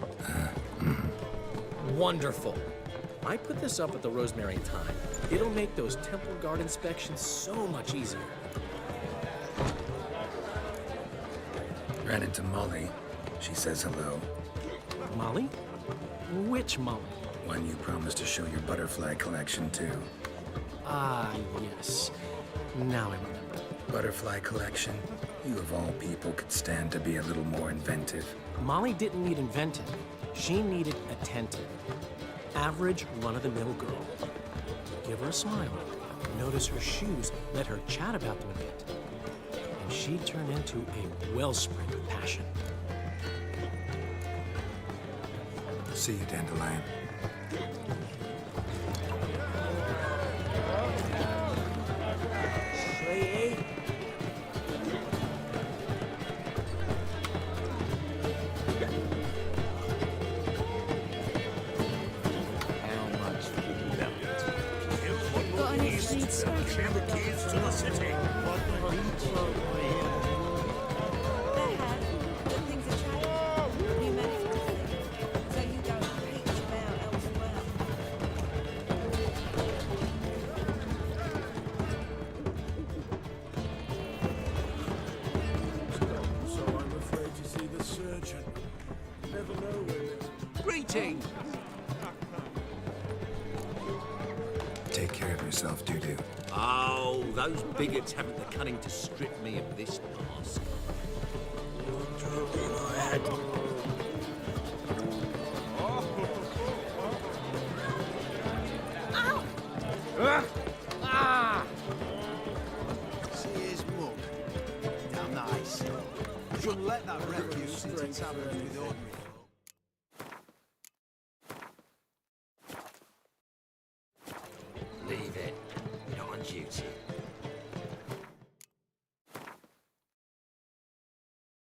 Wonderful. I put this up at the Rosemary in time. It'll make those temple guard inspections so much easier. Ran into Molly. She says hello. Molly? Which Molly? One you promised to show your butterfly collection to. Ah, yes. Now I remember. Butterfly collection? You of all people could stand to be a little more inventive. Molly didn't need inventive. She needed attentive. Average, run-of-the-mill girl. Give her a smile. Notice her shoes. Let her chat about them a bit. And she'd turn into a wellspring of passion. See you, Dandelion. Greetings. Take care of yourself, Dudu. Oh, those bigots haven't the cunning to strip me of this mask. See his mug. Damn nice. Shouldn't let that refuse into taverns with ordinary